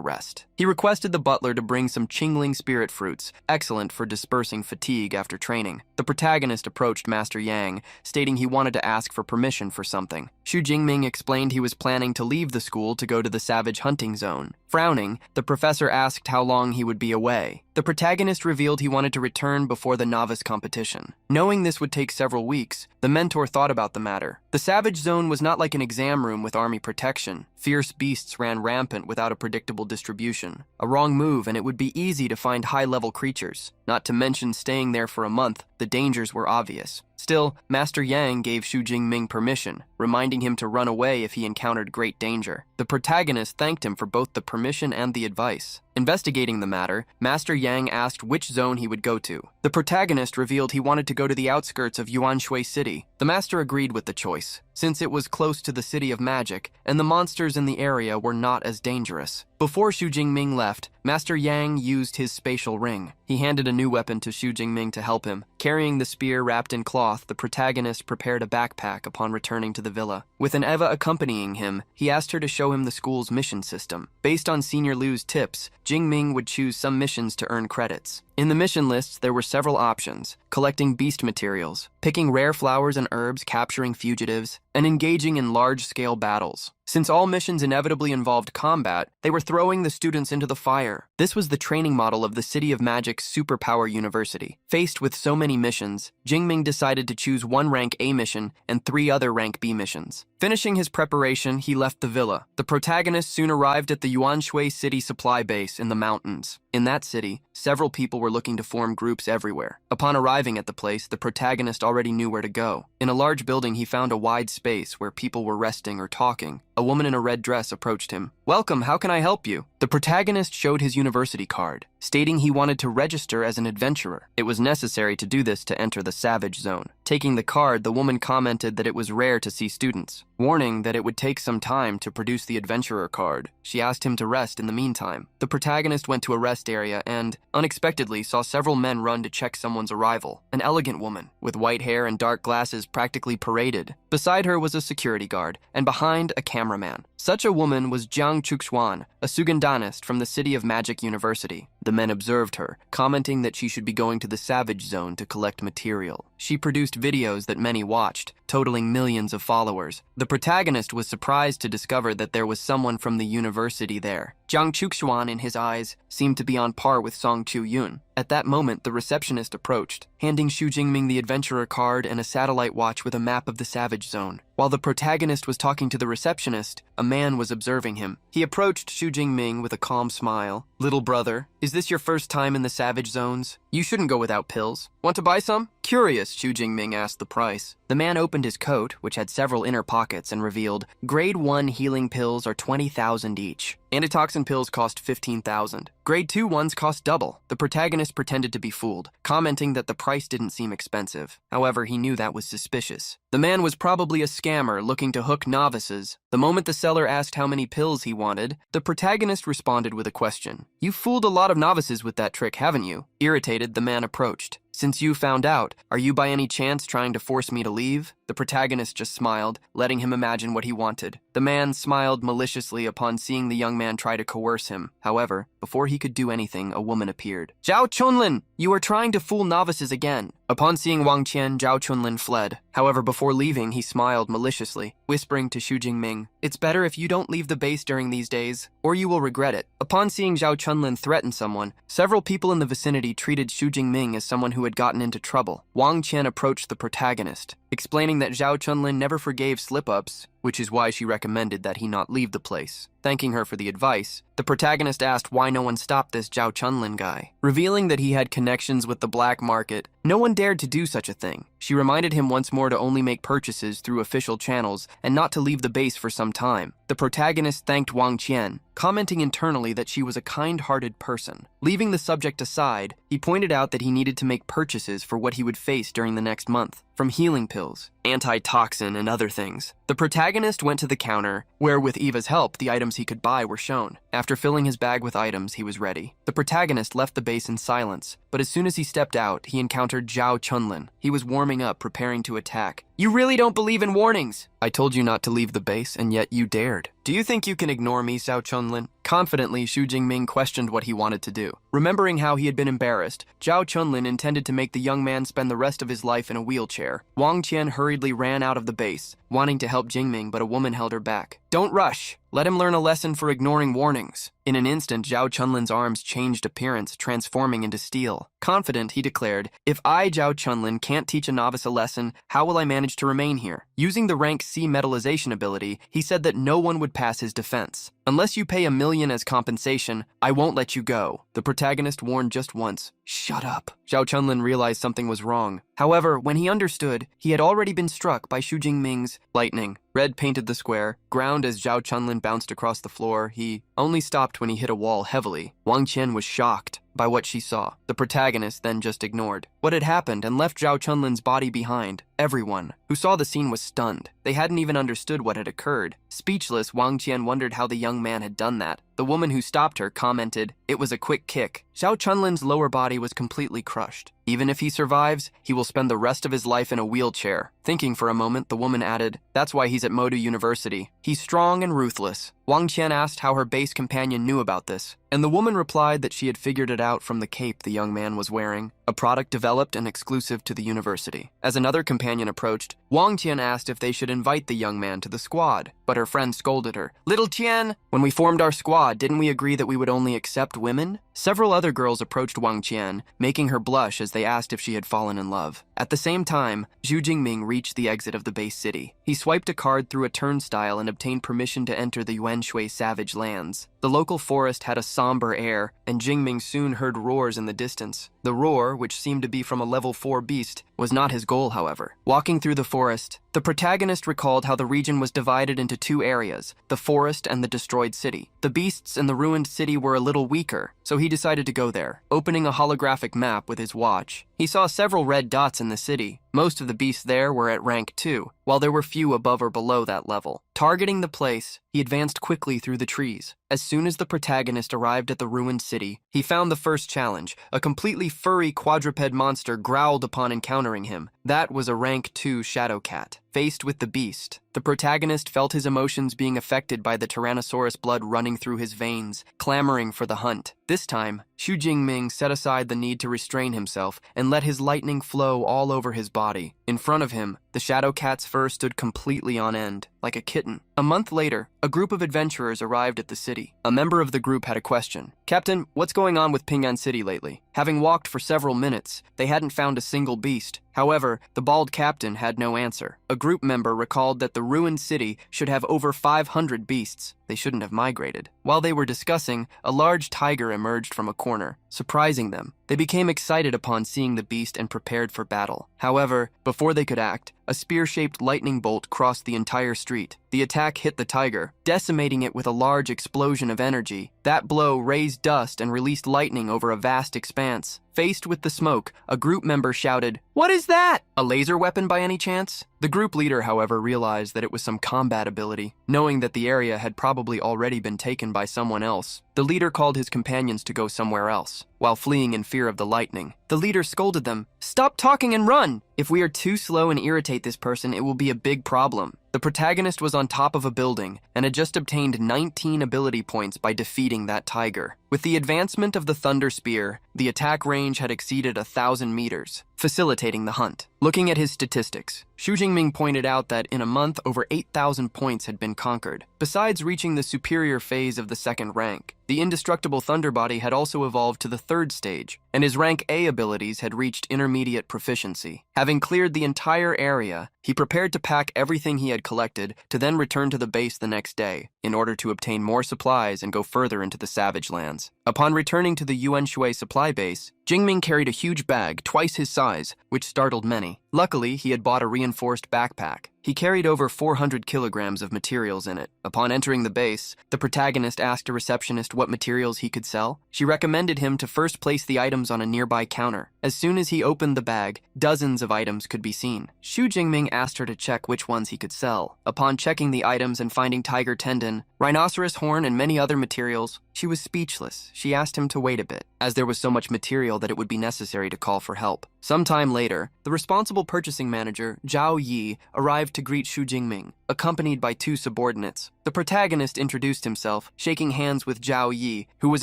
S1: rest. He requested the butler to bring some Qingling spirit fruits, excellent for dispersing fatigue after training. The protagonist approached Master Yang, stating he wanted to ask for permission for something. Xu Jingming explained he was planning to leave the school to go to the savage hunting zone. Frowning, the professor asked how long he would be away. The protagonist revealed he wanted to return before the novice competition. Knowing this would take several weeks, the mentor thought about the matter. The savage zone was not like an exam room with army protection. Fierce beasts ran rampant without a predictable distribution. A wrong move and it would be easy to find high-level creatures. Not to mention staying there for a month, the dangers were obvious. Still, Master Yang gave Xu Jingming permission, reminding him to run away if he encountered great danger. The protagonist thanked him for both the permission and the advice. Investigating the matter, Master Yang asked which zone he would go to. The protagonist revealed he wanted to go to the outskirts of Yuanshui City. The master agreed with the choice. since it was close to the City of Magic, and the monsters in the area were not as dangerous. Before Xu Jingming left, Master Yang used his spatial ring. He handed a new weapon to Xu Jingming to help him. Carrying the spear wrapped in cloth, the protagonist prepared a backpack upon returning to the villa. With an Eva accompanying him, he asked her to show him the school's mission system. Based on Senior Liu's tips, Jingming would choose some missions to earn credits. In the mission lists, there were several options: collecting beast materials, picking rare flowers and herbs, capturing fugitives, and engaging in large-scale battles. Since all missions inevitably involved combat, they were throwing the students into the fire. This was the training model of the City of Magic's superpower university. Faced with so many missions, Jingming decided to choose one rank A mission and 3 other rank B missions. Finishing his preparation, he left the villa. The protagonist soon arrived at the Yuanshui City supply base in the mountains. In that city, several people were looking to form groups everywhere. Upon arriving at the place, the protagonist already knew where to go. In a large building, he found a wide space where people were resting or talking. A woman in a red dress approached him. "Welcome, how can I help you?" The protagonist showed his university card, stating he wanted to register as an adventurer. It was necessary to do this to enter the Savage Zone. Taking the card, the woman commented that it was rare to see students, warning that it would take some time to produce the adventurer card. She asked him to rest in the meantime. The protagonist went to a rest area and, unexpectedly, saw several men run to check someone's arrival. An elegant woman, with white hair and dark glasses, practically paraded. Beside her was a security guard, and behind, a cameraman. Such a woman was Jiang Chuxuan, a Sugandanist from the City of Magic University. The men observed her, commenting that she should be going to the Savage Zone to collect material. She produced videos that many watched, totaling millions of followers. The protagonist was surprised to discover that there was someone from the university there. Jiang Chuxuan, in his eyes, seemed to be on par with Song Chu-yun. At that moment, the receptionist approached, handing Xu Jingming the adventurer card and a satellite watch with a map of the Savage Zone. While the protagonist was talking to the receptionist, a man was observing him. He approached Xu Jingming with a calm smile. "Little brother, is this your first time in the Savage Zones? You shouldn't go without pills. Want to buy some?" Curious, Xu Jingming asked the price. The man opened his coat, which had several inner pockets, and revealed, "Grade 1 healing pills are 20,000 each. Antitoxin pills cost 15,000. Grade 2 ones cost double." The protagonist pretended to be fooled, commenting that the price didn't seem expensive. However, he knew that was suspicious. The man was probably a scammer looking to hook novices. The moment the seller asked how many pills he wanted, the protagonist responded with a question. "You fooled a lot of novices with that trick, haven't you?" Irritated, the man approached. "Since you found out, are you by any chance trying to force me to leave?" The protagonist just smiled, letting him imagine what he wanted. The man smiled maliciously upon seeing the young man try to coerce him. However, before he could do anything, a woman appeared. "Zhao Chunlin, you are trying to fool novices again." Upon seeing Wang Qian, Zhao Chunlin fled. However, before leaving, he smiled maliciously, whispering to Xu Jingming, "It's better if you don't leave the base during these days, or you will regret it." Upon seeing Zhao Chunlin threaten someone, several people in the vicinity treated Xu Jingming as someone who had gotten into trouble. Wang Qian approached the protagonist, explaining that Zhao Chunlin never forgave slip-ups, which is why she recommended that he not leave the place. Thanking her for the advice, the protagonist asked why no one stopped this Zhao Chunlin guy. Revealing that he had connections with the black market, no one dared to do such a thing. She reminded him once more to only make purchases through official channels and not to leave the base for some time. The protagonist thanked Wang Qian, commenting internally that she was a kind-hearted person. Leaving the subject aside, he pointed out that he needed to make purchases for what he would face during the next month, from healing pills, antitoxin, and other things. The protagonist went to the counter, where with Eva's help, the items he could buy were shown. After filling his bag with items, he was ready. The protagonist left the base in silence, but as soon as he stepped out, he encountered Zhao Chunlin. He was warming up, preparing to attack. "You really don't believe in warnings!" "I told you not to leave the base, and yet you dared. Do you think you can ignore me, Zhao Chunlin?" Confidently, Xu Jingming questioned what he wanted to do. Remembering how he had been embarrassed, Zhao Chunlin intended to make the young man spend the rest of his life in a wheelchair. Wang Qian hurriedly ran out of the base, wanting to help Jingming, but a woman held her back. "Don't rush. Let him learn a lesson for ignoring warnings." In an instant, Zhao Chunlin's arms changed appearance, transforming into steel. Confident, he declared, "If I, Zhao Chunlin, can't teach a novice a lesson, how will I manage to remain here?" Using the rank C metallization ability, he said that no one would pass his defense. "Unless you pay 1 million as compensation, I won't let you go." The protagonist warned just once. "Shut up." Zhao Chunlin realized something was wrong. However, when he understood, he had already been struck by Xu Jingming's lightning. Red painted the square, ground as Zhao Chunlin bounced across the floor. He only stopped when he hit a wall heavily. Wang Qian was shocked by what she saw. The protagonist then just ignored what had happened and left Zhao Chunlin's body behind. Everyone who saw the scene was stunned. They hadn't even understood what had occurred. Speechless, Wang Qian wondered how the young man had done that. The woman who stopped her commented, "It was a quick kick." Xiao Chunlin's lower body was completely crushed. Even if he survives, he will spend the rest of his life in a wheelchair. Thinking for a moment, the woman added, "That's why he's at Modu University. He's strong and ruthless." Wang Qian asked how her base companion knew about this, and the woman replied that she had figured it out from the cape the young man was wearing, a product developed and exclusive to the university. As another companion approached, Wang Qian asked if they should invite the young man to the squad, but her friend scolded her. "Little Qian, when we formed our squad, didn't we agree that we would only accept women?" Several other girls approached Wang Qian, making her blush as they asked if she had fallen in love. At the same time, Zhu Jingming reached the exit of the base city. He swiped a card through a turnstile and obtained permission to enter the Yuanshui savage lands. The local forest had a somber air, and Jingming soon heard roars in the distance. The roar, which seemed to be from a level 4 beast, was not his goal, however. Walking through the forest, the protagonist recalled how the region was divided into two areas, the forest and the destroyed city. The beasts in the ruined city were a little weaker, so he decided to go there. Opening a holographic map with his watch, he saw several red dots in the city. Most of the beasts there were at rank 2, while there were few above or below that level. Targeting the place, he advanced quickly through the trees. As soon as the protagonist arrived at the ruined city, he found the first challenge. A completely furry quadruped monster growled upon encountering him. That was a rank 2 shadow cat. Faced with the beast, the protagonist felt his emotions being affected by the Tyrannosaurus blood running through his veins, clamoring for the hunt. This time, Xu Jingming set aside the need to restrain himself and let his lightning flow all over his body. In front of him, the shadow cat's fur stood completely on end, like a kitten. A month later, a group of adventurers arrived at the city. A member of the group had a question. "Captain, what's going on with Ping'an City lately?" Having walked for several minutes, they hadn't found a single beast. However, the bald captain had no answer. A group member recalled that the ruined city should have over 500 beasts. They shouldn't have migrated. While they were discussing, a large tiger emerged from a corner, surprising them. They became excited upon seeing the beast and prepared for battle. However, before they could act, a spear-shaped lightning bolt crossed the entire street. The attack hit the tiger, decimating it with a large explosion of energy. That blow raised dust and released lightning over a vast expanse. Faced with the smoke, a group member shouted, "What is that? A laser weapon by any chance?" The group leader, however, realized that it was some combat ability. Knowing that the area had probably already been taken by someone else, the leader called his companions to go somewhere else. While fleeing in fear of the lightning, the leader scolded them, "Stop talking and run! If we are too slow and irritate this person, it will be a big problem." The protagonist was on top of a building and had just obtained 19 ability points by defeating that tiger. With the advancement of the Thunder Spear, the attack range had exceeded 1,000 meters, facilitating the hunt. Looking at his statistics, Xu Jingming pointed out that in a month, over 8,000 points had been conquered. Besides reaching the superior phase of the second rank, the indestructible Thunder Body had also evolved to the third stage, and his rank A abilities had reached intermediate proficiency. Having cleared the entire area, he prepared to pack everything he had collected to then return to the base the next day, in order to obtain more supplies and go further into the Savage Lands. Upon returning to the Yuanshui supply base, Jingming carried a huge bag, twice his size, which startled many. Luckily, he had bought a reinforced backpack. He carried over 400 kilograms of materials in it. Upon entering the base, the protagonist asked a receptionist what materials he could sell. She recommended him to first place the items on a nearby counter. As soon as he opened the bag, dozens of items could be seen. Xu Jingming asked her to check which ones he could sell. Upon checking the items and finding tiger tendon, rhinoceros horn, and many other materials, she was speechless. She asked him to wait a bit, as there was so much material that it would be necessary to call for help. Sometime later, the responsible purchasing manager, Zhao Yi, arrived to greet Xu Jingming, accompanied by two subordinates. The protagonist introduced himself, shaking hands with Zhao Yi, who was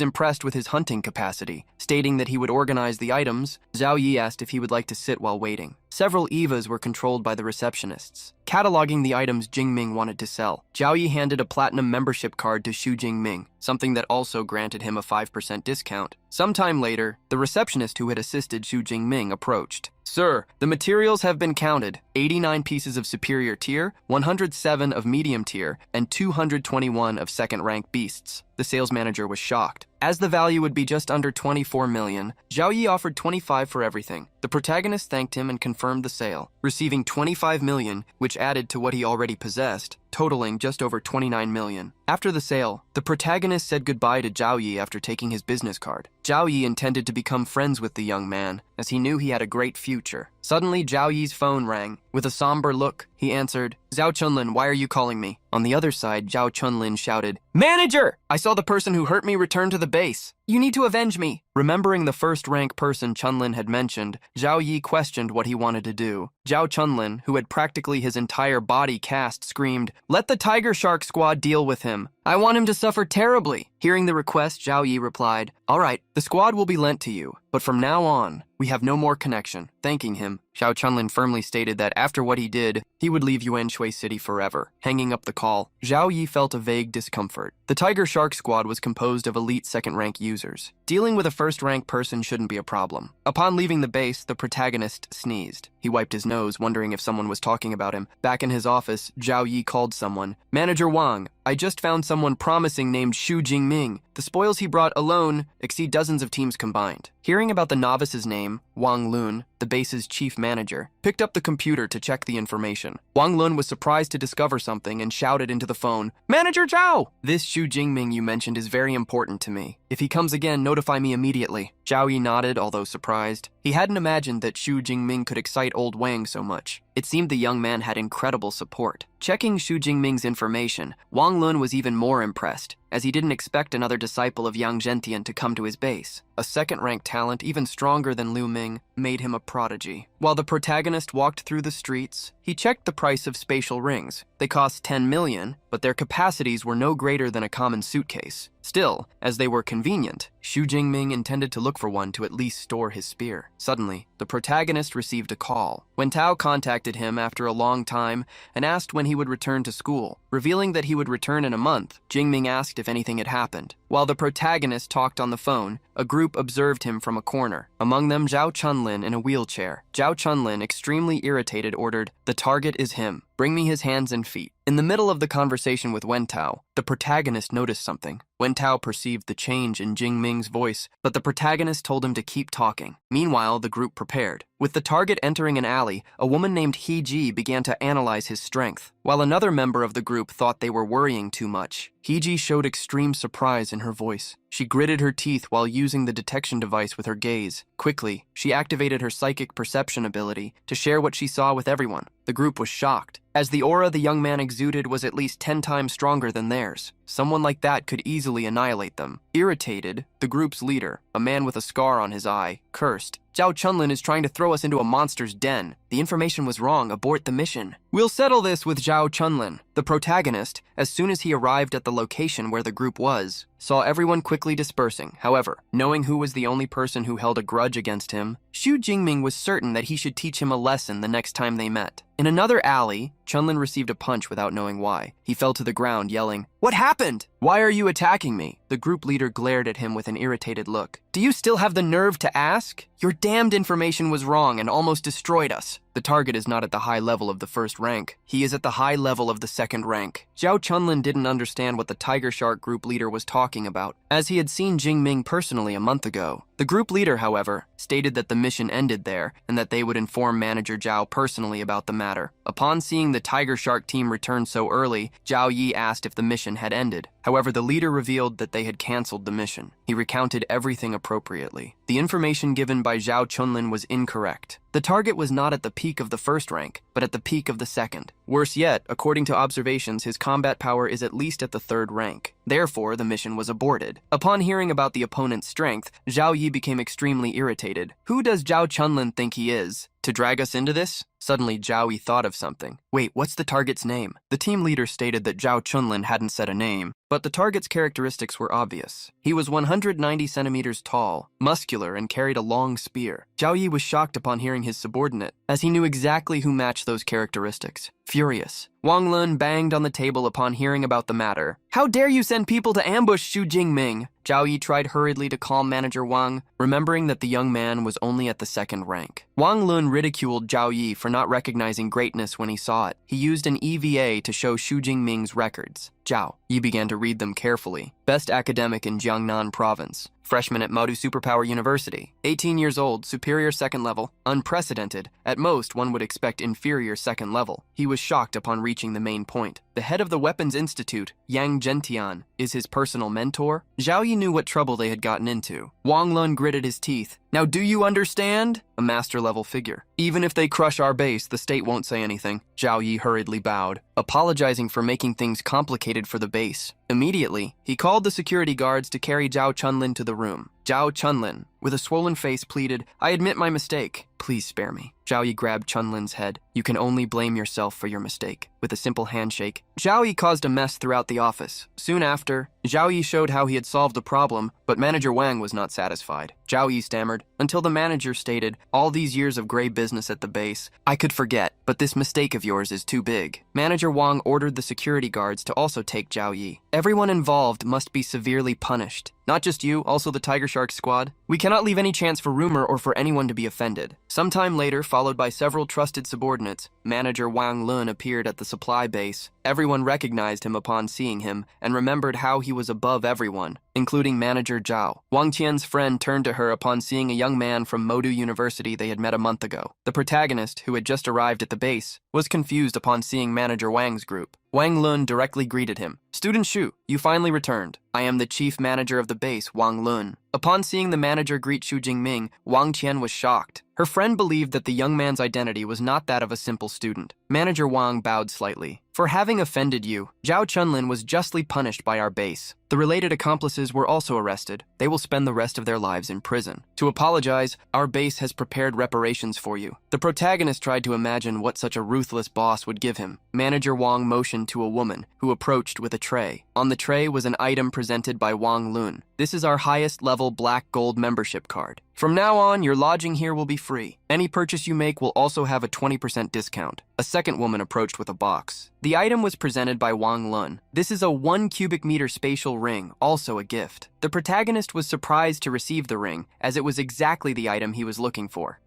S1: impressed with his hunting capacity. Stating that he would organize the items, Zhao Yi asked if he would like to sit while waiting. Several EVAs were controlled by the receptionists, cataloging the items Jingming wanted to sell. Zhao Yi handed a platinum membership card to Xu Jingming, something that also granted him a 5% discount. Sometime later, the receptionist who had assisted Xu Jingming approached. "Sir, the materials have been counted. 89 pieces of superior tier, 107 of medium tier, and 221 of second-rank beasts." The sales manager was shocked. As the value would be just under 24 million, Zhao Yi offered 25 for everything. The protagonist thanked him and confirmed the sale, receiving 25 million, which added to what he already possessed, totaling just over 29 million. After the sale, the protagonist said goodbye to Zhao Yi after taking his business card. Zhao Yi intended to become friends with the young man, as he knew he had a great future. Suddenly, Zhao Yi's phone rang. With a somber look, he answered, "Zhao Chunlin, why are you calling me?" On the other side, Zhao Chunlin shouted, "Manager! I saw the person who hurt me return to the base. You need to avenge me." Remembering the first-rank person Chunlin had mentioned, Zhao Yi questioned what he wanted to do. Zhao Chunlin, who had practically his entire body cast, screamed, "Let the Tiger Shark squad deal with him. I want him to suffer terribly." Hearing the request, Zhao Yi replied, "All right, the squad will be lent to you, but from now on, we have no more connection." Thanking him, Zhao Chunlin firmly stated that after what he did, he would leave Yuan Shui City forever. Hanging up the call, Zhao Yi felt a vague discomfort. The Tiger Shark squad was composed of elite second-rank users. Dealing with a first-rank person shouldn't be a problem. Upon leaving the base, the protagonist sneezed. He wiped his nose, wondering if someone was talking about him. Back in his office, Zhao Yi called someone. "Manager Wang, I just found someone promising named Xu Jingming. The spoils he brought alone exceed dozens of teams combined." Hearing about the novice's name, Wang Lun, the base's chief manager, picked up the computer to check the information. Wang Lun was surprised to discover something and shouted into the phone, "Manager Zhao! This Xu Jingming you mentioned is very important to me. If he comes again, notify me immediately." Zhao Yi nodded, although surprised. He hadn't imagined that Xu Jingming could excite old Wang so much. It seemed the young man had incredible support. Checking Xu Jingming's information, Wang Lun was even more impressed, as he didn't expect another disciple of Yang Zhentian to come to his base. A second-ranked talent, even stronger than Lu Ming, made him a prodigy. While the protagonist walked through the streets, he checked the price of spatial rings. They cost 10 million, but their capacities were no greater than a common suitcase. Still, as they were convenient, Xu Jingming intended to look for one to at least store his spear. Suddenly, the protagonist received a call. Wen Tao contacted him after a long time and asked when he would return to school. Revealing that he would return in a month, Jingming asked if anything had happened. While the protagonist talked on the phone, a group observed him from a corner. Among them, Zhao Chunlin in a wheelchair. Zhao Chunlin, extremely irritated, ordered, "The target is him. Bring me his hands and feet." In the middle of the conversation with Wen Tao, the protagonist noticed something. Wen Tao perceived the change in Jingming's voice, but the protagonist told him to keep talking. Meanwhile, the group prepared. With the target entering an alley, a woman named He Ji began to analyze his strength. While another member of the group thought they were worrying too much, He Ji showed extreme surprise in her voice. She gritted her teeth while using the detection device with her gaze. Quickly, she activated her psychic perception ability to share what she saw with everyone. The group was shocked, as the aura the young man exuded was at least 10 times stronger than theirs. Someone like that could easily annihilate them. Irritated, the group's leader, a man with a scar on his eye, cursed, "Zhao Chunlin is trying to throw us into a monster's den. The information was wrong. Abort the mission." "We'll settle this with Zhao Chunlin." The protagonist, as soon as he arrived at the location where the group was, saw everyone quickly dispersing. However, knowing who was the only person who held a grudge against him, Xu Jingming was certain that he should teach him a lesson the next time they met. In another alley, Chunlin received a punch without knowing why. He fell to the ground, yelling, "What happened? Why are you attacking me?" The group leader glared at him with an irritated look. "Do you still have the nerve to ask? Your damned information was wrong and almost destroyed us." The target is not at the high level of the first rank. He is at the high level of the second rank. Zhao Chunlin didn't understand what the Tiger Shark group leader was talking about, as he had seen Jingming personally a month ago. The group leader, however, stated that the mission ended there and that they would inform Manager Zhao personally about the matter. Upon seeing the Tiger Shark team return so early, Zhao Yi asked if the mission had ended. However, the leader revealed that they had canceled the mission. He recounted everything appropriately. The information given by Zhao Chunlin was incorrect. The target was not at the peak of the first rank, but at the peak of the second. Worse yet, according to observations, his combat power is at least at the third rank. Therefore, the mission was aborted. Upon hearing about the opponent's strength, Zhao Yi became extremely irritated. Who does Zhao Chunlin think he is? To drag us into this? Suddenly, Zhao Yi thought of something. Wait, what's the target's name? The team leader stated that Zhao Chunlin hadn't said a name, but the target's characteristics were obvious. He was 190 centimeters tall, muscular, and carried a long spear. Zhao Yi was shocked upon hearing his subordinate, as he knew exactly who matched those characteristics. Furious, Wang Lun banged on the table upon hearing about the matter. "How dare you send people to ambush Xu Jingming?" Zhao Yi tried hurriedly to calm Manager Wang, remembering that the young man was only at the second rank. Wang Lun ridiculed Zhao Yi for not recognizing greatness when he saw it. He used an EVA to show Xu Jingming's records. Zhao Yi began to read them carefully. Best academic in Jiangnan province. freshman at Modu Superpower University. 18 years old, superior second level, unprecedented. At most, one would expect inferior second level. He was shocked upon reaching the main point. The head of the Weapons Institute, Yang Gentian, is his personal mentor. Zhao Yi knew what trouble they had gotten into. Wang Lun gritted his teeth. Now do you understand? A master-level figure. Even if they crush our base, the state won't say anything. Zhao Yi hurriedly bowed, apologizing for making things complicated for the base. Immediately, he called the security guards to carry Zhao Chunlin to the room. Zhao Chunlin, with a swollen face, pleaded, I admit my mistake. Please spare me. Zhao Yi grabbed Chunlin's head. You can only blame yourself for your mistake. With a simple handshake, Zhao Yi caused a mess throughout the office. Soon after, Zhao Yi showed how he had solved the problem, but Manager Wang was not satisfied. Zhao Yi stammered, until the manager stated, all these years of gray business at the base, I could forget, but this mistake of yours is too big. Manager Wang ordered the security guards to also take Zhao Yi. Everyone involved must be severely punished. Not just you, also the Tiger Shark squad. We cannot leave any chance for rumor or for anyone to be offended. Sometime later, followed by several trusted subordinates, Manager Wang Lun appeared at the supply base. Everyone recognized him upon seeing him and remembered how he was above everyone, including Manager Zhao. Wang Qian's friend turned to her upon seeing a young man from Modu University they had met a month ago. The protagonist, who had just arrived at the base, was confused upon seeing Manager Wang's group. Wang Lun directly greeted him. Student Shu, you finally returned. I am the chief manager of the base, Wang Lun. Upon seeing the manager greet Xu Jingming, Wang Qian was shocked. Her friend believed that the young man's identity was not that of a simple student. Manager Wang bowed slightly. For having offended you, Zhao Chunlin was justly punished by our base. The related accomplices were also arrested. They will spend the rest of their lives in prison. To apologize, our base has prepared reparations for you. The protagonist tried to imagine what such a ruthless boss would give him. Manager Wang motioned to a woman, who approached with a tray. On the tray was an item presented by Wang Lun. This is our highest level black gold membership card. From now on, your lodging here will be free. Any purchase you make will also have a 20% discount. A second woman approached with a box. The item was presented by Wang Lun. This is a 1 cubic meter spatial ring, also a gift. The protagonist was surprised to receive the ring, as it was exactly the item he was looking for.